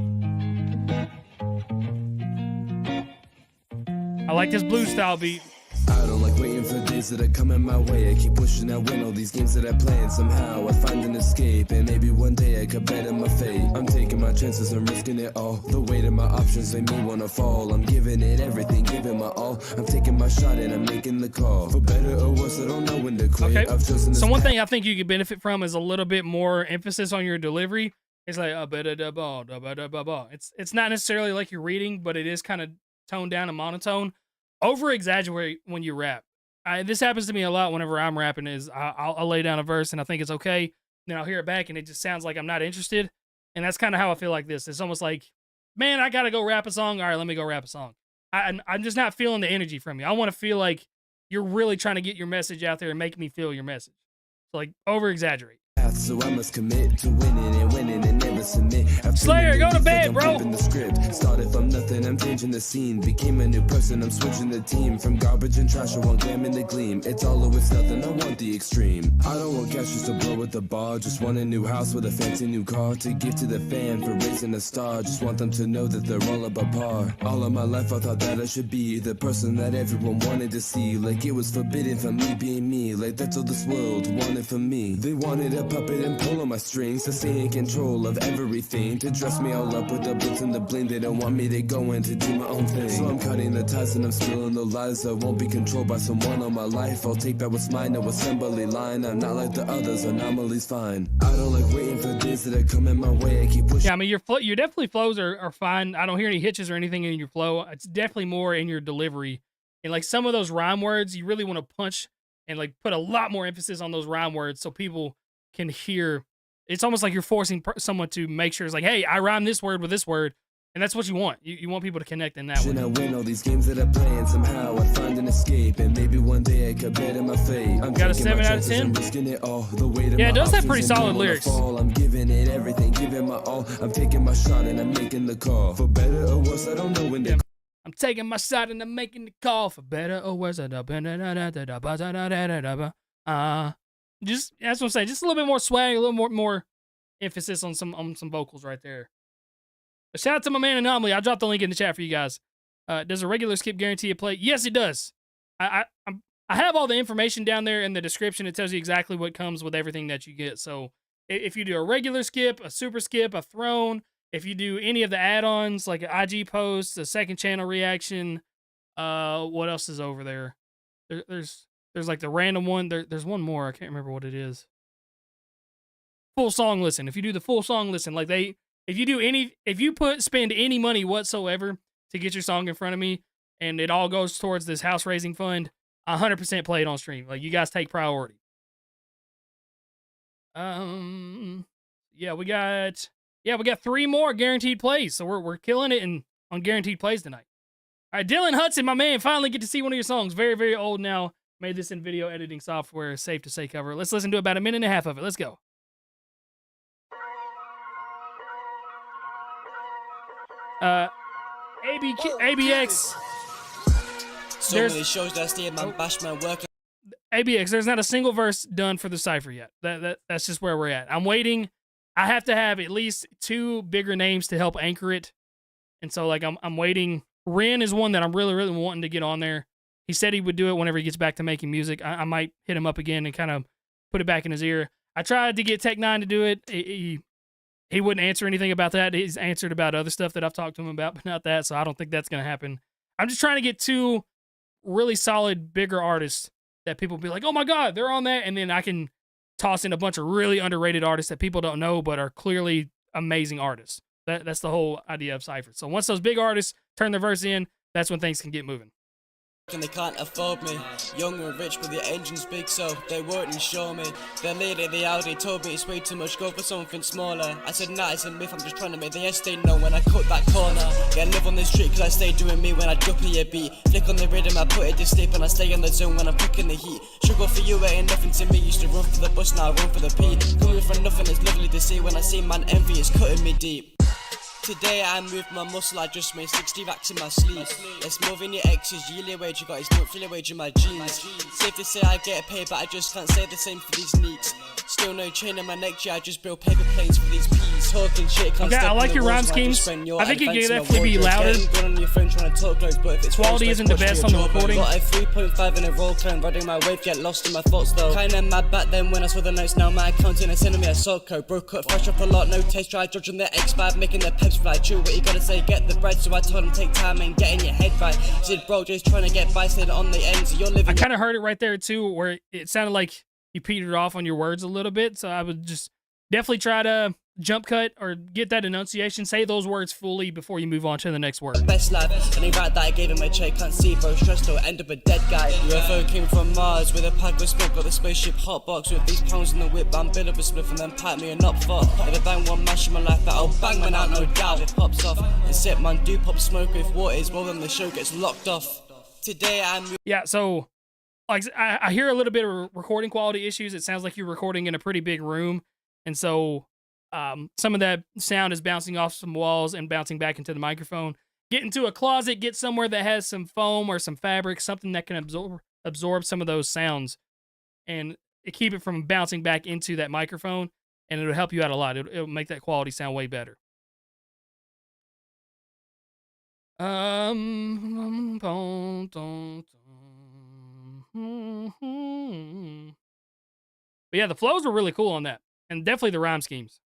I like this blues style beat. I don't like waiting for days that are coming my way. I keep pushing, I win all these games that I play, and somehow I find an escape. And maybe one day I could better my fate. I'm taking my chances, I'm risking it all. The weight of my options make me wanna fall. I'm giving it everything, giving my all. I'm taking my shot and I'm making the call. For better or worse, I don't know when to quit. Okay. I've chosen So one thing I think you could benefit from is a little bit more emphasis on your delivery. It's like it's not necessarily like you're reading, but it is kind of toned down and monotone. Over exaggerate when you rap. This happens to me a lot whenever I'm rapping. Is I'll lay down a verse and I think it's okay, then I'll hear it back and it just sounds like I'm not interested, and that's kind of how I feel like this. It's almost like, man, I gotta go rap a song. All right, let me go rap a song. I'm just not feeling the energy from you. I want to feel like you're really trying to get your message out there and make me feel your message. So like over exaggerate. So I must commit to winning and never submit. Slayer, go to bed, bro. The script. Started from nothing, I'm changing the scene. Became a new person, I'm switching the team. From garbage and trash, I want glam in the gleam. It's all or it's nothing, I want the extreme. I don't want cash just to blow at the bar. Just want a new house with a fancy new car to give to the fan for raising a star. Just want them to know that they're all about par. All of my life I thought that I should be the person that everyone wanted to see. Like it was forbidden for me being me. Like that's all this world wanted from me. They wanted a puppet and pull on my strings to stay in control of everything, to dress me all up with the blitz and the bling. They don't want me to go in to do my own thing, so I'm cutting the ties and I'm spilling the lies. I won't be controlled by someone on my life. I'll take back what's mine, no assembly line. I'm not like the others, anomalies fine. I don't like waiting for days that are coming my way. I keep pushing. Yeah, I mean your definitely flows are fine. I don't hear any hitches or anything in your flow. It's definitely more in your delivery, and like some of those rhyme words you really want to punch and like put a lot more emphasis on those rhyme words so people can hear. It's almost like you're forcing someone to make sure it's like, hey, I rhyme this word with this word, and that's what you want. You want people to connect in that way. I win all these games that I play, and somehow I find an escape, and maybe one day I could better my fate. I'm got a 7 out of 10. Yeah, it does have pretty solid lyrics. I'm giving it everything, giving my all. I'm taking my shot and I'm making the call. For better or worse, I don't know when to. I'm taking my shot and I'm making the call. For better or worse, just that's what I'm saying. Just a little bit more swag, a little more emphasis on some vocals right there. But shout out to my man Anomaly. I'll drop the link in the chat for you guys. Does a regular skip guarantee a play? Yes, it does. I have all the information down there in the description. It tells you exactly what comes with everything that you get. So if you do a regular skip, a super skip, a throne, if you do any of the add-ons like an IG post, a second channel reaction, what else is over there? There's like the random one. There's one more. I can't remember what it is. Full song listen. If you do the full song listen, like if you spend any money whatsoever to get your song in front of me, and it all goes towards this house raising fund, 100% play it on stream. Like you guys take priority. Yeah, we got 3 more guaranteed plays. So we're killing it on guaranteed plays tonight. All right, Dylan Hudson, my man, finally get to see one of your songs. Very, very old now. Made this in video editing software. Safe to say cover. Let's listen to about a minute and a half of it. Let's go. ABX. So many shows that stay man bash man working. ABX, there's not a single verse done for the cypher yet. That's just where we're at. I'm waiting. I have to have at least 2 bigger names to help anchor it. And so like I'm waiting. Ren is one that I'm really, really wanting to get on there. He said he would do it whenever he gets back to making music. I might hit him up again and kind of put it back in his ear. I tried to get Tech9 to do it. He wouldn't answer anything about that. He's answered about other stuff that I've talked to him about, but not that. So I don't think that's going to happen. I'm just trying to get 2 really solid, bigger artists that people will be like, oh my God, they're on that. And then I can toss in a bunch of really underrated artists that people don't know but are clearly amazing artists. That's the whole idea of Cypher. So once those big artists turn their verse in, that's when things can get moving. And they can't afford me. Young and rich, but the engine's big, so they wouldn't show me. The lady, the Audi, told me it's way too much, go for something smaller. I said, nah, it's a myth, I'm just trying to make the estate know when I cut that corner. Yeah, I live on the street cause I stay doing me when I drop a beat. Flick on the rhythm, I put it to sleep, and I stay in the zone when I'm picking the heat. Sugar for you, it ain't nothing to me. Used to run for the bus, now I run for the P. Coming from nothing, it's lovely to see. When I see man envy, it's cutting me deep. Today I moved my muscle, I just made 60 racks in my sleeve. It's more than your ex's yearly wage, you got his monthly wage in my jeans. Safe to say I get paid, but I just can't say the same for these neeks. Still no chain in my neck, yeah, I just build paper planes for these peas. Talking shit, can't okay, I like your rhyme schemes. I think it could definitely be louder. Quality isn't the best on the recording. Got a 3.5 in a roll clone, riding my wave, get lost in my thoughts though. Kinda mad back then when I saw the notes, now my accountant is sending me a sock code. Broke up, fresh up a lot, no taste, try judging the X5, making their peps fly. True, what you gotta say, get the bread, so I told him take time and get in your head right. Said bro, just trying to get by, said on the ends, you're living. I kind of heard it right there too, where it sounded like you petered off on your words a little bit, so I would just definitely try to jump cut or get that enunciation, say those words fully before you move on to the next word. Best life, and he right that I gave him a check, can't see bro, stressed or end up a dead guy. UFO came from Mars with a pack of smoke, got the spaceship hotbox with these pounds in the whip, I'm bill of a spliff and then pack me a nut fuck. If I bang one mash in my life, but I'll bang man out, no doubt. It pops off, and set man do pop smoke with what is more than the show gets locked off. Today I'm... Yeah, so like I hear a little bit of recording quality issues. It sounds like you're recording in a pretty big room, and so some of that sound is bouncing off some walls and bouncing back into the microphone. Get into a closet, get somewhere that has some foam or some fabric, something that can absorb some of those sounds, and keep it from bouncing back into that microphone, and it'll help you out a lot. It'll make that quality sound way better. But yeah, the flows were really cool on that, and definitely the rhyme schemes.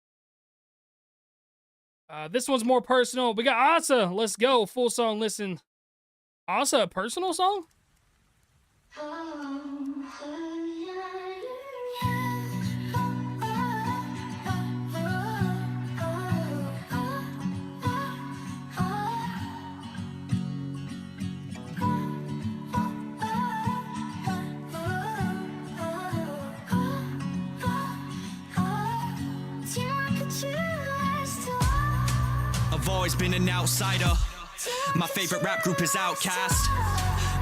This one's more personal. We got Asa. Let's go. Full song listen. Asa, a personal song? I've always been an outsider. My favorite rap group is Outkast.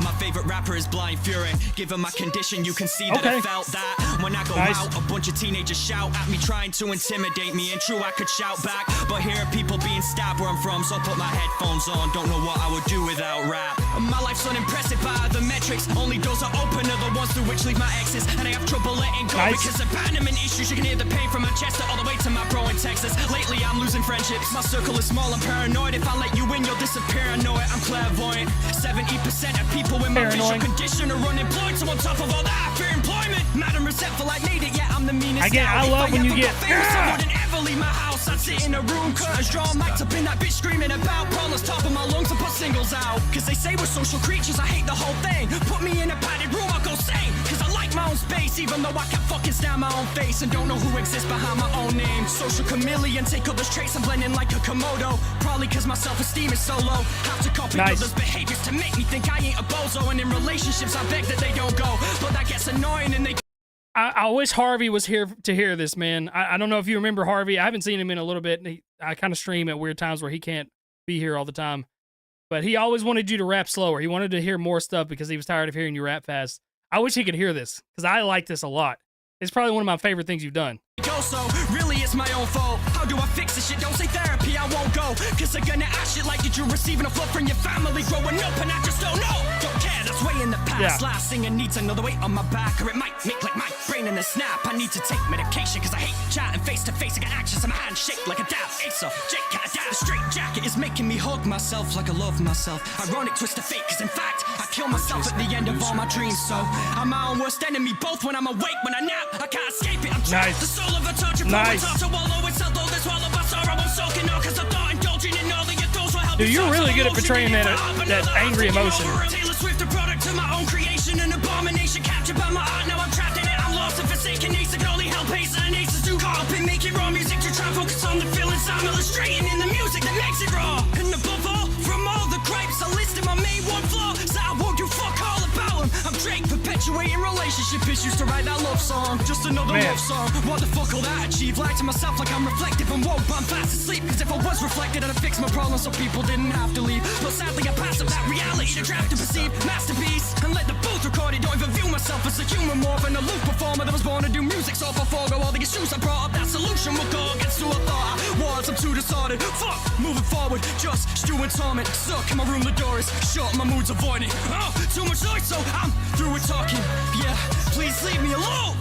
My favorite rapper is Blind Fury. Given my condition, you can see that I felt that. When I go out, a bunch of teenagers shout at me, trying to intimidate me. And true, I could shout back, but hearing people being stabbed where I'm from, so I put my headphones on. Don't know what I would do without rap. My life's unimpressive by the metrics. Only doors are open are the ones through which leave my exes. And I have trouble letting go because abandonment issues. You can hear the pain from Manchester all the way to my bro in Texas. Lately, I'm losing friendships. My circle is small, I'm paranoid. If I let you in, you'll disappear. I know it, I'm clairvoyant. 70% of people in my visual condition are unemployed. So on top of all that, I fear employment. Mad and resentful, I made it, yeah, I'm the meanest. I love when you get I wouldn't ever leave my house. I'd sit in a room, curtains drawn, mics up in that bitch screaming about problems, top of my lungs and put singles out. Cause they say we're social creatures, I hate the whole thing. Put me in a padded room, I'll go sing. Cause I like my own space, even though I can't fucking stand my own face. And don't know who exists behind my own name. Social chameleon, take others' traits, I'm blending like a Komodo. Probably cause my self-esteem is so low. Have to copy others' behaviors to make me think I ain't a bozo. And in relationships, I beg that they don't go. But that gets annoying and they... I wish Harvey was here to hear this, man. I don't know if you remember Harvey. I haven't seen him in a little bit. I kind of stream at weird times where he can't be here all the time. But he always wanted you to rap slower. He wanted to hear more stuff because he was tired of hearing you rap fast. I wish he could hear this because I like this a lot. It's probably one of my favorite things you've done. So really it's my own fault. How do I fix this shit? Don't say therapy, I won't go. Cause they're gonna ask shit like, did you receiving a flood from your family growing up? And I just don't know. Don't care, that's way in the past. Last singer needs another weight on my back, or it might make like my brain in a snap. I need to take medication cause I hate chatting face to face. I got anxious and my hand shake like a dab. It's a Jake, can I dab? The straight jacket is making me hug myself like I love myself. Ironic twist of fate, cause in fact I kill myself at the end of all my dreams. So I'm my own worst enemy, both when I'm awake, when I nap. I can't escape it, I'm trapped. The soul of a torture, Dude, you're really good at portraying that angry emotion. from the feelings I'm illustrating in the music that makes it raw. And above all, from all the gripes, I listed my main one flaw. So I won't give fuck all about him. I'm Drake, perpetuating relationship issues to write that love song. Just another love song. What the fuck will that achieve? Lie to myself like I'm reflective and woke, but I'm fast asleep. Cause if I was reflected, I'd have fixed my problems so people didn't have to leave. But sadly, I passed up that reality to draft and perceive masterpiece. And let the booth record it. Don't even view myself as a human, more than a loop performer that was born to do music. So if I forego all the issues I brought up, that solution will go against who I thought I was. I'm too distorted. Fuck, moving forward, just stewing torment. Stuck in my room, the door is shut, my mood's avoiding. Oh, too much noise, so I'm through with talking. Yeah, please leave me alone.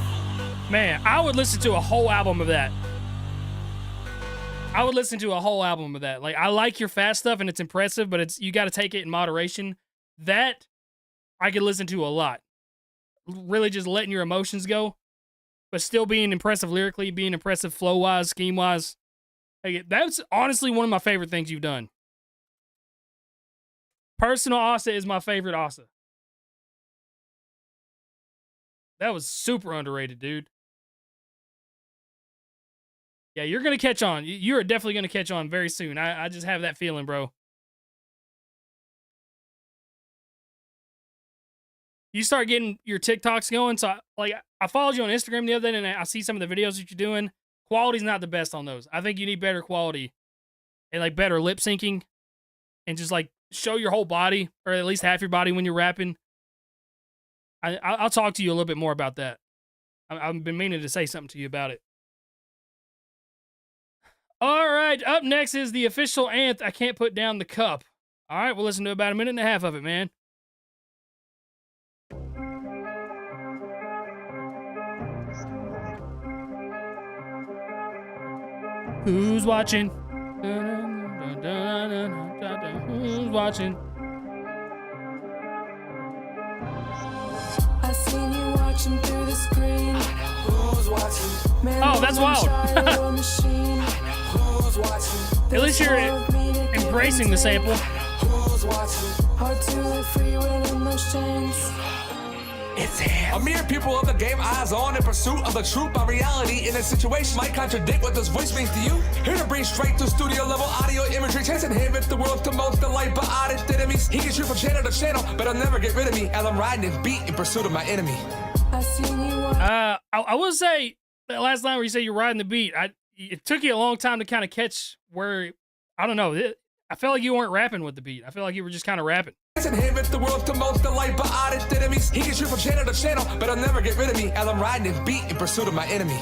Man, I would listen to a whole album of that. I would listen to a whole album of that. Like, I like your fast stuff and it's impressive, but it's you got to take it in moderation. That I could listen to a lot. Really just letting your emotions go, but still being impressive lyrically, being impressive flow-wise, scheme-wise. Like, that's honestly one of my favorite things you've done. Personal Asa is my favorite Asa. That was super underrated, dude. Yeah, you're going to catch on. You're definitely going to catch on very soon. I just have that feeling, bro. You start getting your TikToks going. So, I followed you on Instagram the other day, and I see some of the videos that you're doing. Quality's not the best on those. I think you need better quality and, like, better lip syncing and just, like, show your whole body or at least half your body when you're rapping. I'll talk to you a little bit more about that. I've been meaning to say something to you about it. All right, up next is the official anthem, I Can't Put Down the Cup. All right, we'll listen to about a minute and a half of it, man. Who's watching? Who's watching? I seen you watching through the screen. Who's watching? Man, oh, that's wild. At least you're embracing the sample. Who's watching? Hard to live free within those chains. It's him. A mere pupil of the game, eyes on in pursuit of the truth. My reality in a situation might contradict what this voice means to you. Here to bring straight to studio level audio imagery, chasing him if the world promotes the light, but audit enemies. He can shoot from channel to channel, but I'll never get rid of me as I'm riding his beat in pursuit of my enemy. I will say that last line where you say you're riding the beat, it took you a long time to kind of catch where, I don't know. I felt like you weren't rapping with the beat. I felt like you were just kind of rapping. Him if the world promotes the light, but audit enemies. He can shoot from channel to channel, but I'll never get rid of me as I'm riding his beat in pursuit of my enemy.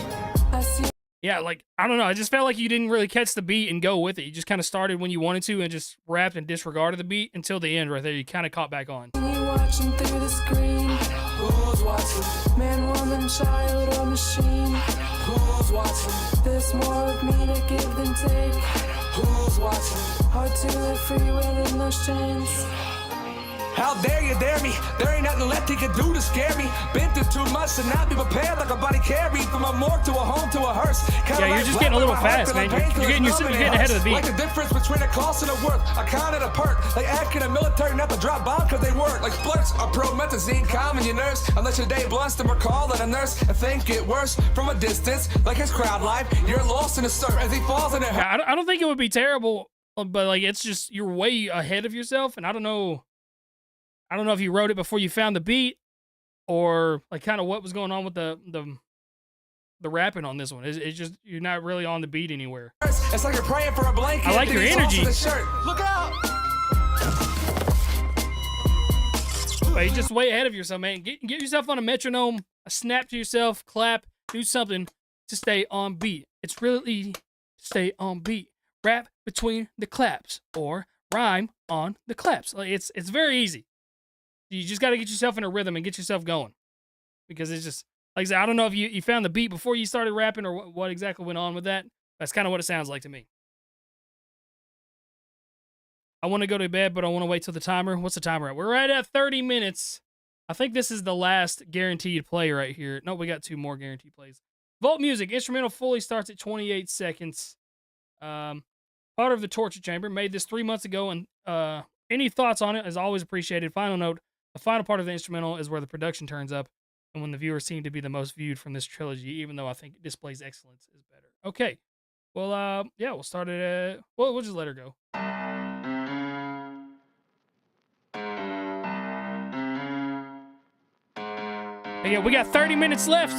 Yeah, like, I don't know. I just felt like you didn't really catch the beat and go with it. You just kind of started when you wanted to and just rapped and disregarded the beat until the end right there. You kind of caught back on. You watching through the screen. Who's watching? Man, woman, child, or machine. Who's watching? There's more of me to give than take. Who's watching? Hard to live free within those chains. How dare you dare me? There ain't nothing left he can do to scare me. Been through too much to not be prepared like a body carried from a morgue to a home to a hearse. Yeah, you're just getting a little fast, man. You're getting ahead of the beat. Like the difference between a cost and a worth. I counted a perk. Like acting a military, not to drop bomb cause they work. Like splurts, a promethazine, calming your nerves. Unless your day blunts to recall that a nurse and think it worse from a distance. Like his crowd life, you're lost in the surf as he falls in it. Yeah, I don't think it would be terrible, but like it's just you're way ahead of yourself, and I don't know if you wrote it before you found the beat, or like kind of what was going on with the rapping on this one. It's just you're not really on the beat anywhere. It's like you're praying for a blanket. I like your energy. Look out! But you're just way ahead of yourself, man. Get yourself on a metronome, a snap to yourself, clap, do something to stay on beat. It's really easy to stay on beat. Rap between the claps or rhyme on the claps. Like it's very easy. You just got to get yourself in a rhythm and get yourself going. Because it's just, like I said, I don't know if you found the beat before you started rapping or what exactly went on with that. That's kind of what it sounds like to me. I want to go to bed, but I want to wait till the timer. What's the timer at? We're right at 30 minutes. I think this is the last guaranteed play right here. No, we got 2 more guaranteed plays. Vault Music, instrumental fully starts at 28 seconds. Part of the Torture Chamber. Made this 3 months ago, and any thoughts on it is always appreciated. Final note, the final part of the instrumental is where the production turns up and when the viewers seem to be the most viewed from this trilogy, even though I think it displays excellence is better. Okay, Well, yeah, we'll start it at... Well, we'll just let her go. But yeah, we got 30 minutes left.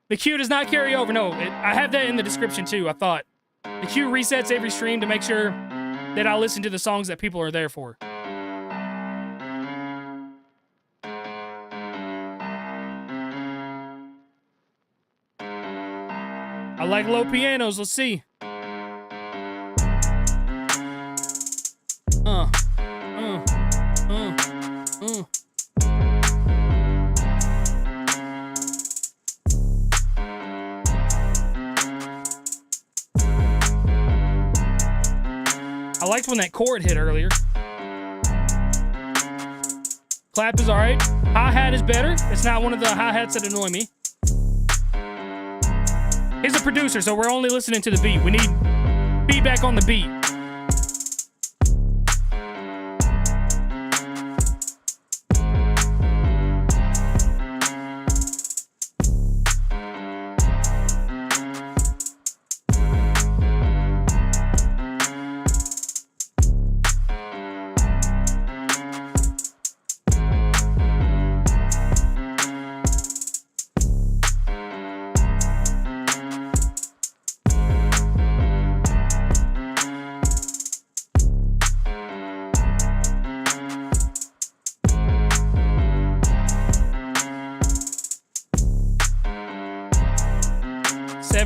The queue does not carry over. No, I have that in the description too, I thought. The queue resets every stream to make sure that I listen to the songs that people are there for. I like low pianos. Let's see. I liked when that chord hit earlier. Clap is alright. Hi-hat is better. It's not one of the hi-hats that annoy me. He's a producer, so we're only listening to the beat. We need feedback on the beat.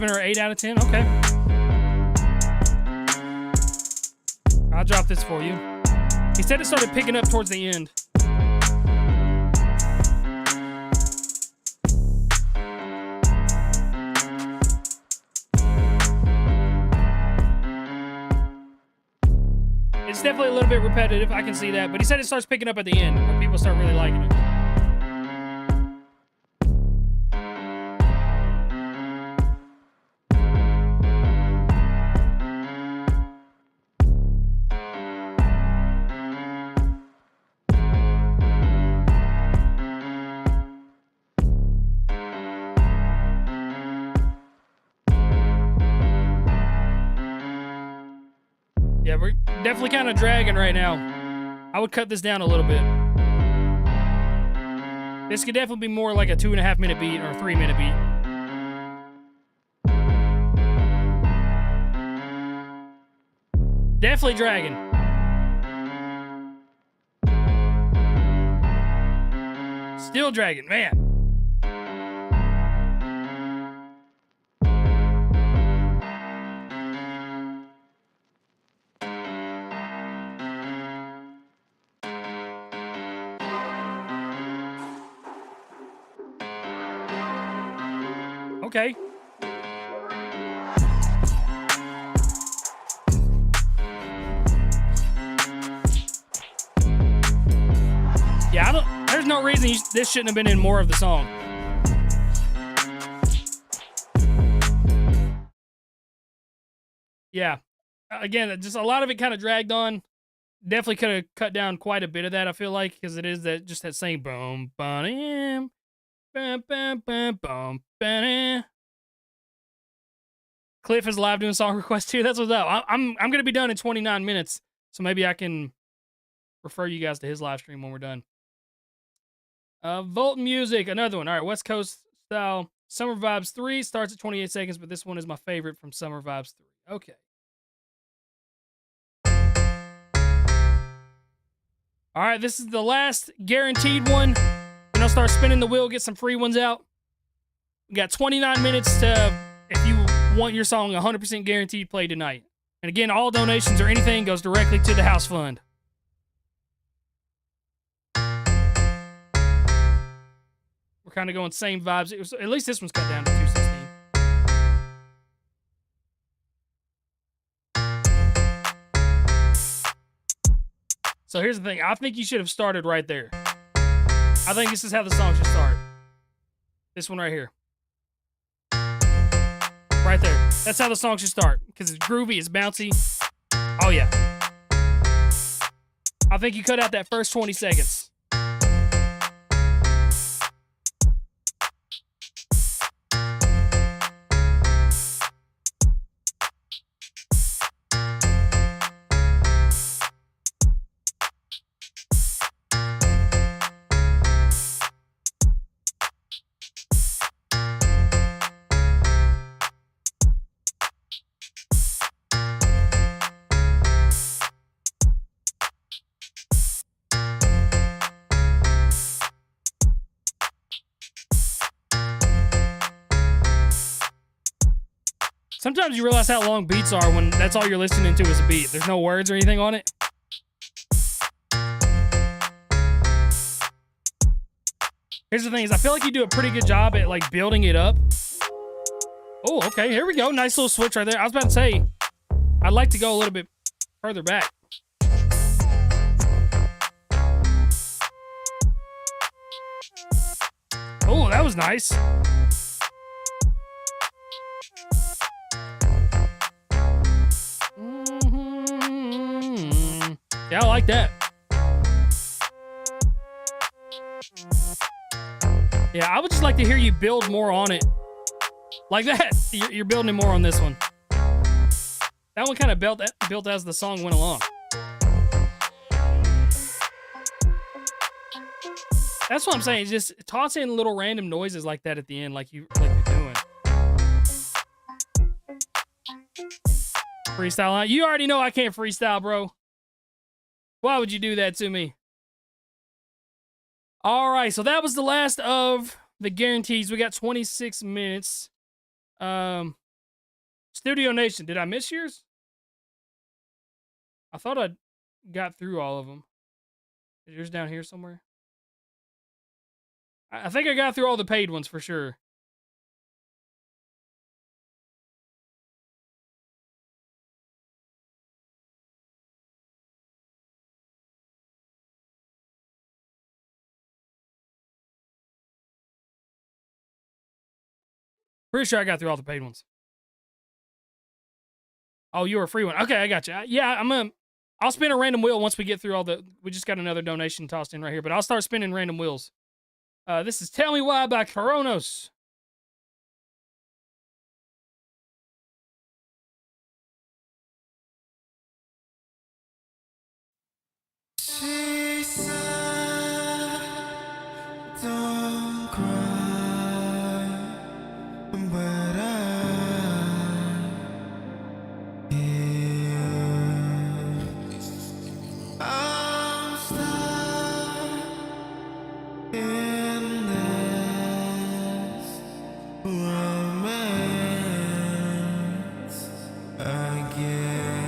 Or 8 out of 10. Okay. I'll drop this for you. He said it started picking up towards the end. It's definitely a little bit repetitive. I can see that. But he said it starts picking up at the end when people start really liking it. Yeah, we're definitely kind of dragging right now. I would cut this down a little bit. This could definitely be more like a 2.5 minute beat or a 3 minute beat. Definitely dragging. Still dragging, man. Okay. Yeah, there's no reason this shouldn't have been in more of the song. Yeah. Again, just a lot of it kind of dragged on. Definitely could have cut down quite a bit of that, I feel like, because it is that same boom, bam, bam, bam, bam, bam, bam. Cliff is live doing song requests too. That's what's up. I'm gonna be done in 29 minutes, so maybe I can refer you guys to his live stream when we're done. Volt Music, another one. All right, West Coast style. Summer Vibes 3 starts at 28 seconds, but this one is my favorite from Summer Vibes 3. Okay. All right, this is the last guaranteed one. Then I'll start spinning the wheel, get some free ones out. We got 29 minutes to, if you want your song 100% guaranteed play tonight. And again, all donations or anything goes directly to the house fund. We're kind of going same vibes. At least this one's cut down to 216. So here's the thing. I think you should have started right there. I think this is how the song should start. This one right here. Right there. That's how the song should start. Because it's groovy, it's bouncy. Oh, yeah. I think you cut out that first 20 seconds. Sometimes you realize how long beats are when that's all you're listening to is a beat. There's no words or anything on it. Here's the thing is I feel like you do a pretty good job at like building it up. Oh, okay, here we go. Nice little switch right there. I was about to say, I'd like to go a little bit further back. Oh, that was nice. Yeah, I like that. Yeah, I would just like to hear you build more on it. Like that. You're building more on this one. That one kind of built as the song went along. That's what I'm saying. Just toss in little random noises like that at the end, like you're doing. Freestyle. You already know I can't freestyle, bro. Why would you do that to me? All right, so that was the last of the guarantees. We got 26 minutes. Studio Nation, did I miss yours? I thought I got through all of them. Is yours down here somewhere? I think I got through all the paid ones for sure. Pretty sure I got through all the paid ones. Oh, you were a free one. Okay, I got you. Yeah, I'll spin a random wheel once we get through all the... We just got another donation tossed in right here, but I'll start spinning random wheels. This is Tell Me Why by Coronos. She said, don't cry, but I'm stuck in this romance again.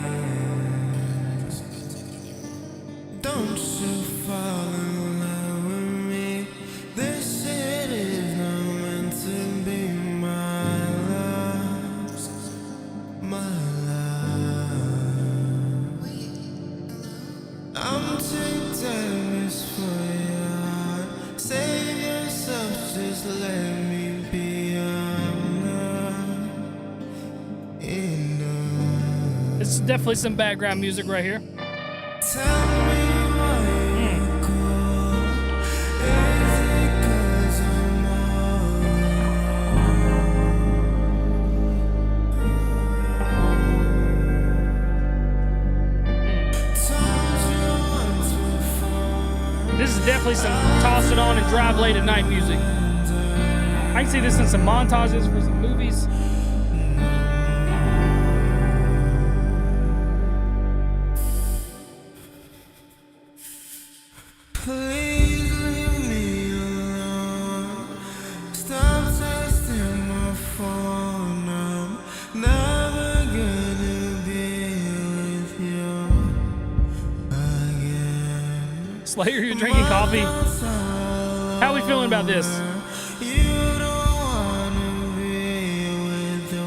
Don't you fall in love with me. This shit is not meant to be my love, my love. I'm too damaged for your heart. Save yourself, just let me be. I'm not enough. This is definitely some background music right here. Tell me why you go. Is it 'cause I'm all This is definitely some toss it on and drive late at night music. I can see this in some montages for some movies. Please leave me alone. Stop texting my phone. I'm never gonna be with you again. Slayer, you're drinking coffee. How are we feeling about this? You don't wanna be with the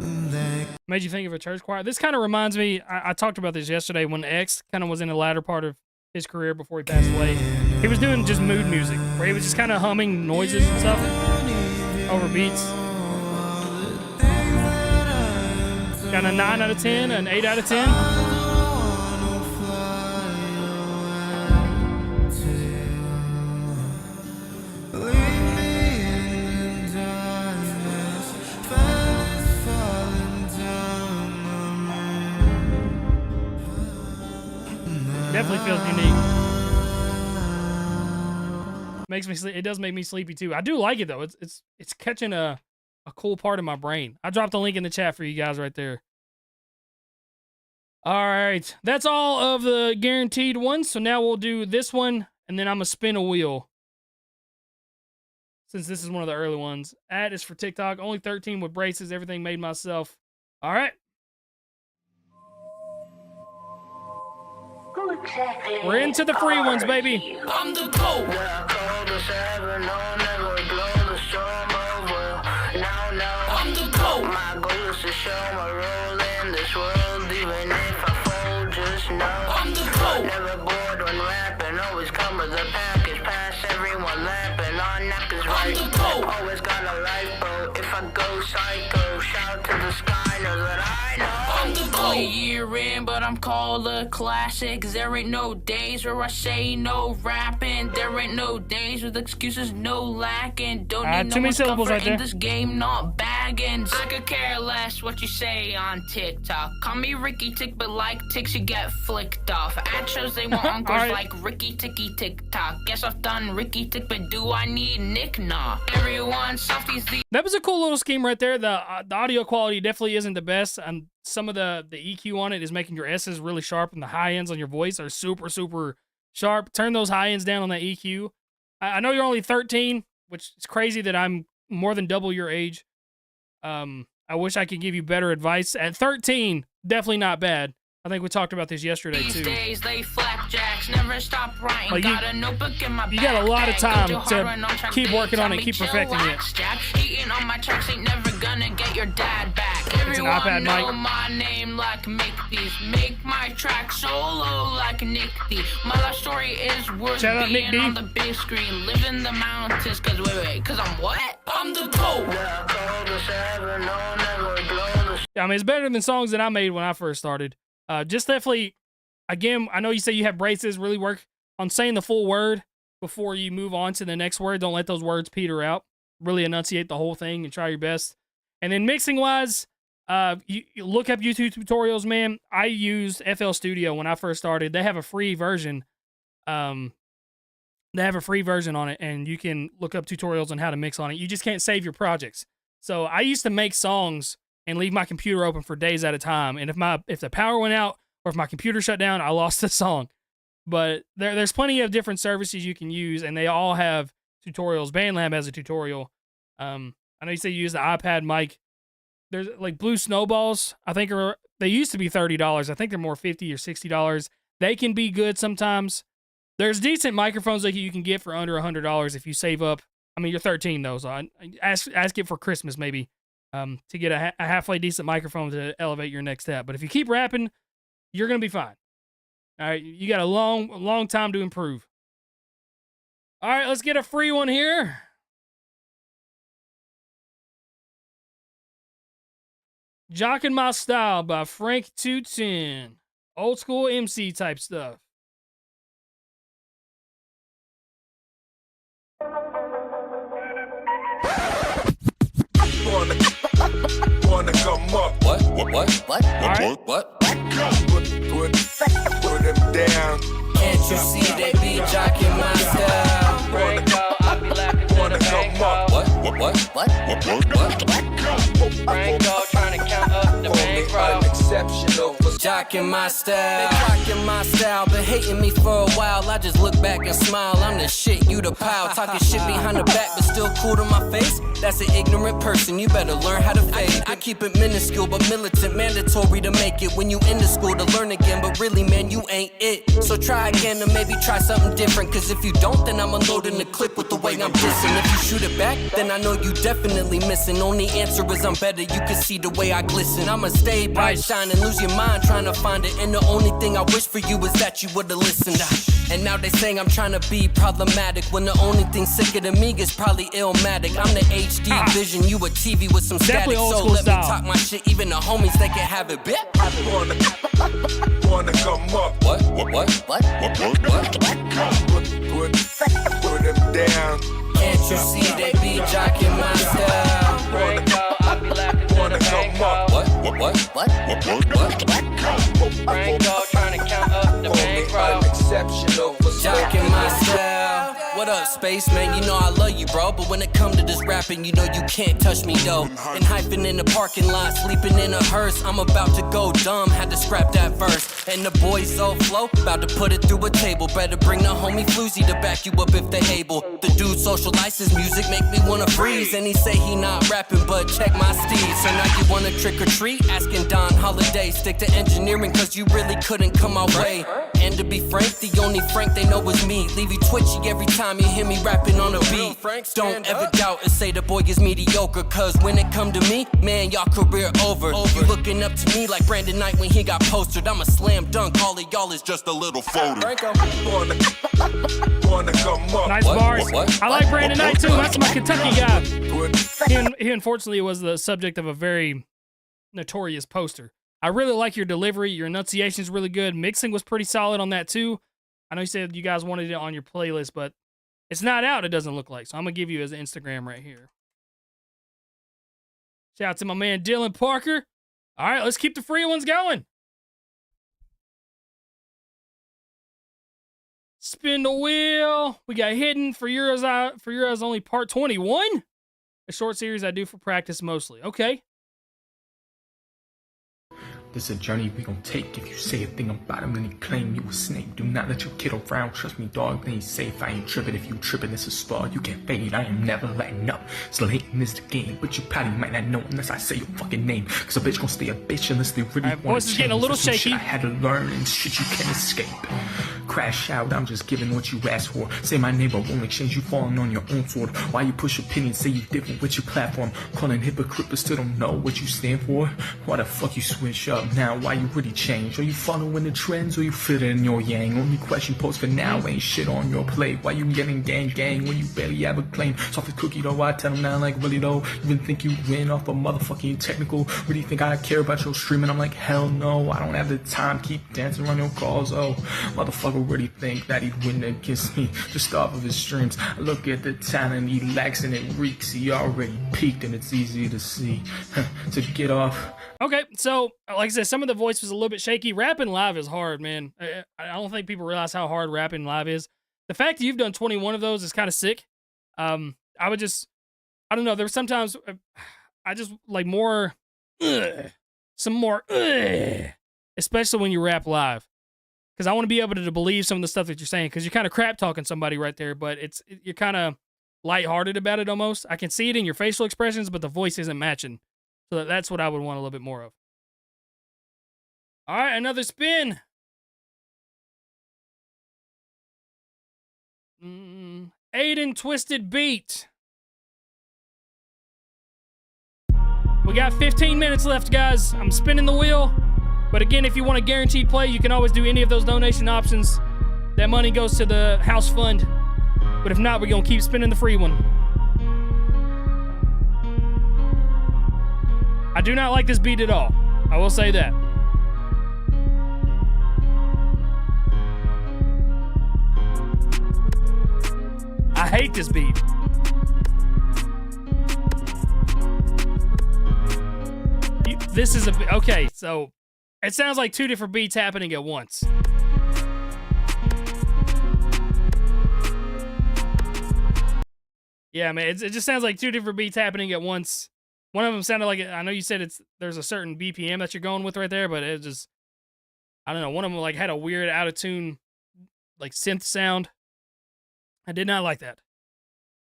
one that Made you think of a church choir? This kind of reminds me, I talked about this yesterday when X kind of was in the latter part of his career before he passed away. He was doing just mood music, where he was just kind of humming noises and stuff over beats. Got a 9 out of 10, an 8 out of 10. Definitely feels unique. Makes me sleep. It does make me sleepy too. I do like it though. It's catching a cool part of my brain. I dropped a link in the chat for you guys right there. All right, that's all of the guaranteed ones. So now we'll do this one, and then I'm gonna spin a wheel. since this is one of the early ones. Ad is for TikTok. Only 13 with braces. Everything made myself. All right. We're into the free ones, baby. I'm the GOAT. I'm the GOAT. My goal is to show my role in this world, even if I fold, just know I'm the GOAT. Never bored when rapping, always come with a package, pass everyone lapping, on knackers right. I'm the GOAT. Always got a lifeboat, if I go psycho, shout to the sky, know that I know I'm the GOAT. Only year in, but I'm called a classic. There ain't no days where I say no rapping. There ain't no days with excuses, no lacking. Don't need too no many one's syllables comfort right there. in this game, not baggins. I could care less what you say on TikTok. Call me Ricky Tick, but like ticks, you get flicked off. At shows, they want uncles Alright. like Ricky Ticky TikTok. Guess I've done Ricky Tick, but do I need Nick? Nah. Everyone, softies, the That was a cool little scheme right there. The audio quality definitely isn't the best, and some of the EQ on it is making your S's really sharp, and the high ends on your voice are super, super sharp. Turn those high ends down on that EQ. I know you're only 13, which is crazy that I'm more than double your age. I wish I could give you better advice. At 13, definitely not bad. I think we talked about this yesterday, These too. days they flapjacks, never stop writing. Like, Got a notebook in my you got a lot of backpack. time Go too to hard when on track keep beats. working on I it, mean, keep perfecting it. chillax, Jack. Eating on my tracks ain't never gonna get your dad back. It's an Everyone iPad know mic. my name like Mick D's. Make my track solo like Nick D. My life story is worth Shout out being Nick D. on the big screen. Live in the mountains, cause cause I'm what? I'm the GOAT. I mean, it's better than songs that I made when I first started. Just definitely, again, I know you say you have braces, really work on saying the full word before you move on to the next word. Don't let those words peter out. Really enunciate the whole thing and try your best. And then mixing-wise, you look up YouTube tutorials, man. I used FL Studio when I first started. They have a free version. They have a free version on it, and you can look up tutorials on how to mix on it. You just can't save your projects. So I used to make songs and leave my computer open for days at a time. And if the power went out or if my computer shut down, I lost the song. But there's plenty of different services you can use, and they all have tutorials. BandLab has a tutorial. I know you say you use the iPad mic. There's like Blue Snowballs. I think they used to be $30. I think they're more $50 or $60. They can be good sometimes. There's decent microphones that you can get for under $100 if you save up. I mean, you're 13 though, so I ask it for Christmas maybe. To get a halfway decent microphone to elevate your next step. But if you keep rapping, you're going to be fine. All right, you got a long time to improve. All right, let's get a free one here. Jockin' My Style by Frank 210. Old school MC type stuff. Wanna come up? What? What? What? Put them down. Can't you see they be jocking my style? Break out, I be laughing to the bank out. Break out, trying to count up the bankroll. Exceptional. Jocking my style, they jocking my style, been hating me for a while. I just look back and smile. I'm the shit, you the pile. Talking shit behind the back, but still cool to my face. That's an ignorant person, you better learn how to fake. I keep it minuscule, but militant, mandatory to make it. When you in the school to learn again, but really, man, you ain't it. So try again, or maybe try something different. Cause if you don't, then I'ma load in the clip with the way I'm dissing. If you shoot it back, then I know you definitely missing. Only answer is I'm better, you can see the way I glisten. I'ma stay bright, shine, and lose your mind trying to find it. And the only thing I wish for you is that you would've listened. And now they saying I'm trying to be problematic, when the only thing sicker than me is probably Illmatic. I'm the HD vision, you a TV with some static. So let me talk my shit, even the homies, they can have it, bitch. Wanna come up? What? Put them down. Can't you see they be jocking my style? Break out, I be laughing to the bank out. Break out, trying to count up the bankroll. Exceptional. Jocking my style. what up, spaceman? You know I love you, bro. But when it come to this rapping, you know you can't touch me, though. And hyping in the parking lot, sleeping in a hearse. I'm about to go dumb, had to scrap that verse. And the boys so flow, about to put it through a table. Better bring the homie Floozy to back you up if they able. The dude socializes music, make me wanna freeze. And he say he not rapping, but check my steed. So now you wanna trick or treat? Asking Don Holiday. Stick to engineering, cause you really couldn't come my way. And to be frank, the only Frank they know is me. Leave you twitchy every time you hear me rapping on a beat. Don't ever doubt and say the boy is mediocre, cause when it come to me, man, y'all career over. You looking up to me like Brandon Knight when he got posted. I'm a slam dunk, all of y'all is just a little folder. Nice bars. I like Brandon Knight too. That's my Kentucky guy. He unfortunately was the subject of a very notorious poster. I really like your delivery. Your enunciation is really good. Mixing was pretty solid on that too. I know you said you guys wanted it on your playlist, but it's not out, it doesn't look like. So I'm going to give you his Instagram right here. Shout out to my man Dylan Parker. All right, let's keep the free ones going. Spin the wheel. We got Hidden for Euros Only Part 21. A short series I do for practice mostly. Okay. This is a journey we gon' take. If you say a thing about him, then he claim you a snake. Do not let your kid around, trust me, dog, then he's safe. I ain't tripping, if you tripping, it's a spar. You can't fade, I am never letting up. Slating is the game, but you probably might not know unless I say your fucking name. Cause a bitch gon' stay a bitch unless they really want to voice is getting a little shaky. Shit I had to learn and shit you can't escape. Crash out, I'm just giving what you asked for. Say my neighbor won't exchange, you falling on your own sword. Why you push opinions, say you different with your platform. Calling hypocrite but still don't know what you stand for. Why the fuck you switch up now? Why you really change? Are you following the trends or you fit in your yang? Only question posed for now ain't shit on your plate. Why you getting gang when you barely have a claim? Soft cookie though, I tell them now like really though. You even think you win off a motherfucking technical? Really think I care about your streaming? I'm like hell no, I don't have the time. Keep dancing around your calls. Oh, motherfucker really think that he'd win against me just off of his streams. I look at the talent he lacks and it reeks. He already peaked and it's easy to see. To get off. Okay, so like I said, some of the voice was a little bit shaky. Rapping live is hard, man. I don't think people realize how hard rapping live is. The fact that you've done 21 of those is kind of sick. I don't know. There were sometimes I just like more, some more, especially when you rap live. Because I want to be able to believe some of the stuff that you're saying. Because you're kind of crap talking somebody right there, but you're kind of lighthearted about it almost. I can see it in your facial expressions, but the voice isn't matching. So that's what I would want a little bit more of. All right, another spin. Aiden Twisted Beat. We got 15 minutes left, guys. I'm spinning the wheel. But again, if you want a guaranteed play, you can always do any of those donation options. That money goes to the house fund. But if not, we're going to keep spinning the free one. I do not like this beat at all. I will say that. I hate this beat. This is okay, so it sounds like two different beats happening at once. Yeah, man, it just sounds like two different beats happening at once. One of them sounded like, I know you said there's a certain BPM that you're going with right there, but it just, I don't know. One of them like had a weird out of tune, like synth sound. I did not like that.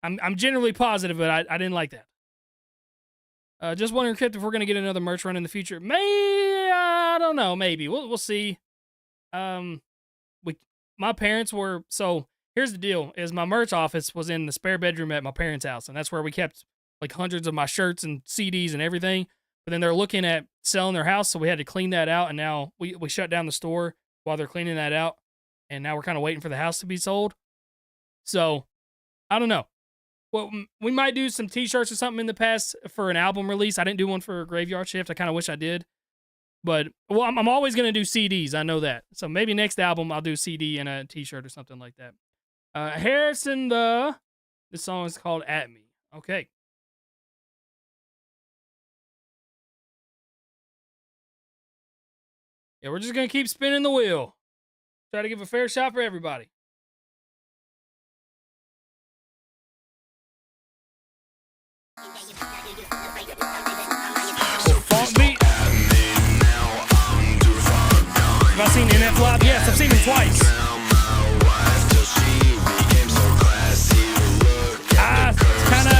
I'm generally positive, but I didn't like that. Just wondering, Crypt, if we're gonna get another merch run in the future. I don't know. Maybe we'll see. My parents were, so here's the deal: is my merch office was in the spare bedroom at my parents' house, and that's where we kept like hundreds of my shirts and CDs and everything. But then they're looking at selling their house, so we had to clean that out. And now we shut down the store while they're cleaning that out. And now we're kind of waiting for the house to be sold. So I don't know. Well, we might do some t-shirts or something in the past for an album release. I didn't do one for Graveyard Shift. I kind of wish I did. But well, I'm always going to do CDs. I know that. So maybe next album I'll do CD and a t-shirt or something like that. Harrison, this song is called At Me. Okay. Yeah, we're just going to keep spinning the wheel. Try to give a fair shot for everybody. live? Yes, I've seen him twice. Kind of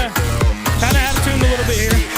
out of tune a little bit here.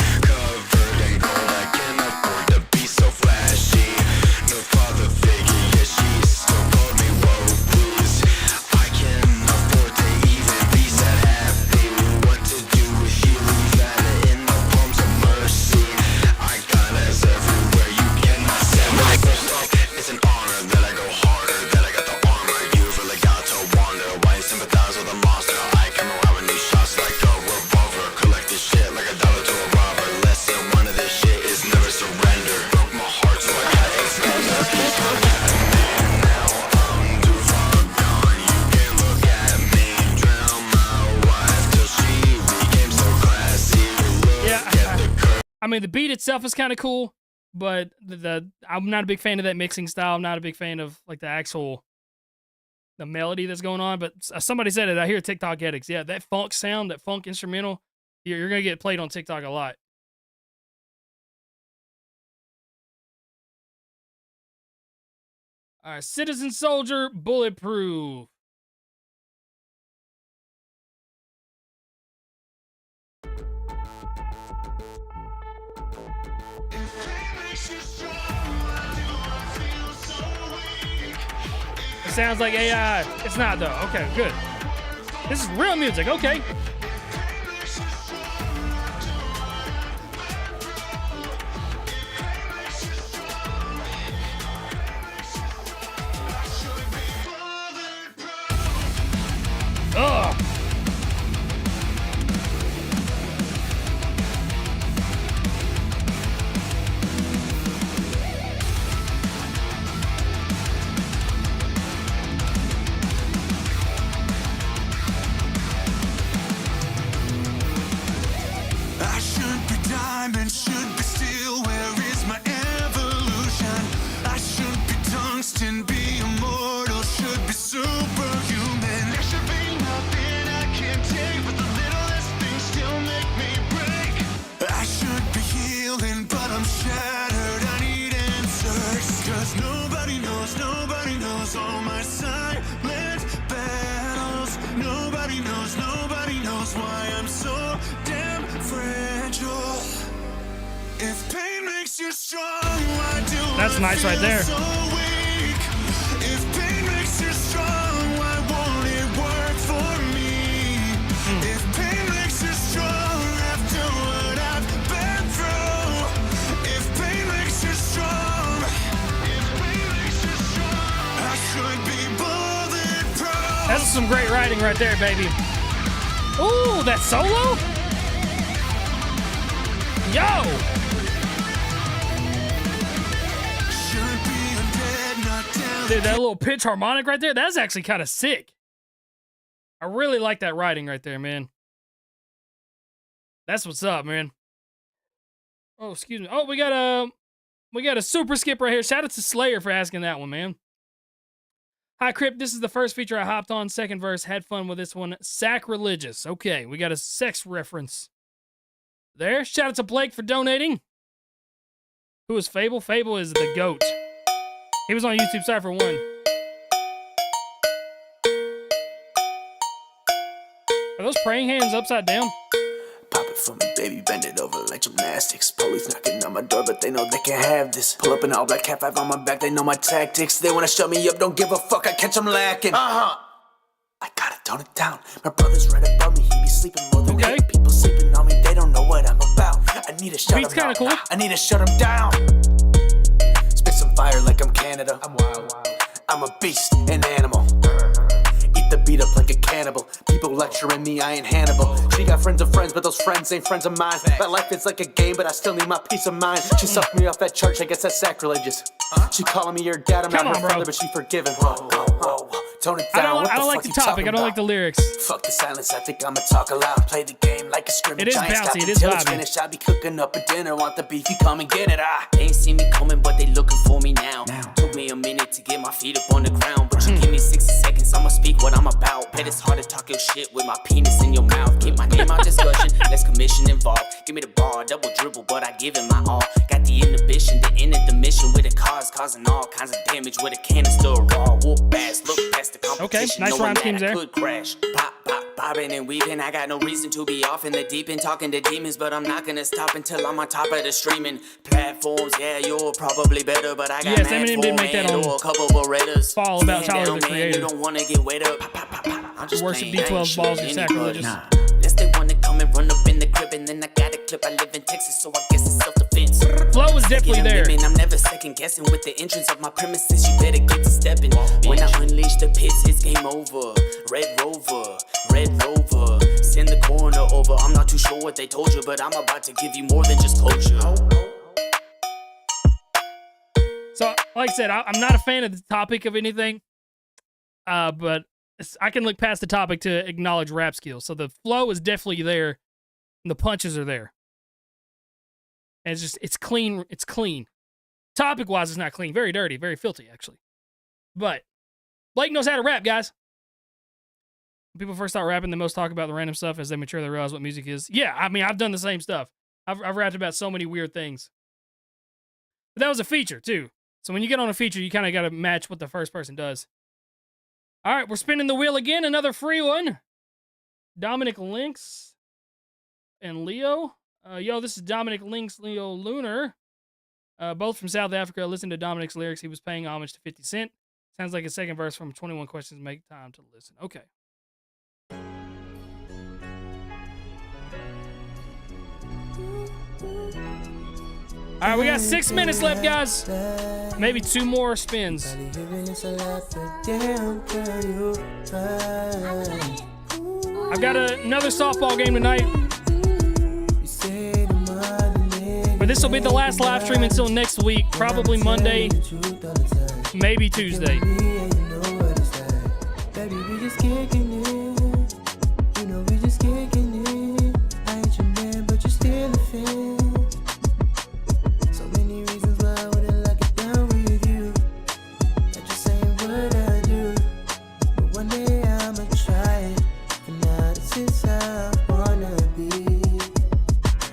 I mean, the beat itself is kind of cool, but I'm not a big fan of that mixing style. I'm not a big fan of like the melody that's going on. But somebody said it. I hear TikTok edits. Yeah, that funk sound, that funk instrumental, you're gonna get played on TikTok a lot. All right, Citizen Soldier, Bulletproof. It sounds like AI. It's not though. Okay, good. This is real music. Okay. Ugh. I should be diamond, should be steel. Where is my evolution? I should be tungsten, be immortal, should be superhuman. There should be nothing I can't take, but the littlest things still make me break. I should be healing, but I'm shattered. I need answers, 'cause nobody knows all my silent battles. Nobody knows why I'm so damn fragile. If pain makes you strong, why do That's nice right there. so weak? If pain makes you strong, why won't it work for me? If pain makes you strong after what I've been through, if pain makes you strong, I should be bulletproof. That's some great writing right there, baby. Ooh, that solo? Yo! Dude, that little pitch harmonic right there, that's actually kind of sick. I really like that writing right there, man. That's what's up, man. Oh, excuse me. Oh, we got a super skip right here. Shout out to Slayer for asking that one, man. Hi, Crypt. This is the first feature I hopped on. Second verse. Had fun with this one. Sacrilegious. Okay, we got a sex reference there. Shout out to Blake for donating. Who is Fable? Fable is the GOAT. He was on YouTube. Sorry for one. Are those praying hands upside down? Pop it for me, baby, bend it over like gymnastics. Police knocking on my door, but they know they can't have this. Pull up an all black cat 5 on my back, they know my tactics. They wanna shut me up, don't give a fuck, I catch them lacking. I gotta tone it down. My brother's right above me, he be sleeping more than 8 people sleeping on me, they don't know what I'm about. I need to shut him down. Cool. I need to shut him down. Spit some fire like I'm Canada. I'm wild. I'm a beast, an animal. Eat the beat up like a cannibal. People lecturing me, I ain't Hannibal. She got friends of friends, but those friends ain't friends of mine. My life is like a game, but I still need my peace of mind. She sucked me off at church, I guess that's sacrilegious. She calling me her dad, I'm not her father, but she forgiven. Tone it down. I don't like the topic. I don't like the lyrics. Fuck the silence, I think I'ma talk aloud. Play the game like a scrimmage. It is Giants got bouncy, me it is till it's vibey. finished. I be cooking up a dinner. Want the beef, you come and get it. They ain't see me coming, but they looking for me now. Took me a minute to get my feet up on the ground, but you give me 60 seconds, I'ma speak what I'm about. Bet it's hard to talk your shit with my penis in your mouth. Get my name out discussion, less commission involved. Give me the ball, double dribble, but I give it my all. Got the inhibition, the end of the mission with the cars, causing all kinds of damage with a canister raw. Whoop ass, look past the competition. Okay, nice knowing rhyme that schemes I there. could crash. Pop, pop, bobbing and weaving. I got no reason to be off in the deep end, talking to demons, but I'm not gonna stop until I'm on top of the streaming platforms. Yeah, you're probably better, but I got Yes, mad Eminem did make that form on or a couple Berettas. Fall about Stand Tyler, down, the man, Creator. You don't wanna get wet up. Pop, pop, pop, pop. I'm just Worship playing, I ain't D12's balls are shooting anybody. sacrilegious. Unless they wanna come and run up in the crib, and then I got a clip. I live in Texas, so I guess it's self-defense. Flow was definitely there. I'm never second guessing with the entrance of my premises. You better get to stepping. When I unleash the pits, it's game over. Red Rover, Red Rover. Send the coroner over. I'm not too sure what they told you, but I'm about to give you more than just closure. So, like I said, I'm not a fan of the topic of anything, but I can look past the topic to acknowledge rap skills. So the flow is definitely there, and the punches are there. And it's clean. It's clean. Topic-wise, it's not clean. Very dirty, very filthy, actually. But Blake knows how to rap, guys. When people first start rapping, they most talk about the random stuff. As they mature, they realize what music is. Yeah, I mean, I've done the same stuff. I've rapped about so many weird things. But that was a feature, too. So when you get on a feature, you kind of got to match what the first person does. All right, we're spinning the wheel again. Another free one. Dominic Lynx and Leo. Yo, this is Dominic Lynx, Leo Lunar. Both from South Africa. Listen to Dominic's lyrics. He was paying homage to 50 Cent. Sounds like a second verse from 21 Questions. Make time to listen. Okay. All right, we got 6 minutes left, guys. Maybe 2 more spins. I've got another softball game tonight. But this will be the last live stream until next week. Probably Monday, maybe Tuesday. Baby, we just kicking it. You know we just kicking it. I ain't your man, but you're still a fan. So many reasons why I wouldn't lock it down with you. That just ain't what I do. But one day I'ma try it. And now this is how I wanna be.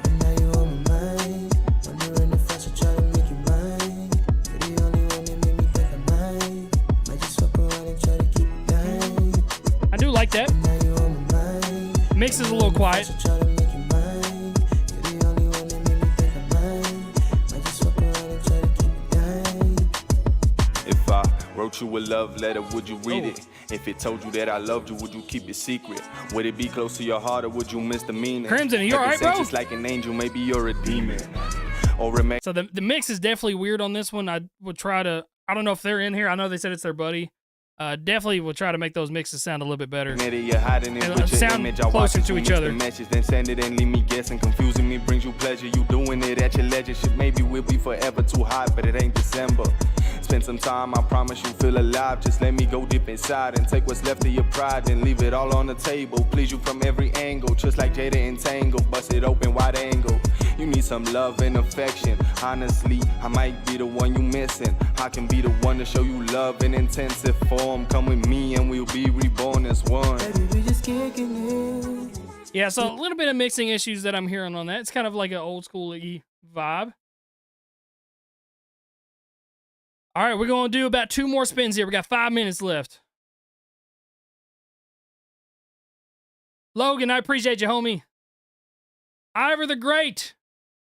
And now you on my mind. Wondering if I should try to make you mine. You're the only one that made me think I might. Might just fuck around and try to keep it dying. I do like that. Mix is a little quiet. If I wrote you a love letter, would you read it? If it told you that I loved you, would you keep it secret? Would it be close to your heart or would you miss the meaning? Crimson, you alright, bro? Just like an angel, maybe you're a demon. Ory Main. So the mix is definitely weird on this one. I would try to, I don't know if they're in here. I know they said it's their buddy. Definitely will try to make those mixes sound a little bit better. You're hiding it And with your sound image. I watch closer it, to you each miss other. the message, then send it and leave me guessing. Confusing me brings you pleasure. You doing it at your leisure. Shit, maybe we'll be forever too hot, but it ain't December. Spend some time, I promise you feel alive. Just let me go deep inside and take what's left of your pride and leave it all on the table. Please you from every angle, just like Jada and Tango. Bust it open wide angle. You need some love and affection. Honestly, I might be the one you missing. I can be the one to show you love in intensive form. Come with me and we'll be reborn as one. Yeah, so a little bit of mixing issues that I'm hearing on that. It's kind of like an old school vibe. All right, we're going to do about 2 more spins here. We got 5 minutes left. Logan, I appreciate you, homie. Ivor the Great.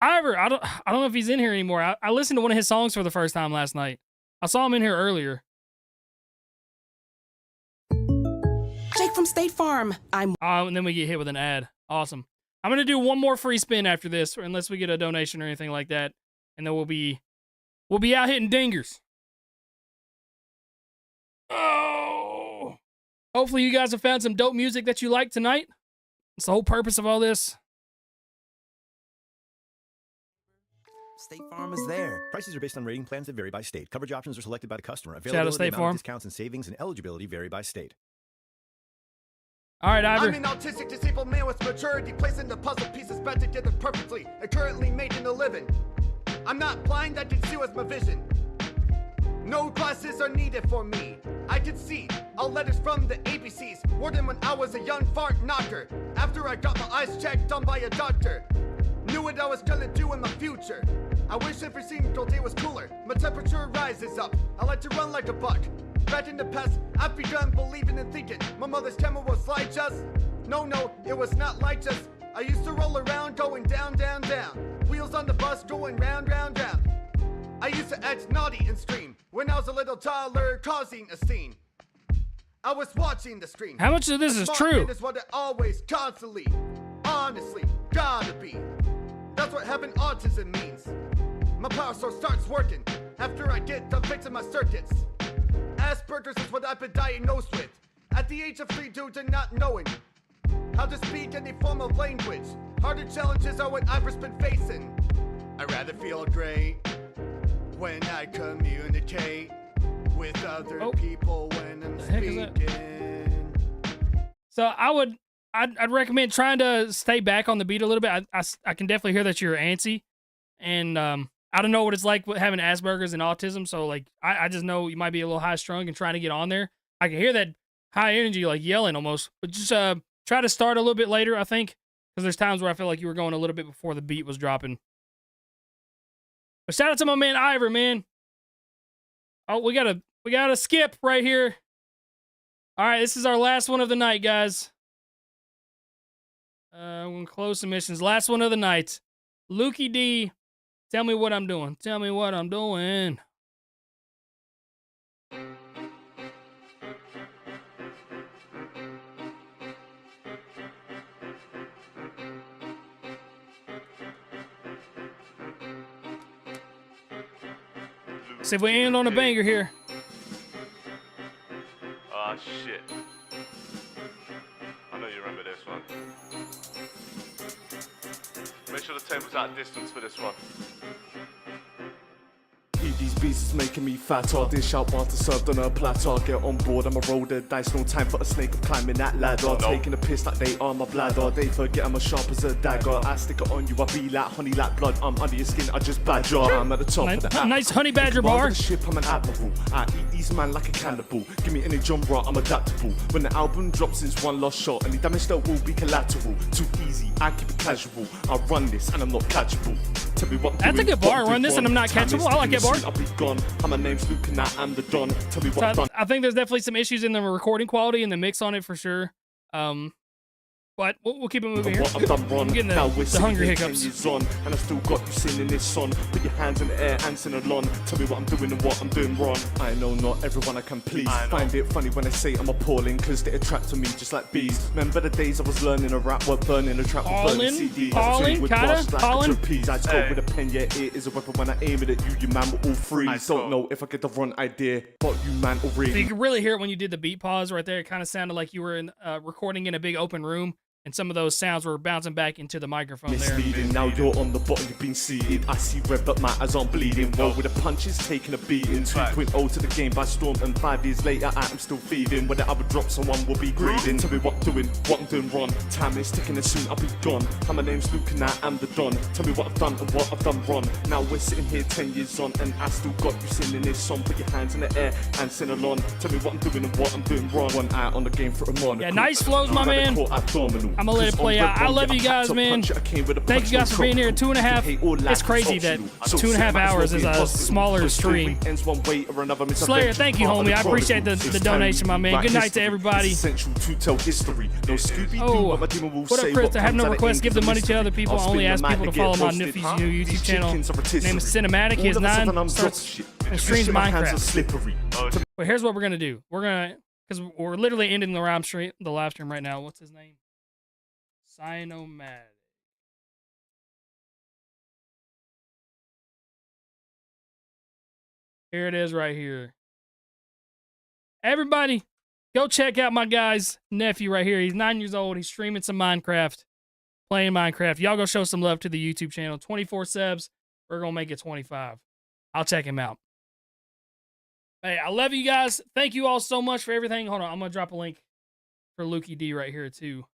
Ivor, I don't know if he's in here anymore. I listened to one of his songs for the first time last night. I saw him in here earlier. Jake from State Farm. And then we get hit with an ad. Awesome. I'm going to do one more free spin after this, unless we get a donation or anything like that. And then we'll be out hitting dingers. Oh. Hopefully you guys have found some dope music that you like tonight. That's the whole purpose of all this. State Farm is there. Prices are based on rating plans that vary by state. Coverage options are selected by the customer. Shout out State Availability, amount Farm. of discounts and savings and eligibility vary by state. All right, Ivor. I'm an autistic disabled man with maturity, placing the puzzle pieces back together perfectly and currently making a living. I'm not blind, I can see with my vision. No glasses are needed for me. I can see all letters from the ABCs more than when I was a young fart knocker. After I got my eyes checked on by a doctor, knew what I was gonna do in my future. I wish every single day was cooler. My temperature rises up. I like to run like a buck. Back in the past, I've begun believing and thinking my mother's camera was like just. No, it was not like just. I used to roll around going down, down, down. Wheels on the bus going round, round, round. I used to act naughty and scream when I was a little toddler, causing a scene. I was watching the screen. How much of this is true? Is what it always, constantly, honestly, gotta be. That's what having autism means. My power source starts working after I get done fixing my circuits. Asperger's is what I've been diagnosed with. At the age of 3 due to not knowing how to speak any form of language. Harder challenges are what I've been facing. I rather feel great when I communicate with other people when I'm speaking. So I'd recommend trying to stay back on the beat a little bit. I can definitely hear that you're antsy, and I don't know what it's like with having Asperger's and autism. So like I just know you might be a little high strung and trying to get on there. I can hear that high energy, like yelling almost. But just try to start a little bit later, I think, because there's times where I feel like you were going a little bit before the beat was dropping. But shout out to my man Ivor, man. Oh, we got a skip right here. All right, this is our last one of the night, guys. We're gonna close submissions. Last one of the night. Lukey D, tell me what I'm doing. Tell me what I'm doing. See if we end on a banger here. Ah, shit. I know you remember this one. Make sure the table's at distance for this one. These beats is making me fatter. Dish out after served on a platter. Get on board, I'ma roll the dice. No time for a snake of climbing that ladder. Taking a piss like they are my bladder. They forget I'm as sharp as a dagger. I stick it on you, I be like honey, like blood. I'm under your skin, I just badger. I'm at the top of the nice honey badger bar. The ship, I'm an admiral. I eat these man like a cannibal. Give me any genre, I'm adaptable. When the album drops, it's one lost shot. Any damage that will be collateral. Too easy, I keep it casual. I run this and I'm not catchable. Tell me what that's a good bar. Run this and I'm not catchable. I like that bar. I'll be gone. My name's Luke and I am the Don. Tell me what I've done. I think there's definitely some issues in the recording quality and the mix on it for sure. But we'll keep it moving here. What I've done wrong. I'm getting the hunger hiccups. On, and I still got you singing this song. Put your hands in the air and sing along. Tell me what I'm doing and what I'm doing wrong. I know not everyone I can please. Find it funny when I say I'm appalling, cause they attract to me just like bees. Remember the days I was learning a rap, what burning a trap, burning CD. Calling, kinda, calling. I go with a pen, yeah, it is a weapon. When I aim it at you, man, we're all freeze. Don't know if I get the wrong idea, but you man already. So you can really hear it when you did the beat pause right there. It kind of sounded like you were in recording in a big open room. And some of those sounds were bouncing back into the microphone there. Now you're on the bottom, you've been seated. I see red, but my eyes aren't bleeding. Roll with the punches, taking a beating. 2.0 to the game by storm, and 5 years later, I am still feeding. When the album drops, someone will be greeting. Tell me what I'm doing wrong. Time is ticking and soon I'll be gone. My name's Luke and I am the Don. Tell me what I've done and what I've done wrong. Now we're sitting here 10 years on, and I still got you singing this song. Put your hands in the air and sing along. Tell me what I'm doing and what I'm doing wrong. One eye on the game for a monocle. Yeah, nice flows, my man. I'm gonna let it play out. I love you guys, man. Thank you guys for being here. 2.5. It's crazy that 2.5 hours is a smaller stream. Slayer, thank you, homie. I appreciate the donation, my man. Good night to everybody. Oh, what up, Chris? I have no requests. Give the money to other people. I only ask people to follow my Nifty's new YouTube channel. His name is Cinematic. He has 9 starts and streams Minecraft. But here's what we're gonna do. Because we're literally ending the live stream right now. What's his name? Cynomatic. Here it is right here. Everybody, go check out my guy's nephew right here. He's 9 years old. He's streaming some Minecraft, playing Minecraft. Y'all go show some love to the YouTube channel. 24 subs We're going to make it 25. I'll check him out. Hey, I love you guys. Thank you all so much for everything. Hold on. I'm going to drop a link for Lukey D right here, too.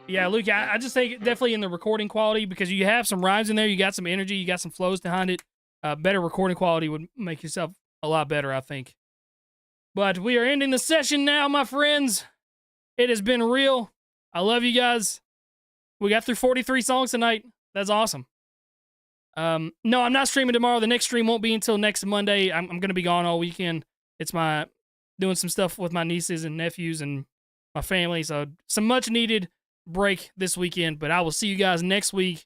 Yeah, Lukey, I just think definitely in the recording quality, because you have some rhymes in there. You got some energy. You got some flows behind it. Better recording quality would make yourself a lot better, I think. But we are ending the session now, my friends. It has been real. I love you guys. We got through 43 songs tonight. That's awesome. No, I'm not streaming tomorrow. The next stream won't be until next Monday. I'm going to be gone all weekend. It's doing some stuff with my nieces and nephews and my family. So some much needed break this weekend. But I will see you guys next week.